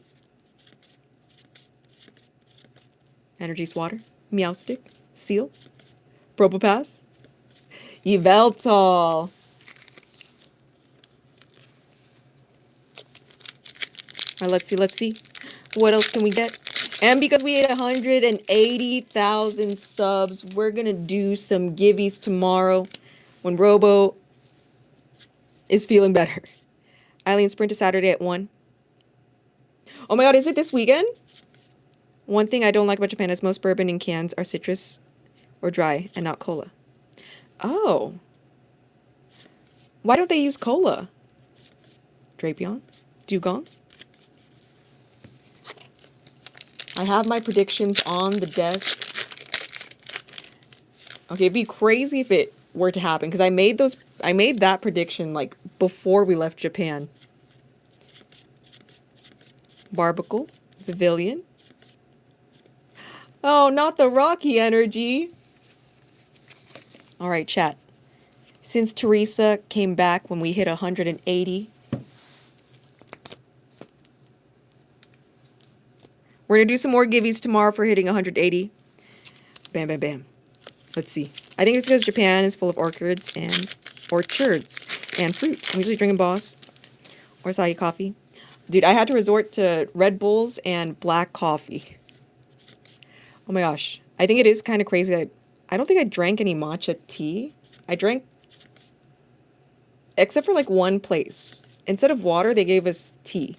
Energy Swatter, Meowstick, Seal, Probopass, Yveltal. Alright, let's see. What else can we get? And because we hit 180,000 subs, we're gonna do some giveaways tomorrow when Robo is feeling better. Eileen, sprint to Saturday at 1. Oh my god, is it this weekend? One thing I don't like about Japan is most bourbon in cans are citrus or dry and not cola. Oh. Why don't they use cola? Drapion? Dugong? I have my predictions on the desk. Okay, it'd be crazy if it were to happen because I made that prediction like before we left Japan. Barbacle, Pavilion. Oh, not the Rocky energy. All right, chat. Since Teresa came back when we hit 180, we're going to do some more giveaways tomorrow for hitting 180. Bam, bam, bam. Let's see. I think it's because Japan is full of orchids and fruit. I'm usually drinking Boss or Acai coffee. Dude, I had to resort to Red Bulls and black coffee. Oh my gosh. I think it is kind of crazy that I don't think I drank any matcha tea. I drank... except for like one place. Instead of water, they gave us tea.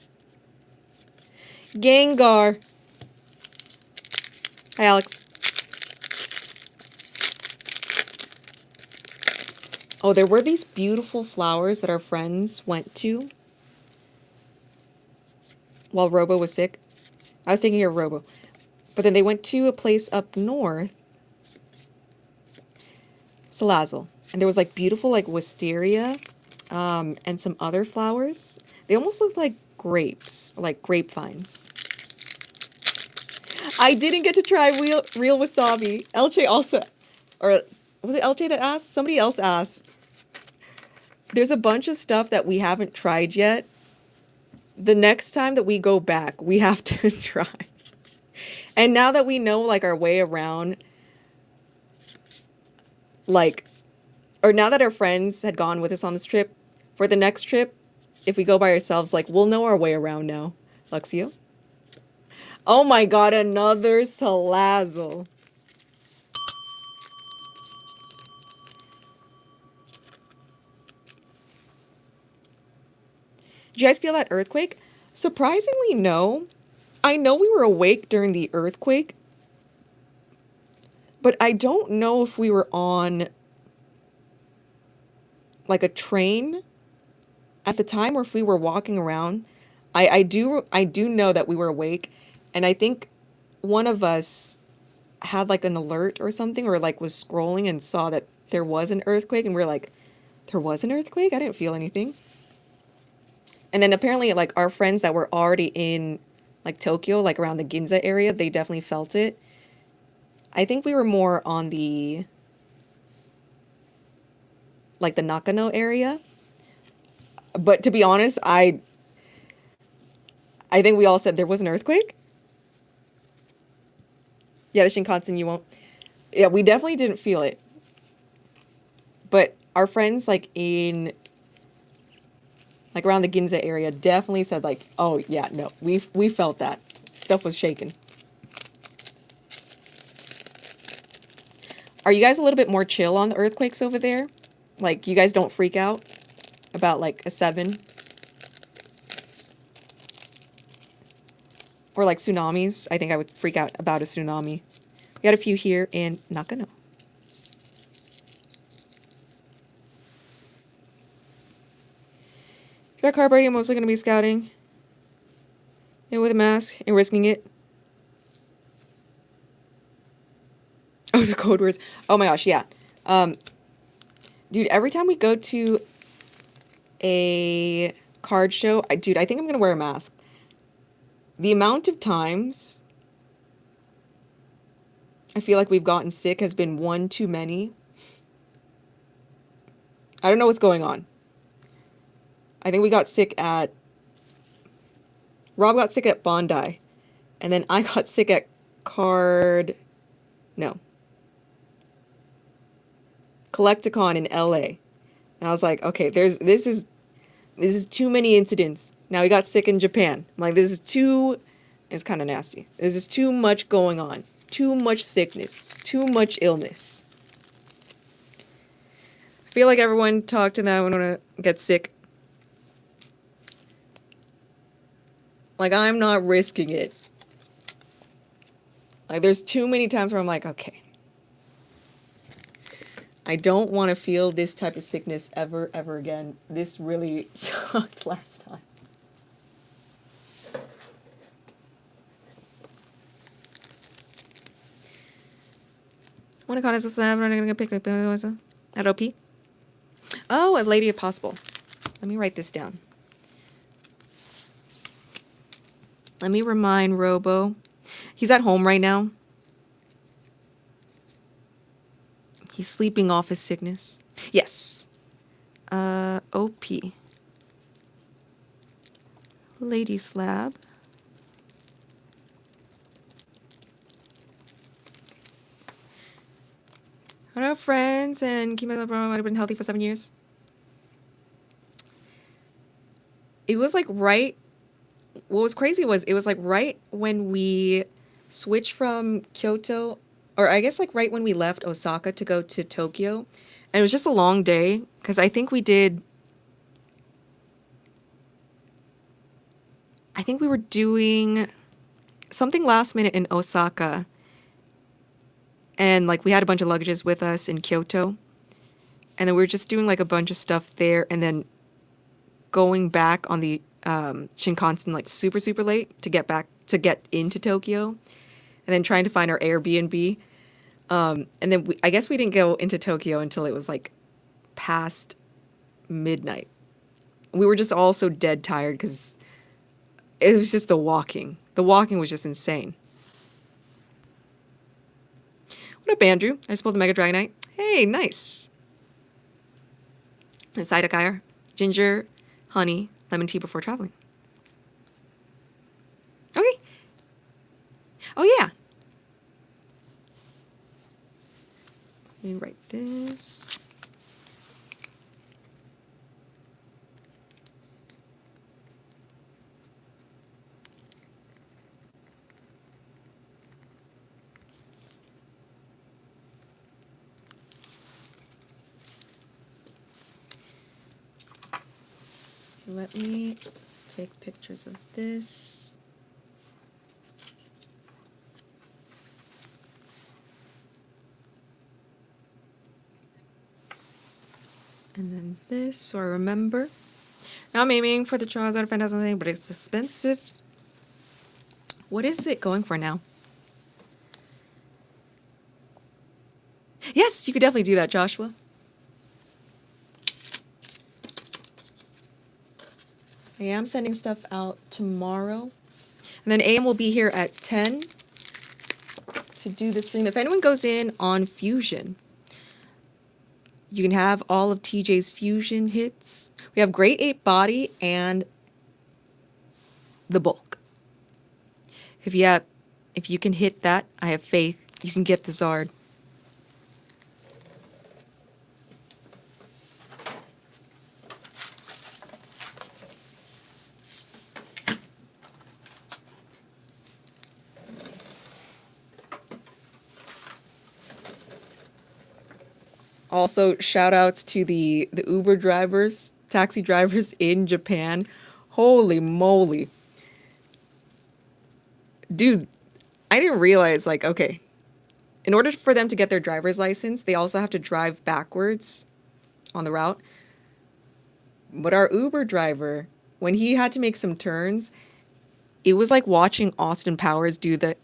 Gengar. Hi, Alex. Oh, there were these beautiful flowers that our friends went to while Robo was sick. I was taking care of Robo. But then they went to a place up north, Salazzle. And there was like beautiful like wisteria and some other flowers. They almost looked like grapes, like grapevines. I didn't get to try real wasabi. LJ also, or was it LJ that asked? Somebody else asked. There's a bunch of stuff that we haven't tried yet. The next time that we go back, we have to try. And now that we know like our way around, like, or now that our friends had gone with us on this trip, for the next trip, if we go by ourselves, like, we'll know our way around now. Luxio? Oh my god, another Salazzle. Did you guys feel that earthquake? Surprisingly, no. I know we were awake during the earthquake, but I don't know if we were on like a train at the time or if we were walking around. I do know that we were awake, and I think one of us had like an alert or something, or like was scrolling and saw that there was an earthquake, and we are like, there was an earthquake? I didn't feel anything. And then apparently like our friends that were already in like Tokyo, like around the Ginza area, they definitely felt it. I think we were more on the like the Nakano area. But to be honest, I think we all said there was an earthquake. Yeah, the Shinkansen, you won't. Yeah, we definitely didn't feel it. But our friends like in like around the Ginza area definitely said like, oh yeah, no, we felt that. Stuff was shaking. Are you guys a little bit more chill on the earthquakes over there? Like, you guys don't freak out about like a 7? Or like tsunamis. I think I would freak out about a tsunami. We got a few here in Nakano. You got carbureting, I'm mostly going to be scouting. And with a mask and risking it. Oh, the code words. Oh my gosh, yeah. Dude, every time we go to a card show, dude, I think I'm going to wear a mask. The amount of times I feel like we've gotten sick has been one too many. I don't know what's going on. I think we got sick at... Rob got sick at Bondi. And then I got sick at Collecticon in LA. And I was like, okay, this is too many incidents. Now we got sick in Japan. I'm like, this is too... It's kind of nasty. This is too much going on. Too much sickness. Too much illness. I feel like everyone talked to that when I get sick. Like, I'm not risking it. Like, there's too many times where I'm like, okay. I don't want to feel this type of sickness ever again. This really sucked last time. When a con is a slab, I'm going to pick up at OP. Oh, a Lady of Possible. Let me write this down. Let me remind Robo. He's at home right now. He's sleeping off his sickness. Yes. OP. Lady Slab. Hello, friends, and keep my bro. I've been healthy for 7 years. It was like right. What was crazy was it was like right when we switched from Kyoto, or I guess like right when we left Osaka to go to Tokyo, and it was just a long day because I think we did I think we were doing something last minute in Osaka. And like we had a bunch of luggages with us in Kyoto. And then we were just doing like a bunch of stuff there and then going back on the Shinkansen like super late to get into Tokyo. And then trying to find our Airbnb. And then I guess we didn't go into Tokyo until it was like past midnight. We were just all so dead tired because it was just the walking. The walking was just insane. What up, Andrew? I just pulled the Mega Dragonite. Hey, nice. And Cytokire, ginger, honey, lemon tea before traveling. Okay. Oh, yeah. Let me write this. Let me take pictures of this. And then this, so I remember. Now I'm aiming for the Charizard Phantasm thing, but it's expensive. What is it going for now? Yes, you could definitely do that, Joshua. I am sending stuff out tomorrow. And then AM will be here at 10 to do the stream. If anyone goes in on Fusion, you can have all of TJ's Fusion hits. We have Great Ape Body and the Bulk. If you can hit that, I have faith you can get the Zard. Also, shout outs to the Uber drivers, taxi drivers in Japan. Holy moly. Dude, I didn't realize, like, okay, in order for them to get their driver's license, they also have to drive backwards on the route. But our Uber driver, when he had to make some turns, it was like watching Austin Powers do the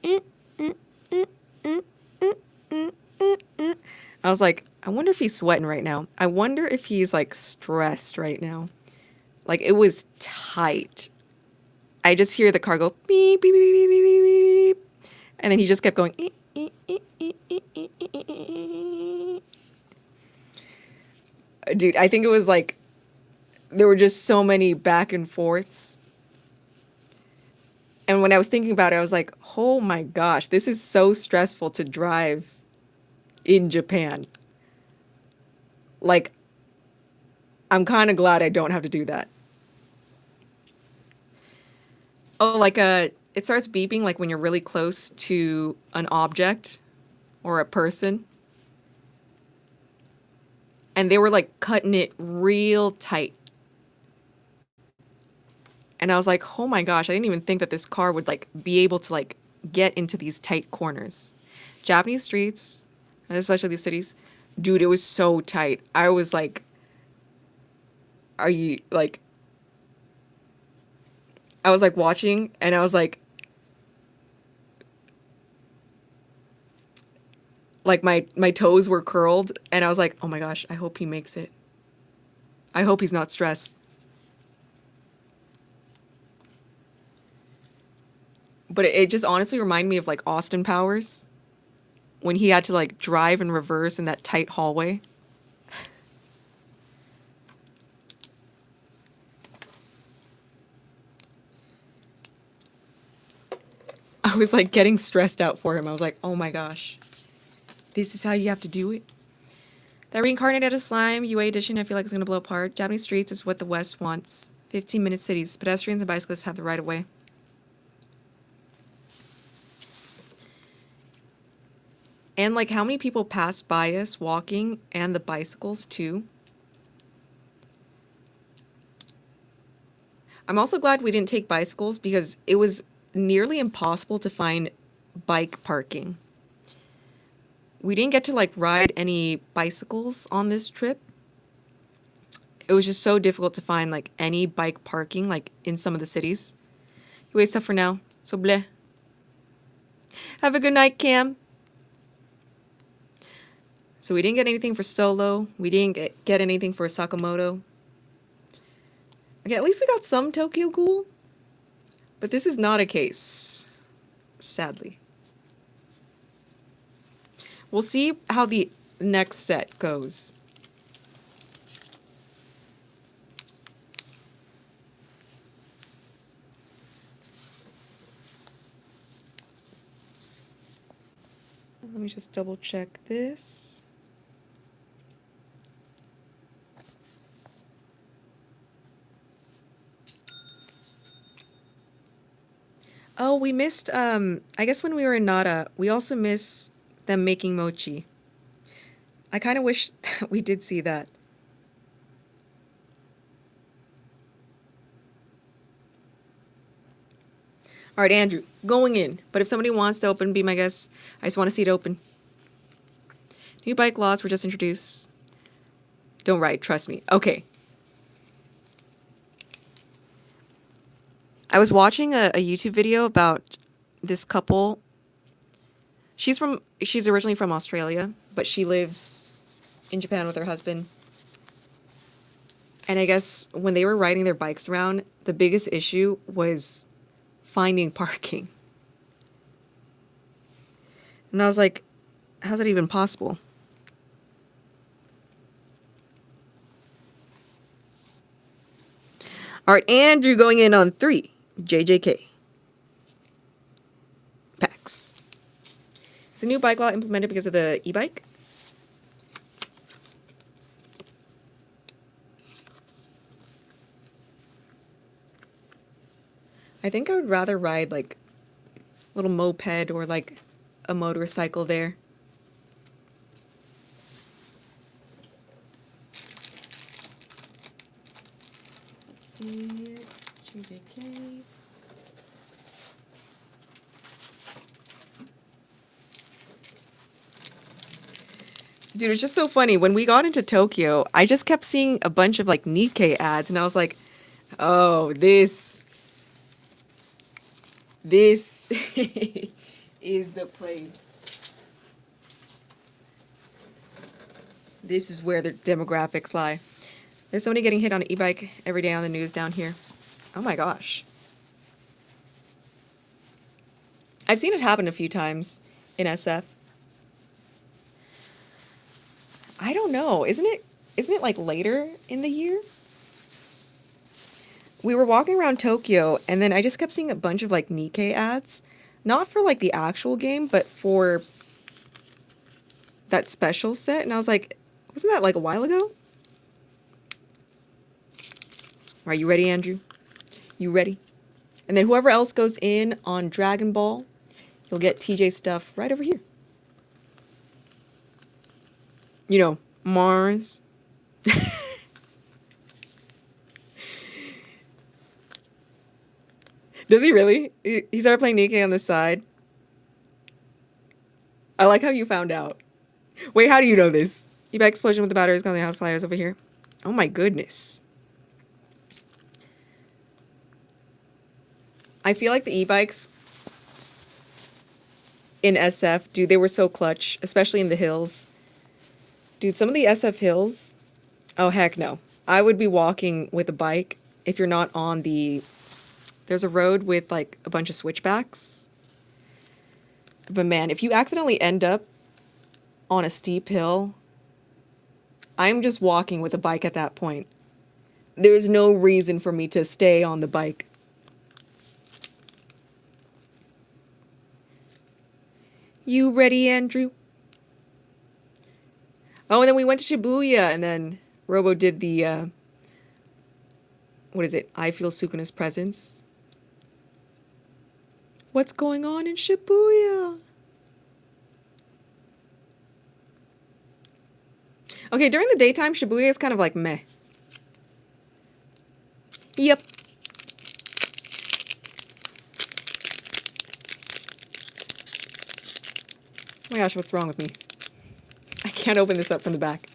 I was like, I wonder if he's sweating right now. I wonder if he's like stressed right now. Like it was tight. I just hear the car go beep, beep, beep, beep, beep, beep, beep. And then he just kept going. Dude, I think it was like, there were just so many back and forths. And when I was thinking about it, I was like, oh my gosh, this is so stressful to drive in Japan. Like, I'm kind of glad I don't have to do that. Oh, like it starts beeping like when you're really close to an object or a person. And they were like cutting it real tight. And I was like, oh my gosh, I didn't even think that this car would like be able to like get into these tight corners. Japanese streets, and especially these cities, dude, it was so tight. I was like, are you like, I was like watching and I was like my toes were curled and I was like, oh my gosh, I hope he makes it. I hope he's not stressed. But it just honestly reminded me of like Austin Powers when he had to like drive in reverse in that tight hallway. I was like getting stressed out for him. I was like, oh my gosh, this is how you have to do it. That reincarnated a slime UA edition, I feel like it's going to blow apart. Japanese streets is what the West wants. 15-minute cities. Pedestrians and bicyclists have the right of way. And like how many people passed by us walking and the bicycles too? I'm also glad we didn't take bicycles because it was nearly impossible to find bike parking. We didn't get to like ride any bicycles on this trip. It was just so difficult to find like any bike parking like in some of the cities. You wait stuff for now. So bleh. Have a good night, Cam. So we didn't get anything for Solo. We didn't get anything for Sakamoto. Okay, at least we got some Tokyo Ghoul. But this is not a case. Sadly. We'll see how the next set goes. Let me just double check this. Oh, we missed, I guess when we were in Nara, we also missed them making mochi. I kind of wish that we did see that. All right, Andrew, going in. But if somebody wants to open, be my guest. I just want to see it open. New bike laws were just introduced. Don't ride, trust me. Okay. I was watching a YouTube video about this couple. She's originally from Australia, but she lives in Japan with her husband. And I guess when they were riding their bikes around, the biggest issue was finding parking. And I was like, how's that even possible? All right, Andrew going in on 3. JJK. Packs. Is a new bike law implemented because of the e-bike? I think I would rather ride like a little moped or like a motorcycle there. Let's see. JJK. Dude, it's just so funny. When we got into Tokyo, I just kept seeing a bunch of like Nikkei ads, and I was like, oh, this is the place. This is where the demographics lie. There's somebody getting hit on an e-bike every day on the news down here. Oh my gosh. I've seen it happen a few times in SF. I don't know. Isn't it like later in the year? We were walking around Tokyo, and then I just kept seeing a bunch of like Nikkei ads. Not for like the actual game, but for that special set. And I was like, wasn't that like a while ago? Are you ready, Andrew? You ready? And then whoever else goes in on Dragon Ball, you'll get TJ stuff right over here. You know, Mars. Does he really? He started playing Nikkei on the side. I like how you found out. Wait, how do you know this? E-bike explosion with the batteries going to the house flyers over here. Oh my goodness. I feel like the e-bikes in SF, dude, they were so clutch, especially in the hills. Dude, some of the SF hills, oh heck no. I would be walking with a bike if you're not on the... There's a road with like a bunch of switchbacks. But man, if you accidentally end up on a steep hill, I'm just walking with a bike at that point. There's no reason for me to stay on the bike. You ready, Andrew? Oh, and then we went to Shibuya, and then Robo did the, what is it? I feel Sukuna's presence. What's going on in Shibuya? Okay, during the daytime, Shibuya is kind of like meh. Yep. Oh my gosh, what's wrong with me? I can't open this up from the back.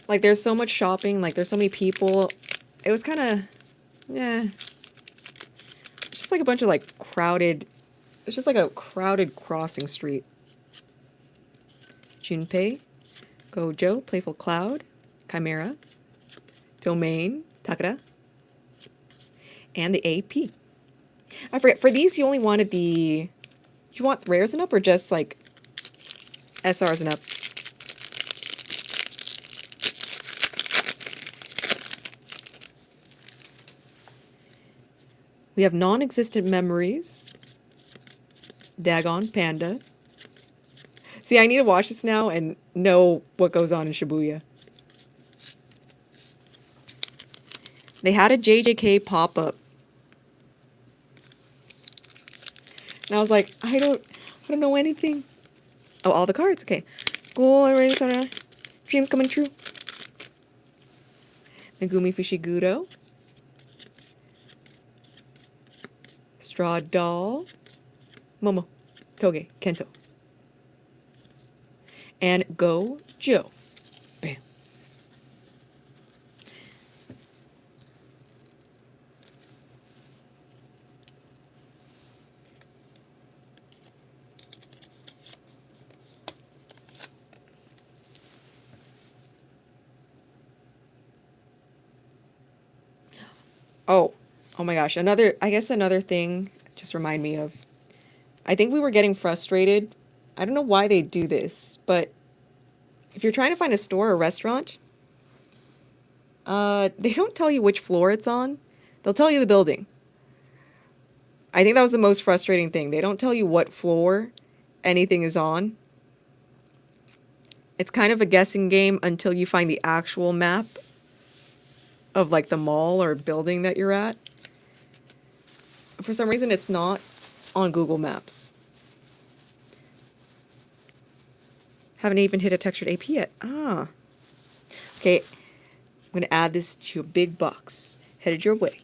Like, there's so much shopping. Like, there's so many people. It was kind of, yeah. Just like a bunch of, like, crowded. It's just like a crowded crossing street. Junpei, Gojo, Playful Cloud, Chimera, Domain, Takara, and the AP. I forget, for these you only wanted the... You want rares and up or just, like, SRs and up? We have non-existent memories. Dagon, Panda. See, I need to watch this now and know what goes on in Shibuya. They had a JJK pop-up. And I was like, I don't know anything. Oh, all the cards, okay. Dreams coming true. Megumi Fushiguro. Straw Doll. Momo. Toge. Kento. And Go Joe. Bam. Oh my gosh. I guess another thing just remind me of, I think we were getting frustrated. I don't know why they do this, but if you're trying to find a store or restaurant, they don't tell you which floor it's on. They'll tell you the building. I think that was the most frustrating thing. They don't tell you what floor anything is on. It's kind of a guessing game until you find the actual map of like the mall or building that you're at. For some reason, it's not on Google Maps. Haven't even hit a textured AP yet. Ah. Okay, I'm going to add this to a big box. Headed your way.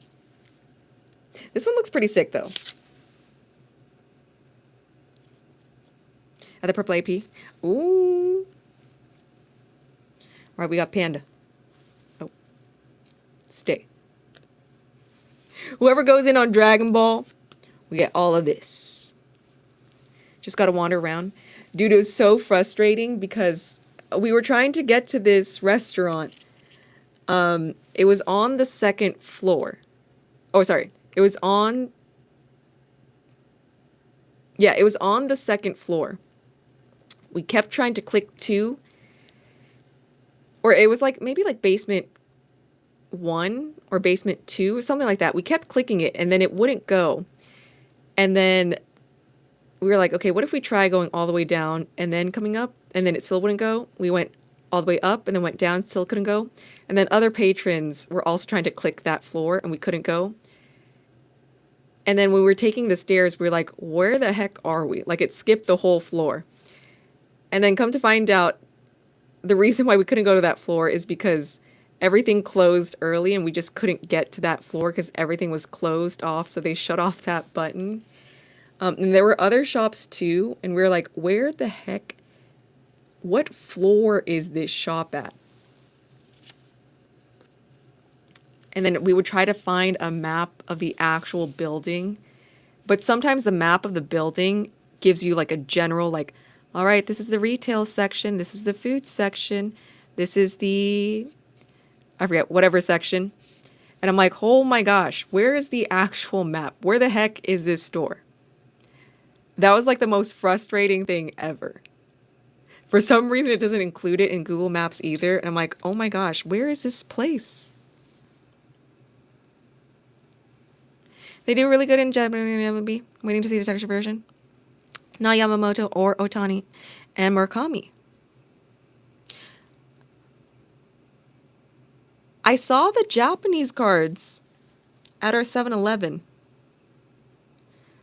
This one looks pretty sick, though. At the purple AP. Ooh. All right, we got Panda. Oh. Stay. Whoever goes in on Dragon Ball, we get all of this. Just got to wander around. Dude, it was so frustrating because we were trying to get to this restaurant. It was on the second floor. Oh, sorry. It was on... Yeah, it was on the second floor. We kept trying to click 2. Or it was like, maybe like basement 1 or basement 2, something like that. We kept clicking it and then it wouldn't go. And then we were like, okay, what if we try going all the way down and then coming up? And then it still wouldn't go. We went all the way up and then went down, still couldn't go. And then other patrons were also trying to click that floor and we couldn't go. And then when we were taking the stairs, we were like, where the heck are we? Like, it skipped the whole floor. And then come to find out, the reason why we couldn't go to that floor is because everything closed early and we just couldn't get to that floor because everything was closed off. So they shut off that button. And there were other shops too. And we were like, where the heck, what floor is this shop at? And then we would try to find a map of the actual building. But sometimes the map of the building gives you like a general, like, all right, this is the retail section. This is the food section. This is the, I forget, whatever section. And I'm like, oh my gosh, where is the actual map? Where the heck is this store? That was like the most frustrating thing ever. For some reason, it doesn't include it in Google Maps either. And I'm like, oh my gosh, where is this place? They do really good in Japanese. Waiting to see the texture version. Na Yamamoto or Otani and Murakami. I saw the Japanese cards at our 7-Eleven.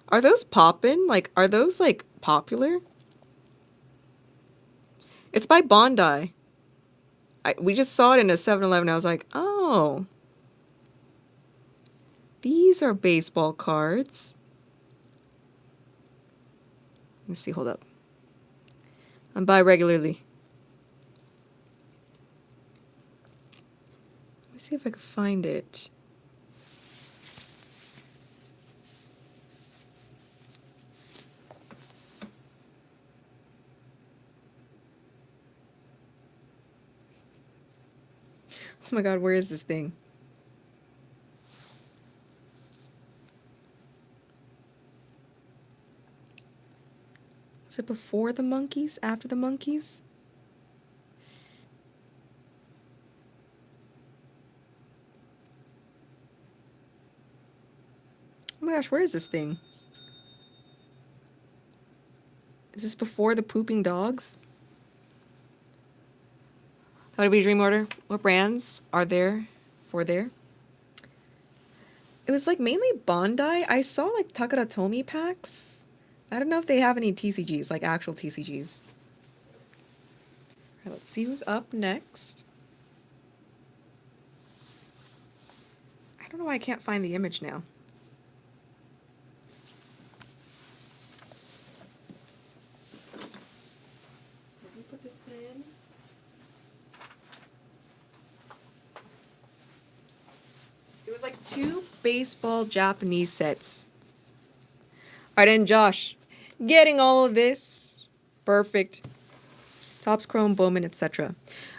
Are those poppin'? Like, are those, like, popular? It's by Bondi. We just saw it in a 7-Eleven. I was like, oh. These are baseball cards. Let me see, hold up. I buy regularly. Let me see if I can find it. Oh my god, where is this thing? Was it before the monkeys? After the monkeys? Oh my gosh, where is this thing? Is this before the pooping dogs? That would be dream order. What brands are there for there? It was like mainly Bondi. I saw like Takaratomi packs. I don't know if they have any TCGs, like actual TCGs. All right, let's see who's up next. I don't know why I can't find the image now. Let me put this in. It was like 2 baseball Japanese sets. All right, and Josh, getting all of this. Perfect. Topps, Chrome, Bowman, etc.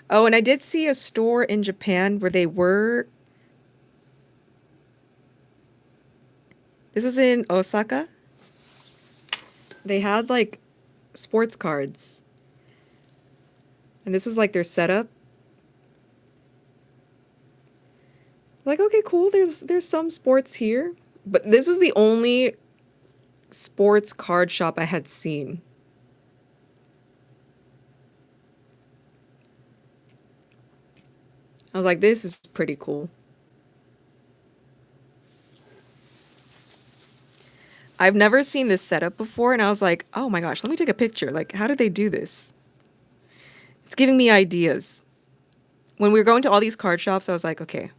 Oh, and I did see a store in Japan where they were... This was in Osaka. They had like sports cards. And this was like their setup. Like, okay, cool, there's some sports here. But this was the only sports card shop I had seen. I was like, this is pretty cool. I've never seen this setup before, and I was like, oh my gosh, let me take a picture. Like, how did they do this? It's giving me ideas. When we were going to all these card shops, I was like, okay,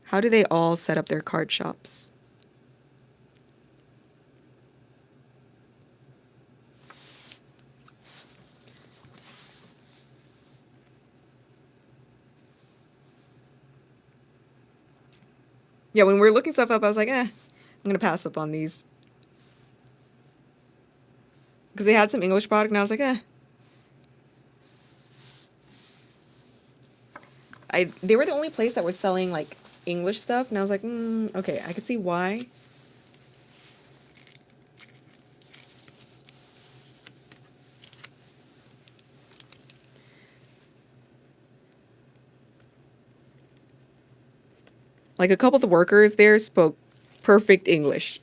how do they all set up their card shops? Yeah, when we were looking stuff up, I was like, I'm going to pass up on these. Because they had some English product, and I was like, They were the only place that was selling, like, English stuff, and I was like, okay, I could see why. Like, a couple of the workers there spoke perfect English.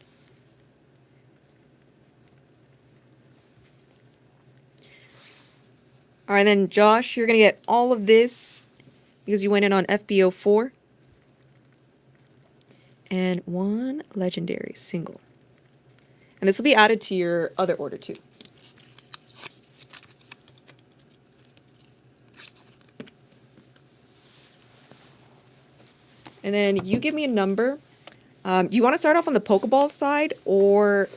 All right, then, Josh, you're going to get all of this because you went in on FBO 4. And 1 legendary single. And this will be added to your other order, too. And then you give me a number. You want to start off on the Pokeball side or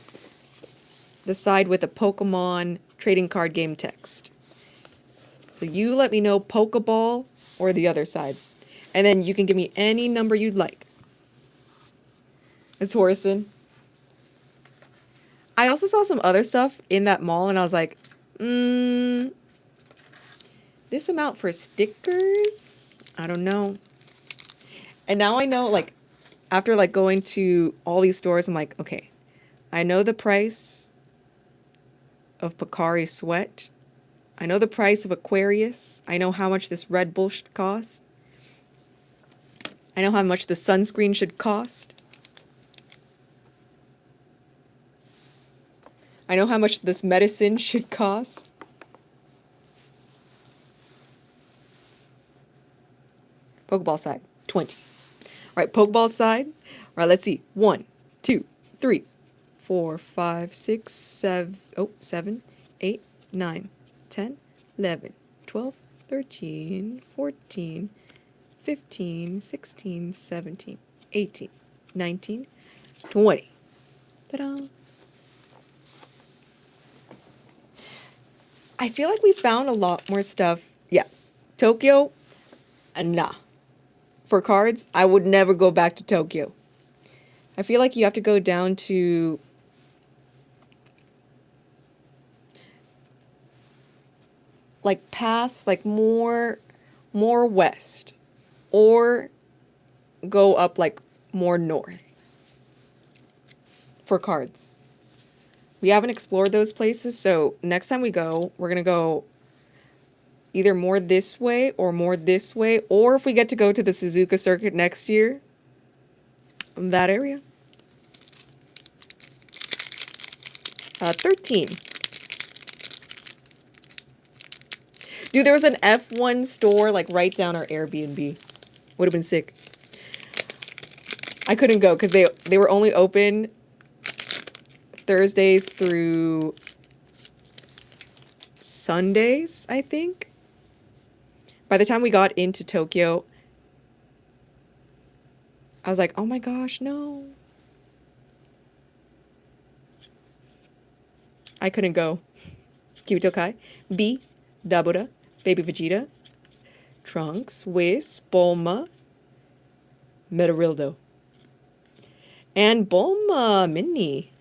the side with the Pokemon trading card game text? So you let me know Pokeball or the other side. And then you can give me any number you'd like. It's Horson. I also saw some other stuff in that mall and I was like, this amount for stickers? I don't know. And now I know, like, after like going to all these stores, I'm like, okay, I know the price of Picari Sweat. I know the price of Aquarius. I know how much this Red Bull should cost. I know how much the sunscreen should cost. I know how much this medicine should cost. Pokeball side, 20. All right, Pokeball side. All right, let's see. 1, 2, 3, 4, 5, 6, 7, 8, 9, 10, 11, 12, 13, 14, 15, 16, 17, 18, 19, 20. Ta-da! I feel like we found a lot more stuff. Yeah. Tokyo, nah. For cards, I would never go back to Tokyo. I feel like you have to go down to like past like more west, or go up like more north for cards. We haven't explored those places, so next time we go, we're gonna go either more this way or more this way, or if we get to go to the Suzuka circuit next year, that area. 13. Dude, there was an F1 store like right down our Airbnb. Would have been sick. I couldn't go because they were only open Thursdays through Sundays, I think. By the time we got into Tokyo, I was like, oh my gosh, no. I couldn't go. Kibito Kai, B, Dabura, Baby Vegeta, Trunks, Whis, Bulma, Metarildo, and Bulma Mini.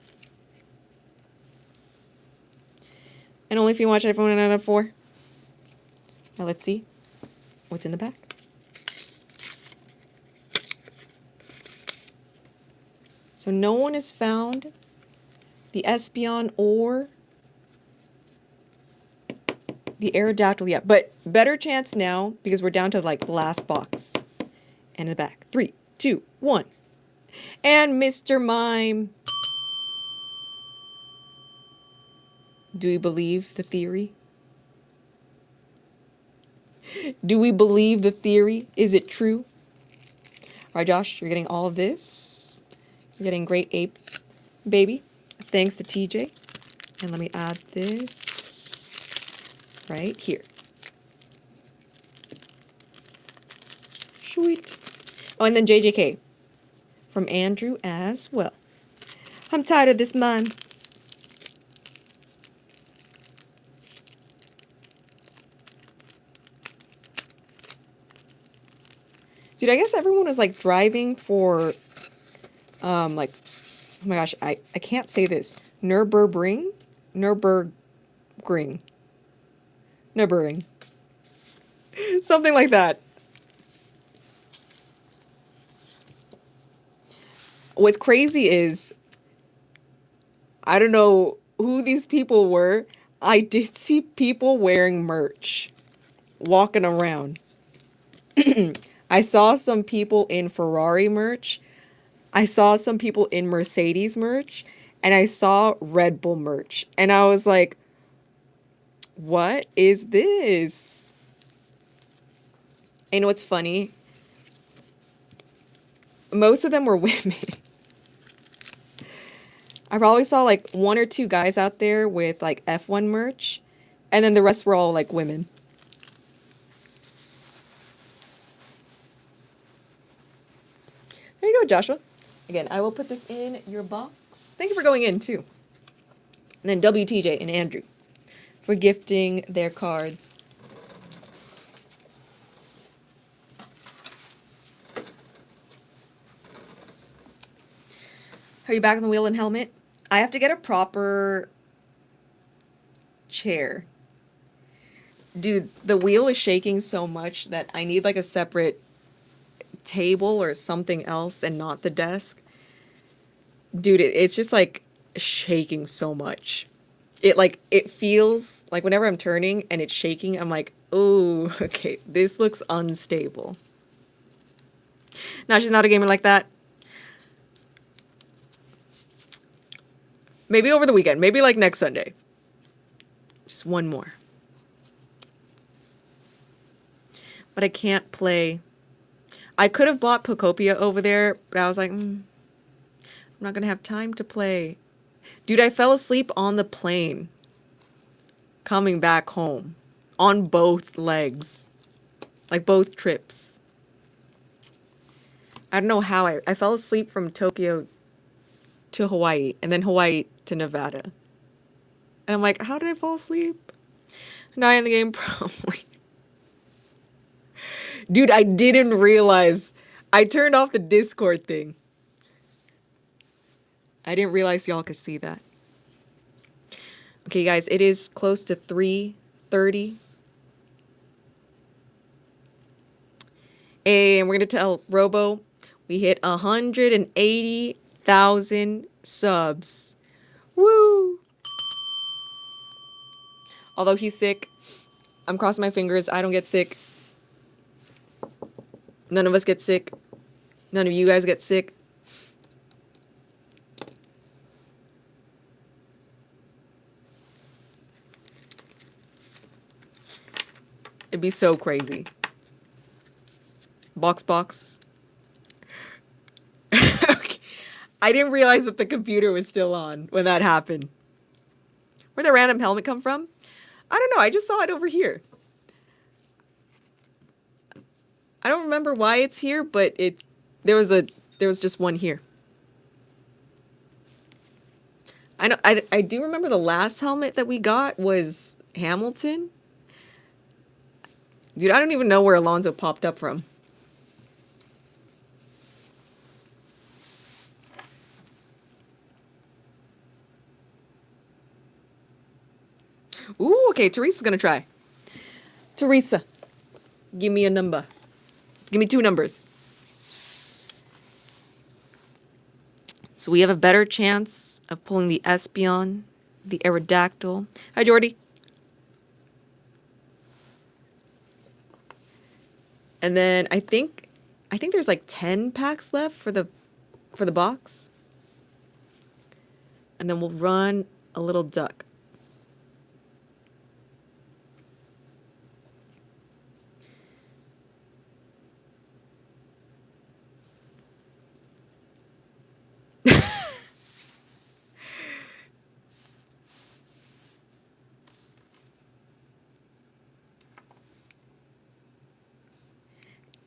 And only if you watch everyone out of 4. Now let's see what's in the back. So no one has found the Espeon or the Aerodactyl yet, but better chance now because we're down to like the last box. And in the back, 3, 2, 1. And Mr. Mime. Do we believe the theory? Do we believe the theory? Is it true? All right, Josh, you're getting all of this. You're getting Great Ape Baby. Thanks to TJ. And let me add this right here. Sweet. Oh, and then JJK from Andrew as well. I'm tired of this man. Dude, I guess everyone was like driving for, like, oh my gosh, I can't say this. Nürburgring? Nürburgring. Something like that. What's crazy is, I don't know who these people were. I did see people wearing merch, walking around. I saw some people in Ferrari merch. I saw some people in Mercedes merch. And I saw Red Bull merch. And I was like, what is this? And you know what's funny? Most of them were women. I probably saw like 1 or 2 guys out there with like F1 merch. And then the rest were all like women. There you go, Joshua. Again, I will put this in your box. Thank you for going in, too. And then WTJ and Andrew for gifting their cards. Are you back on the wheel and helmet? I have to get a proper chair. Dude, the wheel is shaking so much that I need like a separate table or something else and not the desk. Dude, it's just like shaking so much. It feels like whenever I'm turning and it's shaking, I'm like, oh, okay, this looks unstable. Now she's not a gamer like that. Maybe over the weekend. Maybe like next Sunday. Just one more. But I can't play. I could have bought Pocopia over there, but I was like, I'm not going to have time to play. Dude, I fell asleep on the plane coming back home on both legs. Like both trips. I don't know how I fell asleep from Tokyo to Hawaii and then Hawaii to Nevada. And I'm like, how did I fall asleep? Now in the game, probably. Dude, I didn't realize. I turned off the Discord thing. I didn't realize y'all could see that. Okay, guys, it is close to 3:30. And we're going to tell Robo we hit 180,000 subs. Woo! Although he's sick, I'm crossing my fingers. I don't get sick. None of us get sick. None of you guys get sick. It'd be so crazy. Box. Okay. I didn't realize that the computer was still on when that happened. Where'd the random helmet come from? I don't know. I just saw it over here. I don't remember why it's here, but there was just one here. I do remember the last helmet that we got was Hamilton. Dude, I don't even know where Alonzo popped up from. Ooh, okay, Teresa's gonna try. Teresa, give me a number. Give me 2 numbers. So we have a better chance of pulling the Espion, the Aerodactyl. Hi, Jordy. And then I think there's like 10 packs left for the box. And then we'll run a little duck.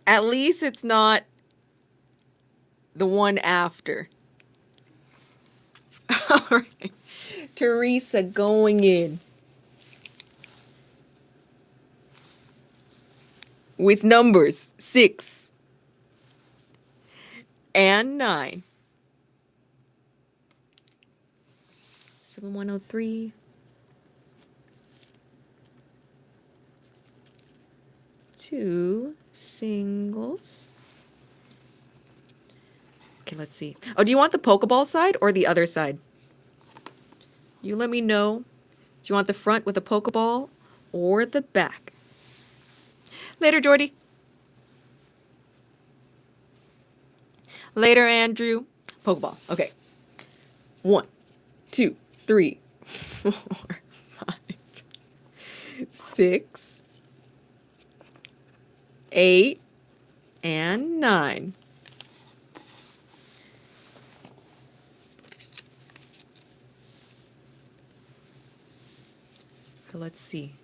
At least it's not the one after. All right. Teresa going in. With numbers 6 and 9. 7103. 2 singles. Okay, let's see. Oh, do you want the Pokeball side or the other side? You let me know. Do you want the front with the Pokeball or the back? Later, Jordy. Later, Andrew. Pokeball. Okay. 1, 2, 3, 4, 5, 6, 8, and 9. Let's see.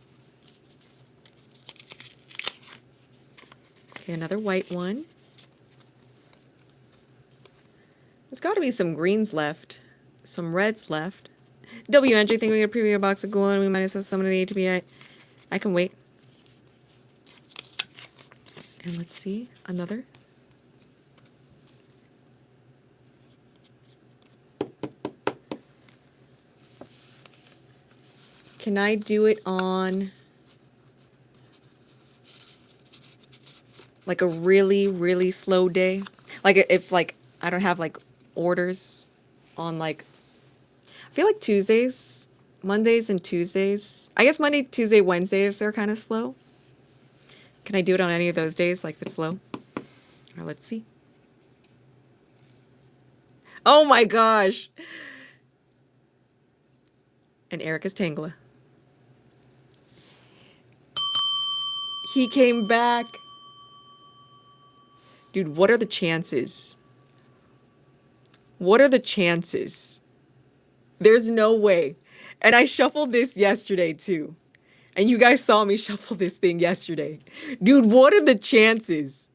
Okay, another white one. There's got to be some greens left, some reds left. W entry, think we get a preview box of gold and we might as well summon the ATB. I can wait. And let's see, another. Can I do it on like a really, really slow day? Like if like I don't have like orders on like, I feel like Tuesdays, Mondays and Tuesdays. I guess Monday, Tuesday, Wednesdays are kind of slow. Can I do it on any of those days, like if it's slow? All right, let's see. Oh my gosh. And Erica's Tangela. He came back. Dude, what are the chances? What are the chances? There's no way. And I shuffled this yesterday too. And you guys saw me shuffle this thing yesterday. Dude, what are the chances?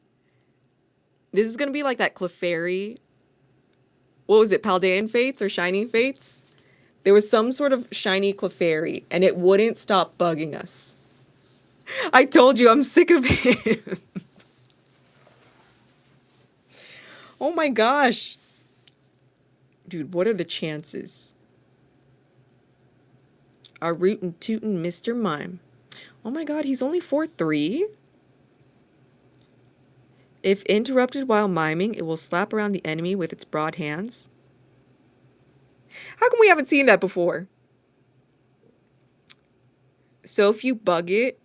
This is gonna be like that Clefairy. What was it, Paldean Fates or Shining Fates? There was some sort of shiny Clefairy, and it wouldn't stop bugging us. I told you, I'm sick of him. Oh my gosh. Dude, what are the chances? Our rootin' tootin' Mr. Mime. Oh my god, he's only 4'3"? If interrupted while miming, it will slap around the enemy with its broad hands. How come we haven't seen that before? So if you bug it,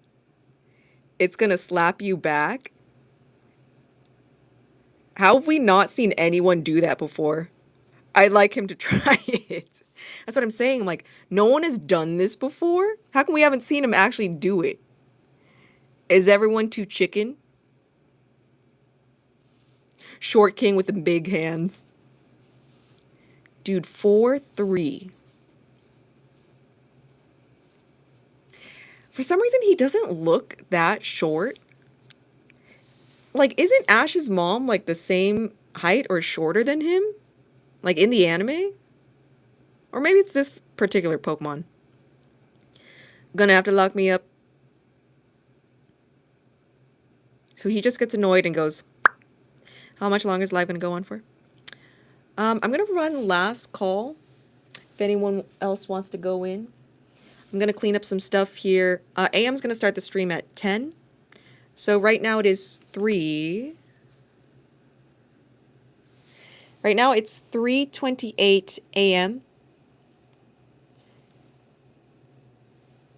it's gonna slap you back? How have we not seen anyone do that before? I'd like him to try it. That's what I'm saying. Like, no one has done this before. How come we haven't seen him actually do it? Is everyone too chicken? Short king with the big hands. Dude, 4'3". For some reason, he doesn't look that short. Like, isn't Ash's mom, like, the same height or shorter than him? Like, in the anime? Or maybe it's this particular Pokemon. Gonna have to lock me up. So he just gets annoyed and goes, how much longer is live gonna go on for? I'm gonna run last call. If anyone else wants to go in. I'm gonna clean up some stuff here. AM's gonna start the stream at 10. So right now it is 3. Right now it's 3:28 a.m.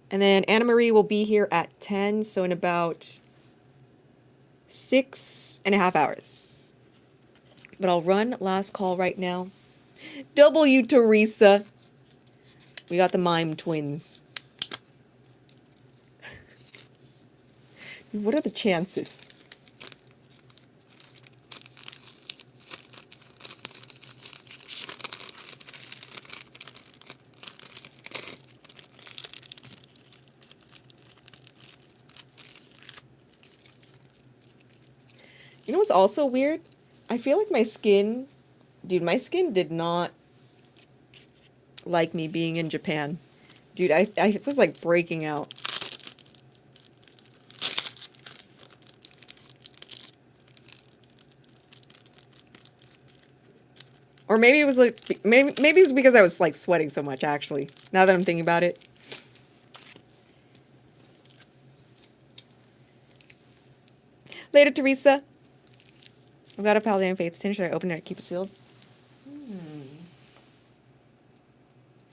And then Anna Marie will be here at 10, so in about 6.5 hours. But I'll run last call right now. W, Teresa. We got the mime twins. What are the chances? You know what's also weird? I feel like my skin, dude, my skin did not like me being in Japan. Dude, I was like breaking out. Or maybe it was like, maybe it was because I was like sweating so much actually, now that I'm thinking about it. Later, Teresa. I've got a Paladin Fates tin. Should I open it or keep it sealed?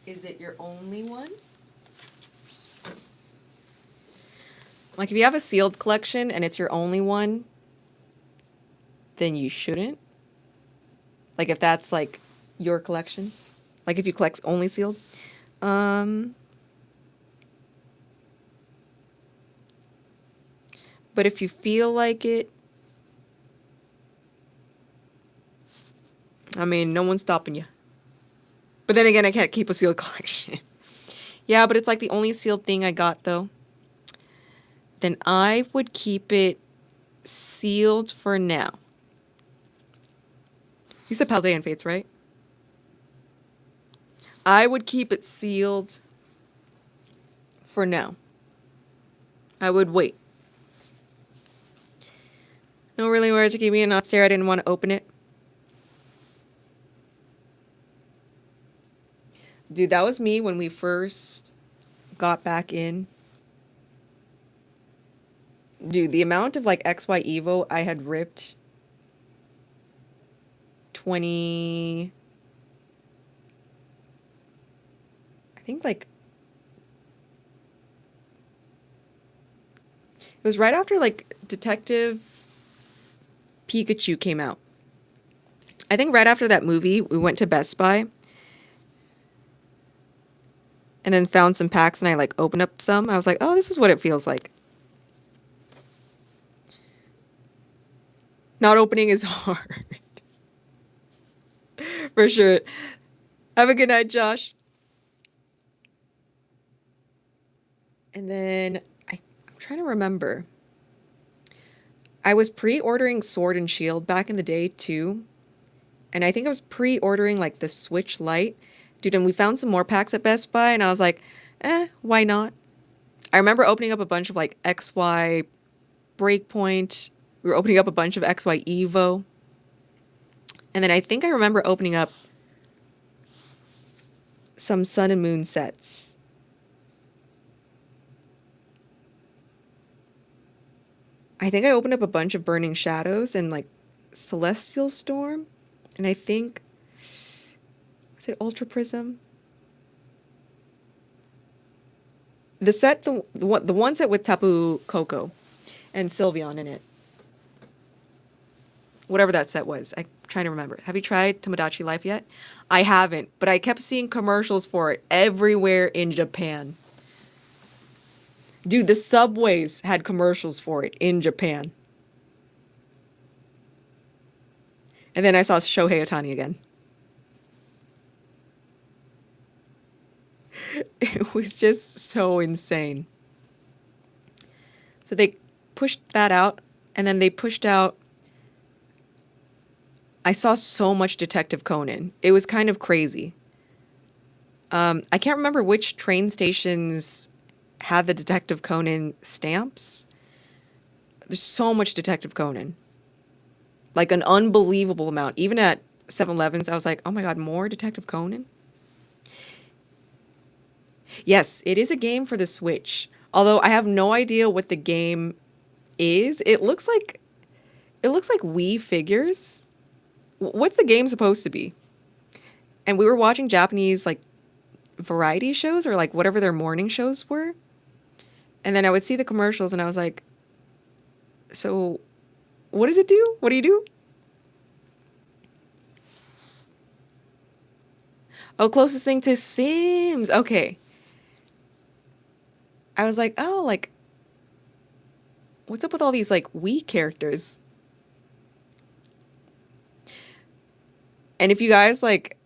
Is it your only one? Like, if you have a sealed collection and it's your only one, then you shouldn't. Like, if that's, like, your collection. Like, if you collect only sealed. But if you feel like it, I mean, no one's stopping you. But then again, I can't keep a sealed collection. Yeah, but it's like the only sealed thing I got, though. Then I would keep it sealed for now. You said Paldean Fates, right? I would keep it sealed for now. I would wait. No really words to keep me in not stare. I didn't want to open it. Dude, that was me when we first got back in. Dude, the amount of like XY Evo I had ripped 20, I think like, it was right after like Detective Pikachu came out. I think right after that movie, we went to Best Buy and then found some packs and I like opened up some. I was like, oh, this is what it feels like. Not opening is hard. For sure. Have a good night, Josh. And then I'm trying to remember. I was pre-ordering Sword and Shield back in the day too. And I think I was pre-ordering like the Switch Lite. Dude, and we found some more packs at Best Buy and I was like, why not? I remember opening up a bunch of like XY Breakpoint. We were opening up a bunch of XY Evo. And then I think I remember opening up some Sun and Moon sets. I think I opened up a bunch of Burning Shadows and like Celestial Storm. And I think, was it Ultra Prism? The set, the one set with Tapu Koko and Sylveon in it. Whatever that set was. I'm trying to remember. Have you tried Tomodachi Life yet? I haven't, but I kept seeing commercials for it everywhere in Japan. Dude, the subways had commercials for it in Japan. And then I saw Shohei Ohtani again. It was just so insane. So they pushed that out, and then they pushed out... I saw so much Detective Conan. It was kind of crazy. I can't remember which train stations had the Detective Conan stamps. There's so much Detective Conan. Like an unbelievable amount. Even at 7-Elevens, I was like, oh my god, more Detective Conan? Yes, it is a game for the Switch. Although I have no idea what the game is. It looks like Wii figures. What's the game supposed to be? And we were watching Japanese like variety shows or like whatever their morning shows were. And then I would see the commercials and I was like, so what does it do? What do you do? Oh, closest thing to Sims. Okay. I was like, oh, like, what's up with all these like Wii characters? And if you guys like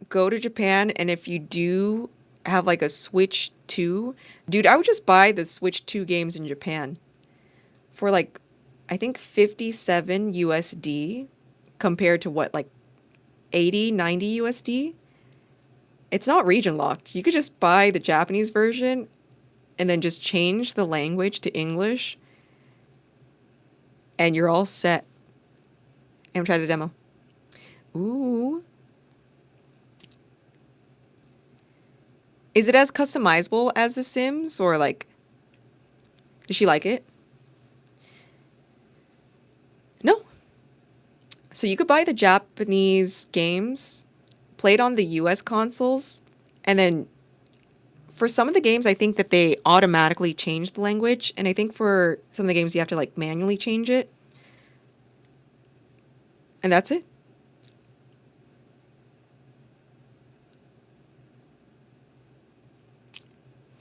go to Japan and if you do have like a Switch 2, dude, I would just buy the Switch 2 games in Japan for like, I think 57 USD compared to what, like 80, 90 USD? It's not region locked. You could just buy the Japanese version and then just change the language to English and you're all set. And try the demo. Ooh. Is it as customizable as The Sims or like, does she like it? No. So you could buy the Japanese games, play it on the US consoles, and then for some of the games, I think that they automatically change the language. And I think for some of the games, you have to like manually change it. And that's it.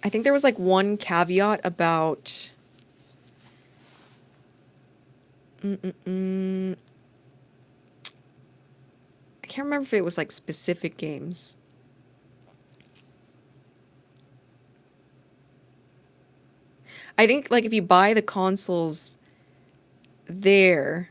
I think there was like one caveat about... I can't remember if it was like specific games. I think like if you buy the consoles there...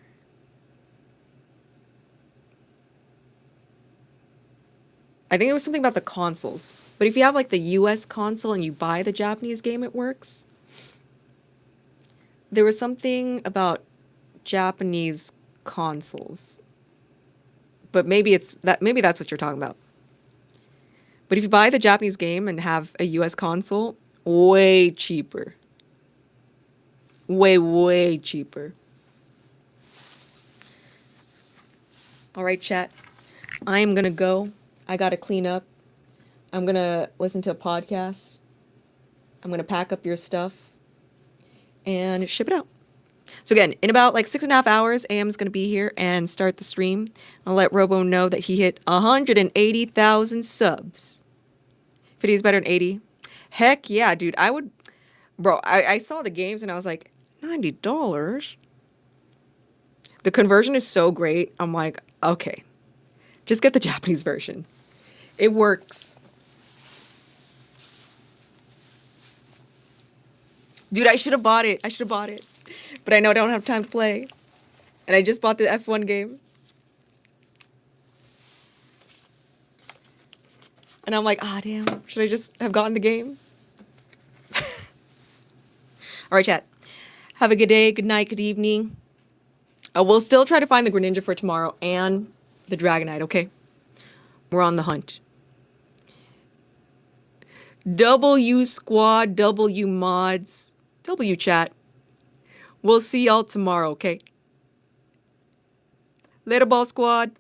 I think it was something about the consoles. But if you have like the US console and you buy the Japanese game, it works. There was something about Japanese consoles. But maybe maybe that's what you're talking about. But if you buy the Japanese game and have a US console, way cheaper. Way cheaper. All right, chat. I am going to go. I got to clean up. I'm going to listen to a podcast. I'm going to pack up your stuff and ship it out. So again, in about like 6.5 hours, AM's going to be here and start the stream. I'll let Robo know that he hit 180,000 subs. If it is better than 80. Heck yeah, dude. I would... Bro, I saw the games and I was like, $90? The conversion is so great. I'm like, okay. Just get the Japanese version. It works. Dude, I should have bought it. I should have bought it. But I know I don't have time to play. And I just bought the F1 game. And I'm like, ah, damn. Should I just have gotten the game? All right, chat. Have a good day, good night, good evening. We'll still try to find the Greninja for tomorrow and the Dragonite, okay? We're on the hunt. W squad, W mods, W chat. We'll see y'all tomorrow, okay? Later, ball squad.